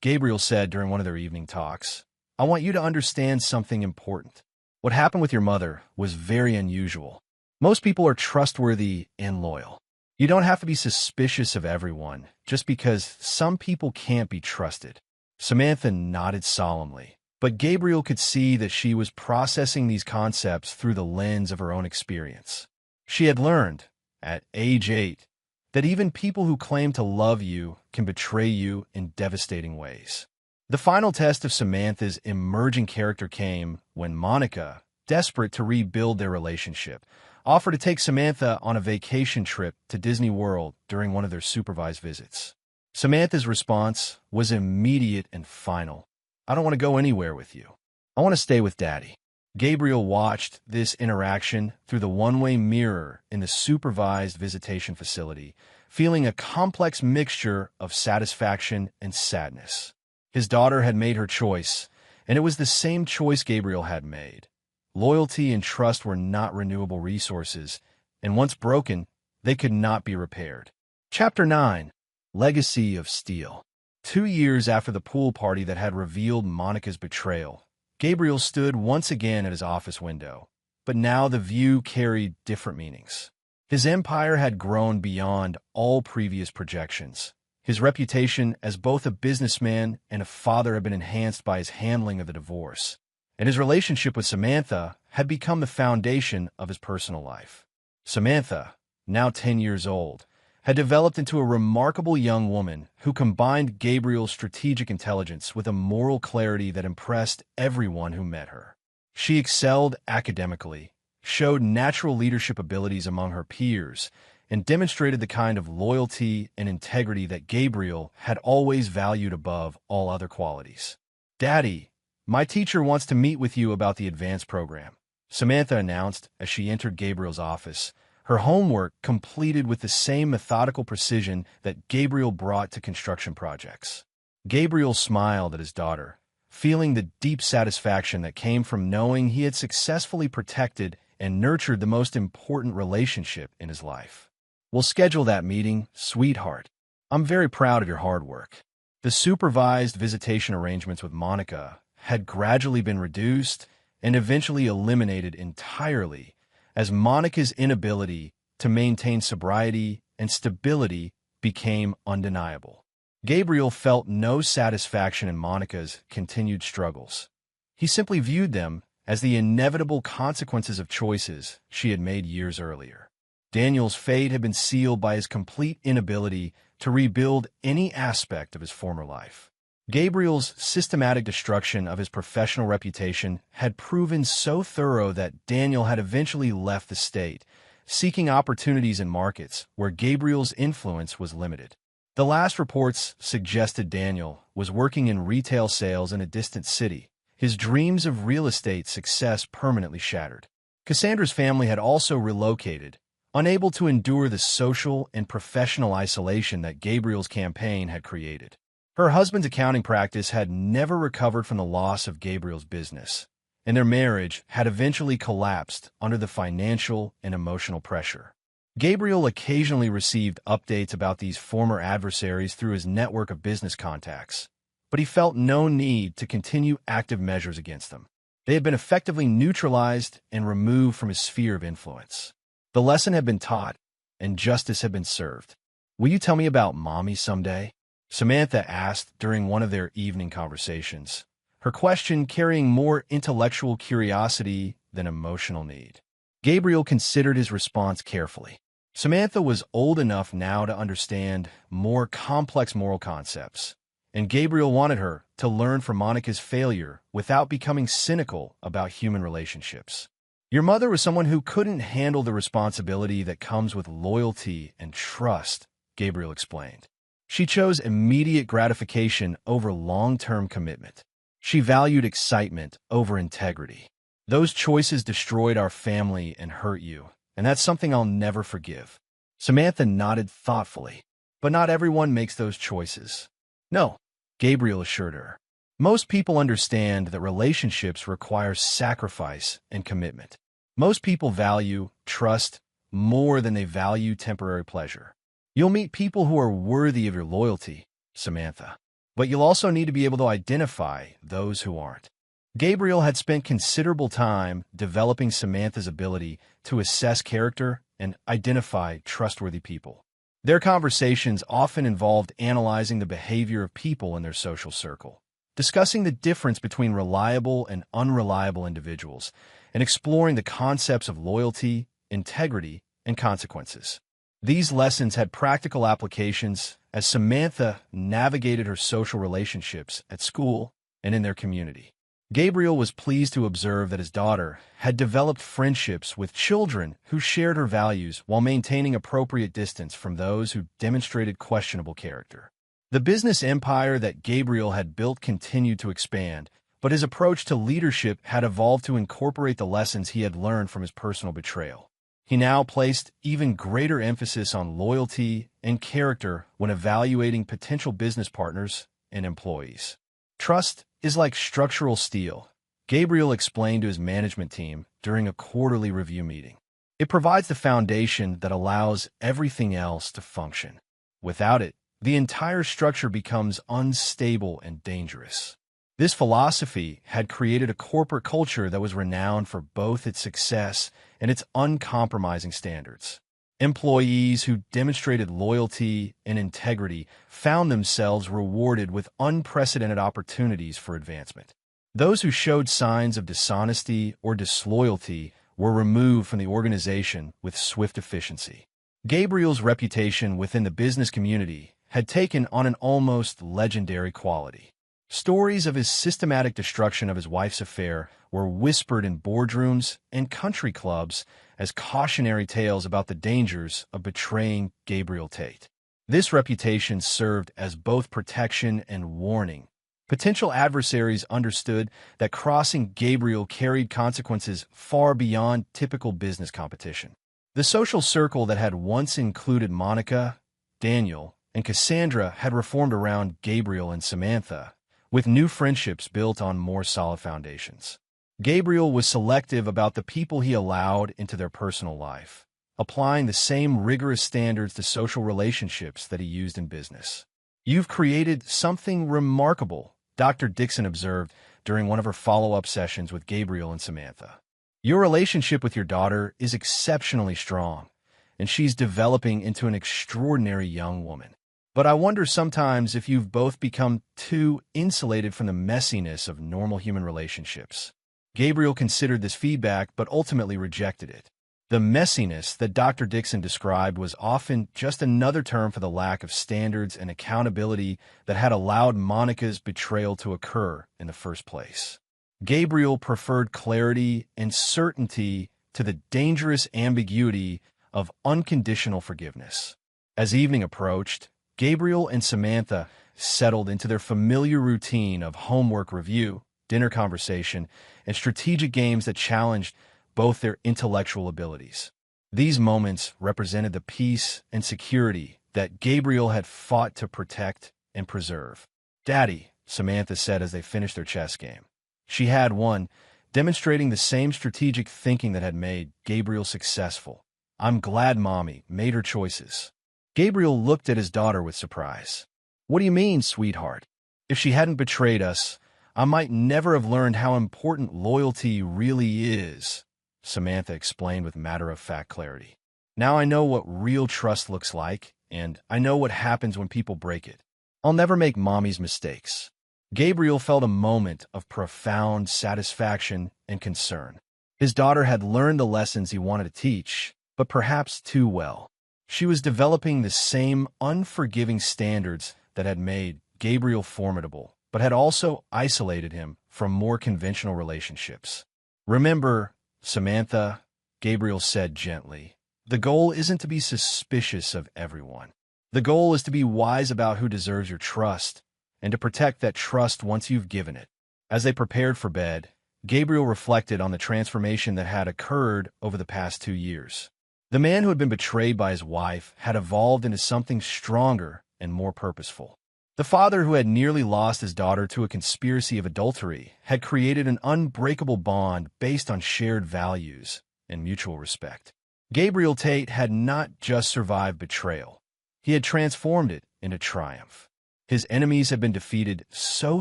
Gabriel said during one of their evening talks, "I want you to understand something important. What happened with your mother was very unusual. Most people are trustworthy and loyal. You don't have to be suspicious of everyone just because some people can't be trusted." Samantha nodded solemnly, but Gabriel could see that she was processing these concepts through the lens of her own experience. She had learned, at age 8, that even people who claim to love you can betray you in devastating ways. The final test of Samantha's emerging character came when Monica, desperate to rebuild their relationship, offered to take Samantha on a vacation trip to Disney World during one of their supervised visits. Samantha's response was immediate and final. "I don't want to go anywhere with you. I want to stay with Daddy." Gabriel watched this interaction through the one-way mirror in the supervised visitation facility, feeling a complex mixture of satisfaction and sadness. His daughter had made her choice, and it was the same choice Gabriel had made. Loyalty and trust were not renewable resources, and once broken, they could not be repaired. Chapter 9. Legacy of Steel. 2 years after the pool party that had revealed Monica's betrayal, Gabriel stood once again at his office window, but now the view carried different meanings. His empire had grown beyond all previous projections. His reputation as both a businessman and a father had been enhanced by his handling of the divorce, and his relationship with Samantha had become the foundation of his personal life. Samantha, now 10 years old, had developed into a remarkable young woman who combined Gabriel's strategic intelligence with a moral clarity that impressed everyone who met her. She excelled academically, showed natural leadership abilities among her peers, and demonstrated the kind of loyalty and integrity that Gabriel had always valued above all other qualities. "Daddy, my teacher wants to meet with you about the advanced program," Samantha announced as she entered Gabriel's office, her homework completed with the same methodical precision that Gabriel brought to construction projects. Gabriel smiled at his daughter, feeling the deep satisfaction that came from knowing he had successfully protected and nurtured the most important relationship in his life. "We'll schedule that meeting, sweetheart. I'm very proud of your hard work." The supervised visitation arrangements with Monica had gradually been reduced and eventually eliminated entirely as Monica's inability to maintain sobriety and stability became undeniable. Gabriel felt no satisfaction in Monica's continued struggles. He simply viewed them as the inevitable consequences of choices she had made years earlier. Daniel's fate had been sealed by his complete inability to rebuild any aspect of his former life. Gabriel's systematic destruction of his professional reputation had proven so thorough that Daniel had eventually left the state, seeking opportunities in markets where Gabriel's influence was limited. The last reports suggested Daniel was working in retail sales in a distant city, his dreams of real estate success permanently shattered. Cassandra's family had also relocated, unable to endure the social and professional isolation that Gabriel's campaign had created. Her husband's accounting practice had never recovered from the loss of Gabriel's business, and their marriage had eventually collapsed under the financial and emotional pressure. Gabriel occasionally received updates about these former adversaries through his network of business contacts, but he felt no need to continue active measures against them. They had been effectively neutralized and removed from his sphere of influence. The lesson had been taught, and justice had been served. "Will you tell me about Mommy someday?" Samantha asked during one of their evening conversations, her question carrying more intellectual curiosity than emotional need. Gabriel considered his response carefully. Samantha was old enough now to understand more complex moral concepts, and Gabriel wanted her to learn from Monica's failure without becoming cynical about human relationships. "Your mother was someone who couldn't handle the responsibility that comes with loyalty and trust," Gabriel explained. "She chose immediate gratification over long-term commitment. She valued excitement over integrity. Those choices destroyed our family and hurt you, and that's something I'll never forgive." Samantha nodded thoughtfully. "But not everyone makes those choices." "No," Gabriel assured her. "Most people understand that relationships require sacrifice and commitment. Most people value trust more than they value temporary pleasure. You'll meet people who are worthy of your loyalty, Samantha, but you'll also need to be able to identify those who aren't." Gabriel had spent considerable time developing Samantha's ability to assess character and identify trustworthy people. Their conversations often involved analyzing the behavior of people in their social circle, discussing the difference between reliable and unreliable individuals, and exploring the concepts of loyalty, integrity, and consequences. These lessons had practical applications as Samantha navigated her social relationships at school and in their community. Gabriel was pleased to observe that his daughter had developed friendships with children who shared her values while maintaining appropriate distance from those who demonstrated questionable character. The business empire that Gabriel had built continued to expand, but his approach to leadership had evolved to incorporate the lessons he had learned from his personal betrayal. He now placed even greater emphasis on loyalty and character when evaluating potential business partners and employees. "Trust is like structural steel," Gabriel explained to his management team during a quarterly review meeting. "It provides the foundation that allows everything else to function. Without it, the entire structure becomes unstable and dangerous." This philosophy had created a corporate culture that was renowned for both its success and its uncompromising standards. Employees who demonstrated loyalty and integrity found themselves rewarded with unprecedented opportunities for advancement. Those who showed signs of dishonesty or disloyalty were removed from the organization with swift efficiency. Gabriel's reputation within the business community had taken on an almost legendary quality. Stories of his systematic destruction of his wife's affair were whispered in boardrooms and country clubs as cautionary tales about the dangers of betraying Gabriel Tate. This reputation served as both protection and warning. Potential adversaries understood that crossing Gabriel carried consequences far beyond typical business competition. The social circle that had once included Monica, Daniel, and Cassandra had reformed around Gabriel and Samantha, with new friendships built on more solid foundations. Gabriel was selective about the people he allowed into their personal life, applying the same rigorous standards to social relationships that he used in business. "You've created something remarkable," Dr. Dixon observed during one of her follow-up sessions with Gabriel and Samantha. "Your relationship with your daughter is exceptionally strong, and she's developing into an extraordinary young woman. But I wonder sometimes if you've both become too insulated from the messiness of normal human relationships." Gabriel considered this feedback but ultimately rejected it. The messiness that Dr. Dixon described was often just another term for the lack of standards and accountability that had allowed Monica's betrayal to occur in the first place. Gabriel preferred clarity and certainty to the dangerous ambiguity of unconditional forgiveness. As evening approached, Gabriel and Samantha settled into their familiar routine of homework review, dinner conversation, and strategic games that challenged both their intellectual abilities. These moments represented the peace and security that Gabriel had fought to protect and preserve. "Daddy," Samantha said as they finished their chess game. She had won, demonstrating the same strategic thinking that had made Gabriel successful. "I'm glad Mommy made her choices." Gabriel looked at his daughter with surprise. "What do you mean, sweetheart? If she hadn't betrayed us, I might never have learned how important loyalty really is," Samantha explained with matter-of-fact clarity. "Now I know what real trust looks like, and I know what happens when people break it. I'll never make Mommy's mistakes." Gabriel felt a moment of profound satisfaction and concern. His daughter had learned the lessons he wanted to teach, but perhaps too well. She was developing the same unforgiving standards that had made Gabriel formidable, but had also isolated him from more conventional relationships. "Remember, Samantha," Gabriel said gently, "the goal isn't to be suspicious of everyone. The goal is to be wise about who deserves your trust, and to protect that trust once you've given it." As they prepared for bed, Gabriel reflected on the transformation that had occurred over the past 2 years. The man who had been betrayed by his wife had evolved into something stronger and more purposeful. The father who had nearly lost his daughter to a conspiracy of adultery had created an unbreakable bond based on shared values and mutual respect. Gabriel Tate had not just survived betrayal. He had transformed it into triumph. His enemies had been defeated so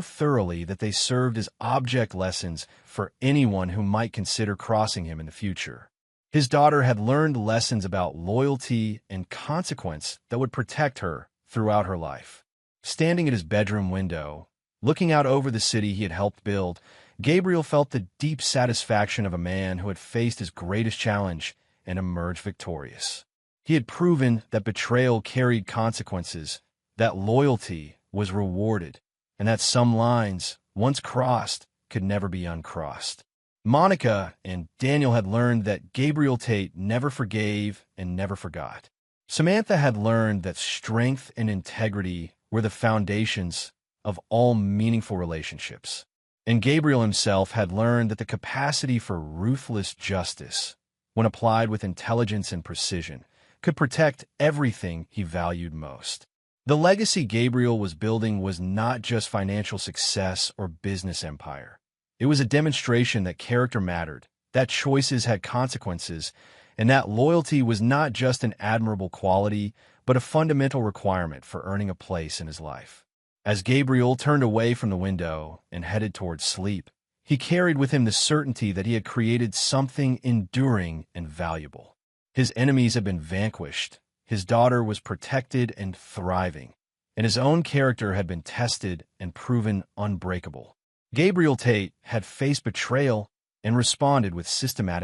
thoroughly that they served as object lessons for anyone who might consider crossing him in the future. His daughter had learned lessons about loyalty and consequence that would protect her throughout her life. Standing at his bedroom window, looking out over the city he had helped build, Gabriel felt the deep satisfaction of a man who had faced his greatest challenge and emerged victorious. He had proven that betrayal carried consequences, that loyalty was rewarded, and that some lines, once crossed, could never be uncrossed. Monica and Daniel had learned that Gabriel Tate never forgave and never forgot. Samantha had learned that strength and integrity were the foundations of all meaningful relationships. And Gabriel himself had learned that the capacity for ruthless justice, when applied with intelligence and precision, could protect everything he valued most. The legacy Gabriel was building was not just financial success or business empire. It was a demonstration that character mattered, that choices had consequences, and that loyalty was not just an admirable quality, but a fundamental requirement for earning a place in his life. As Gabriel turned away from the window and headed towards sleep, he carried with him the certainty that he had created something enduring and valuable. His enemies had been vanquished, his daughter was protected and thriving, and his own character had been tested and proven unbreakable. Gabriel Tate had faced betrayal and responded with systematic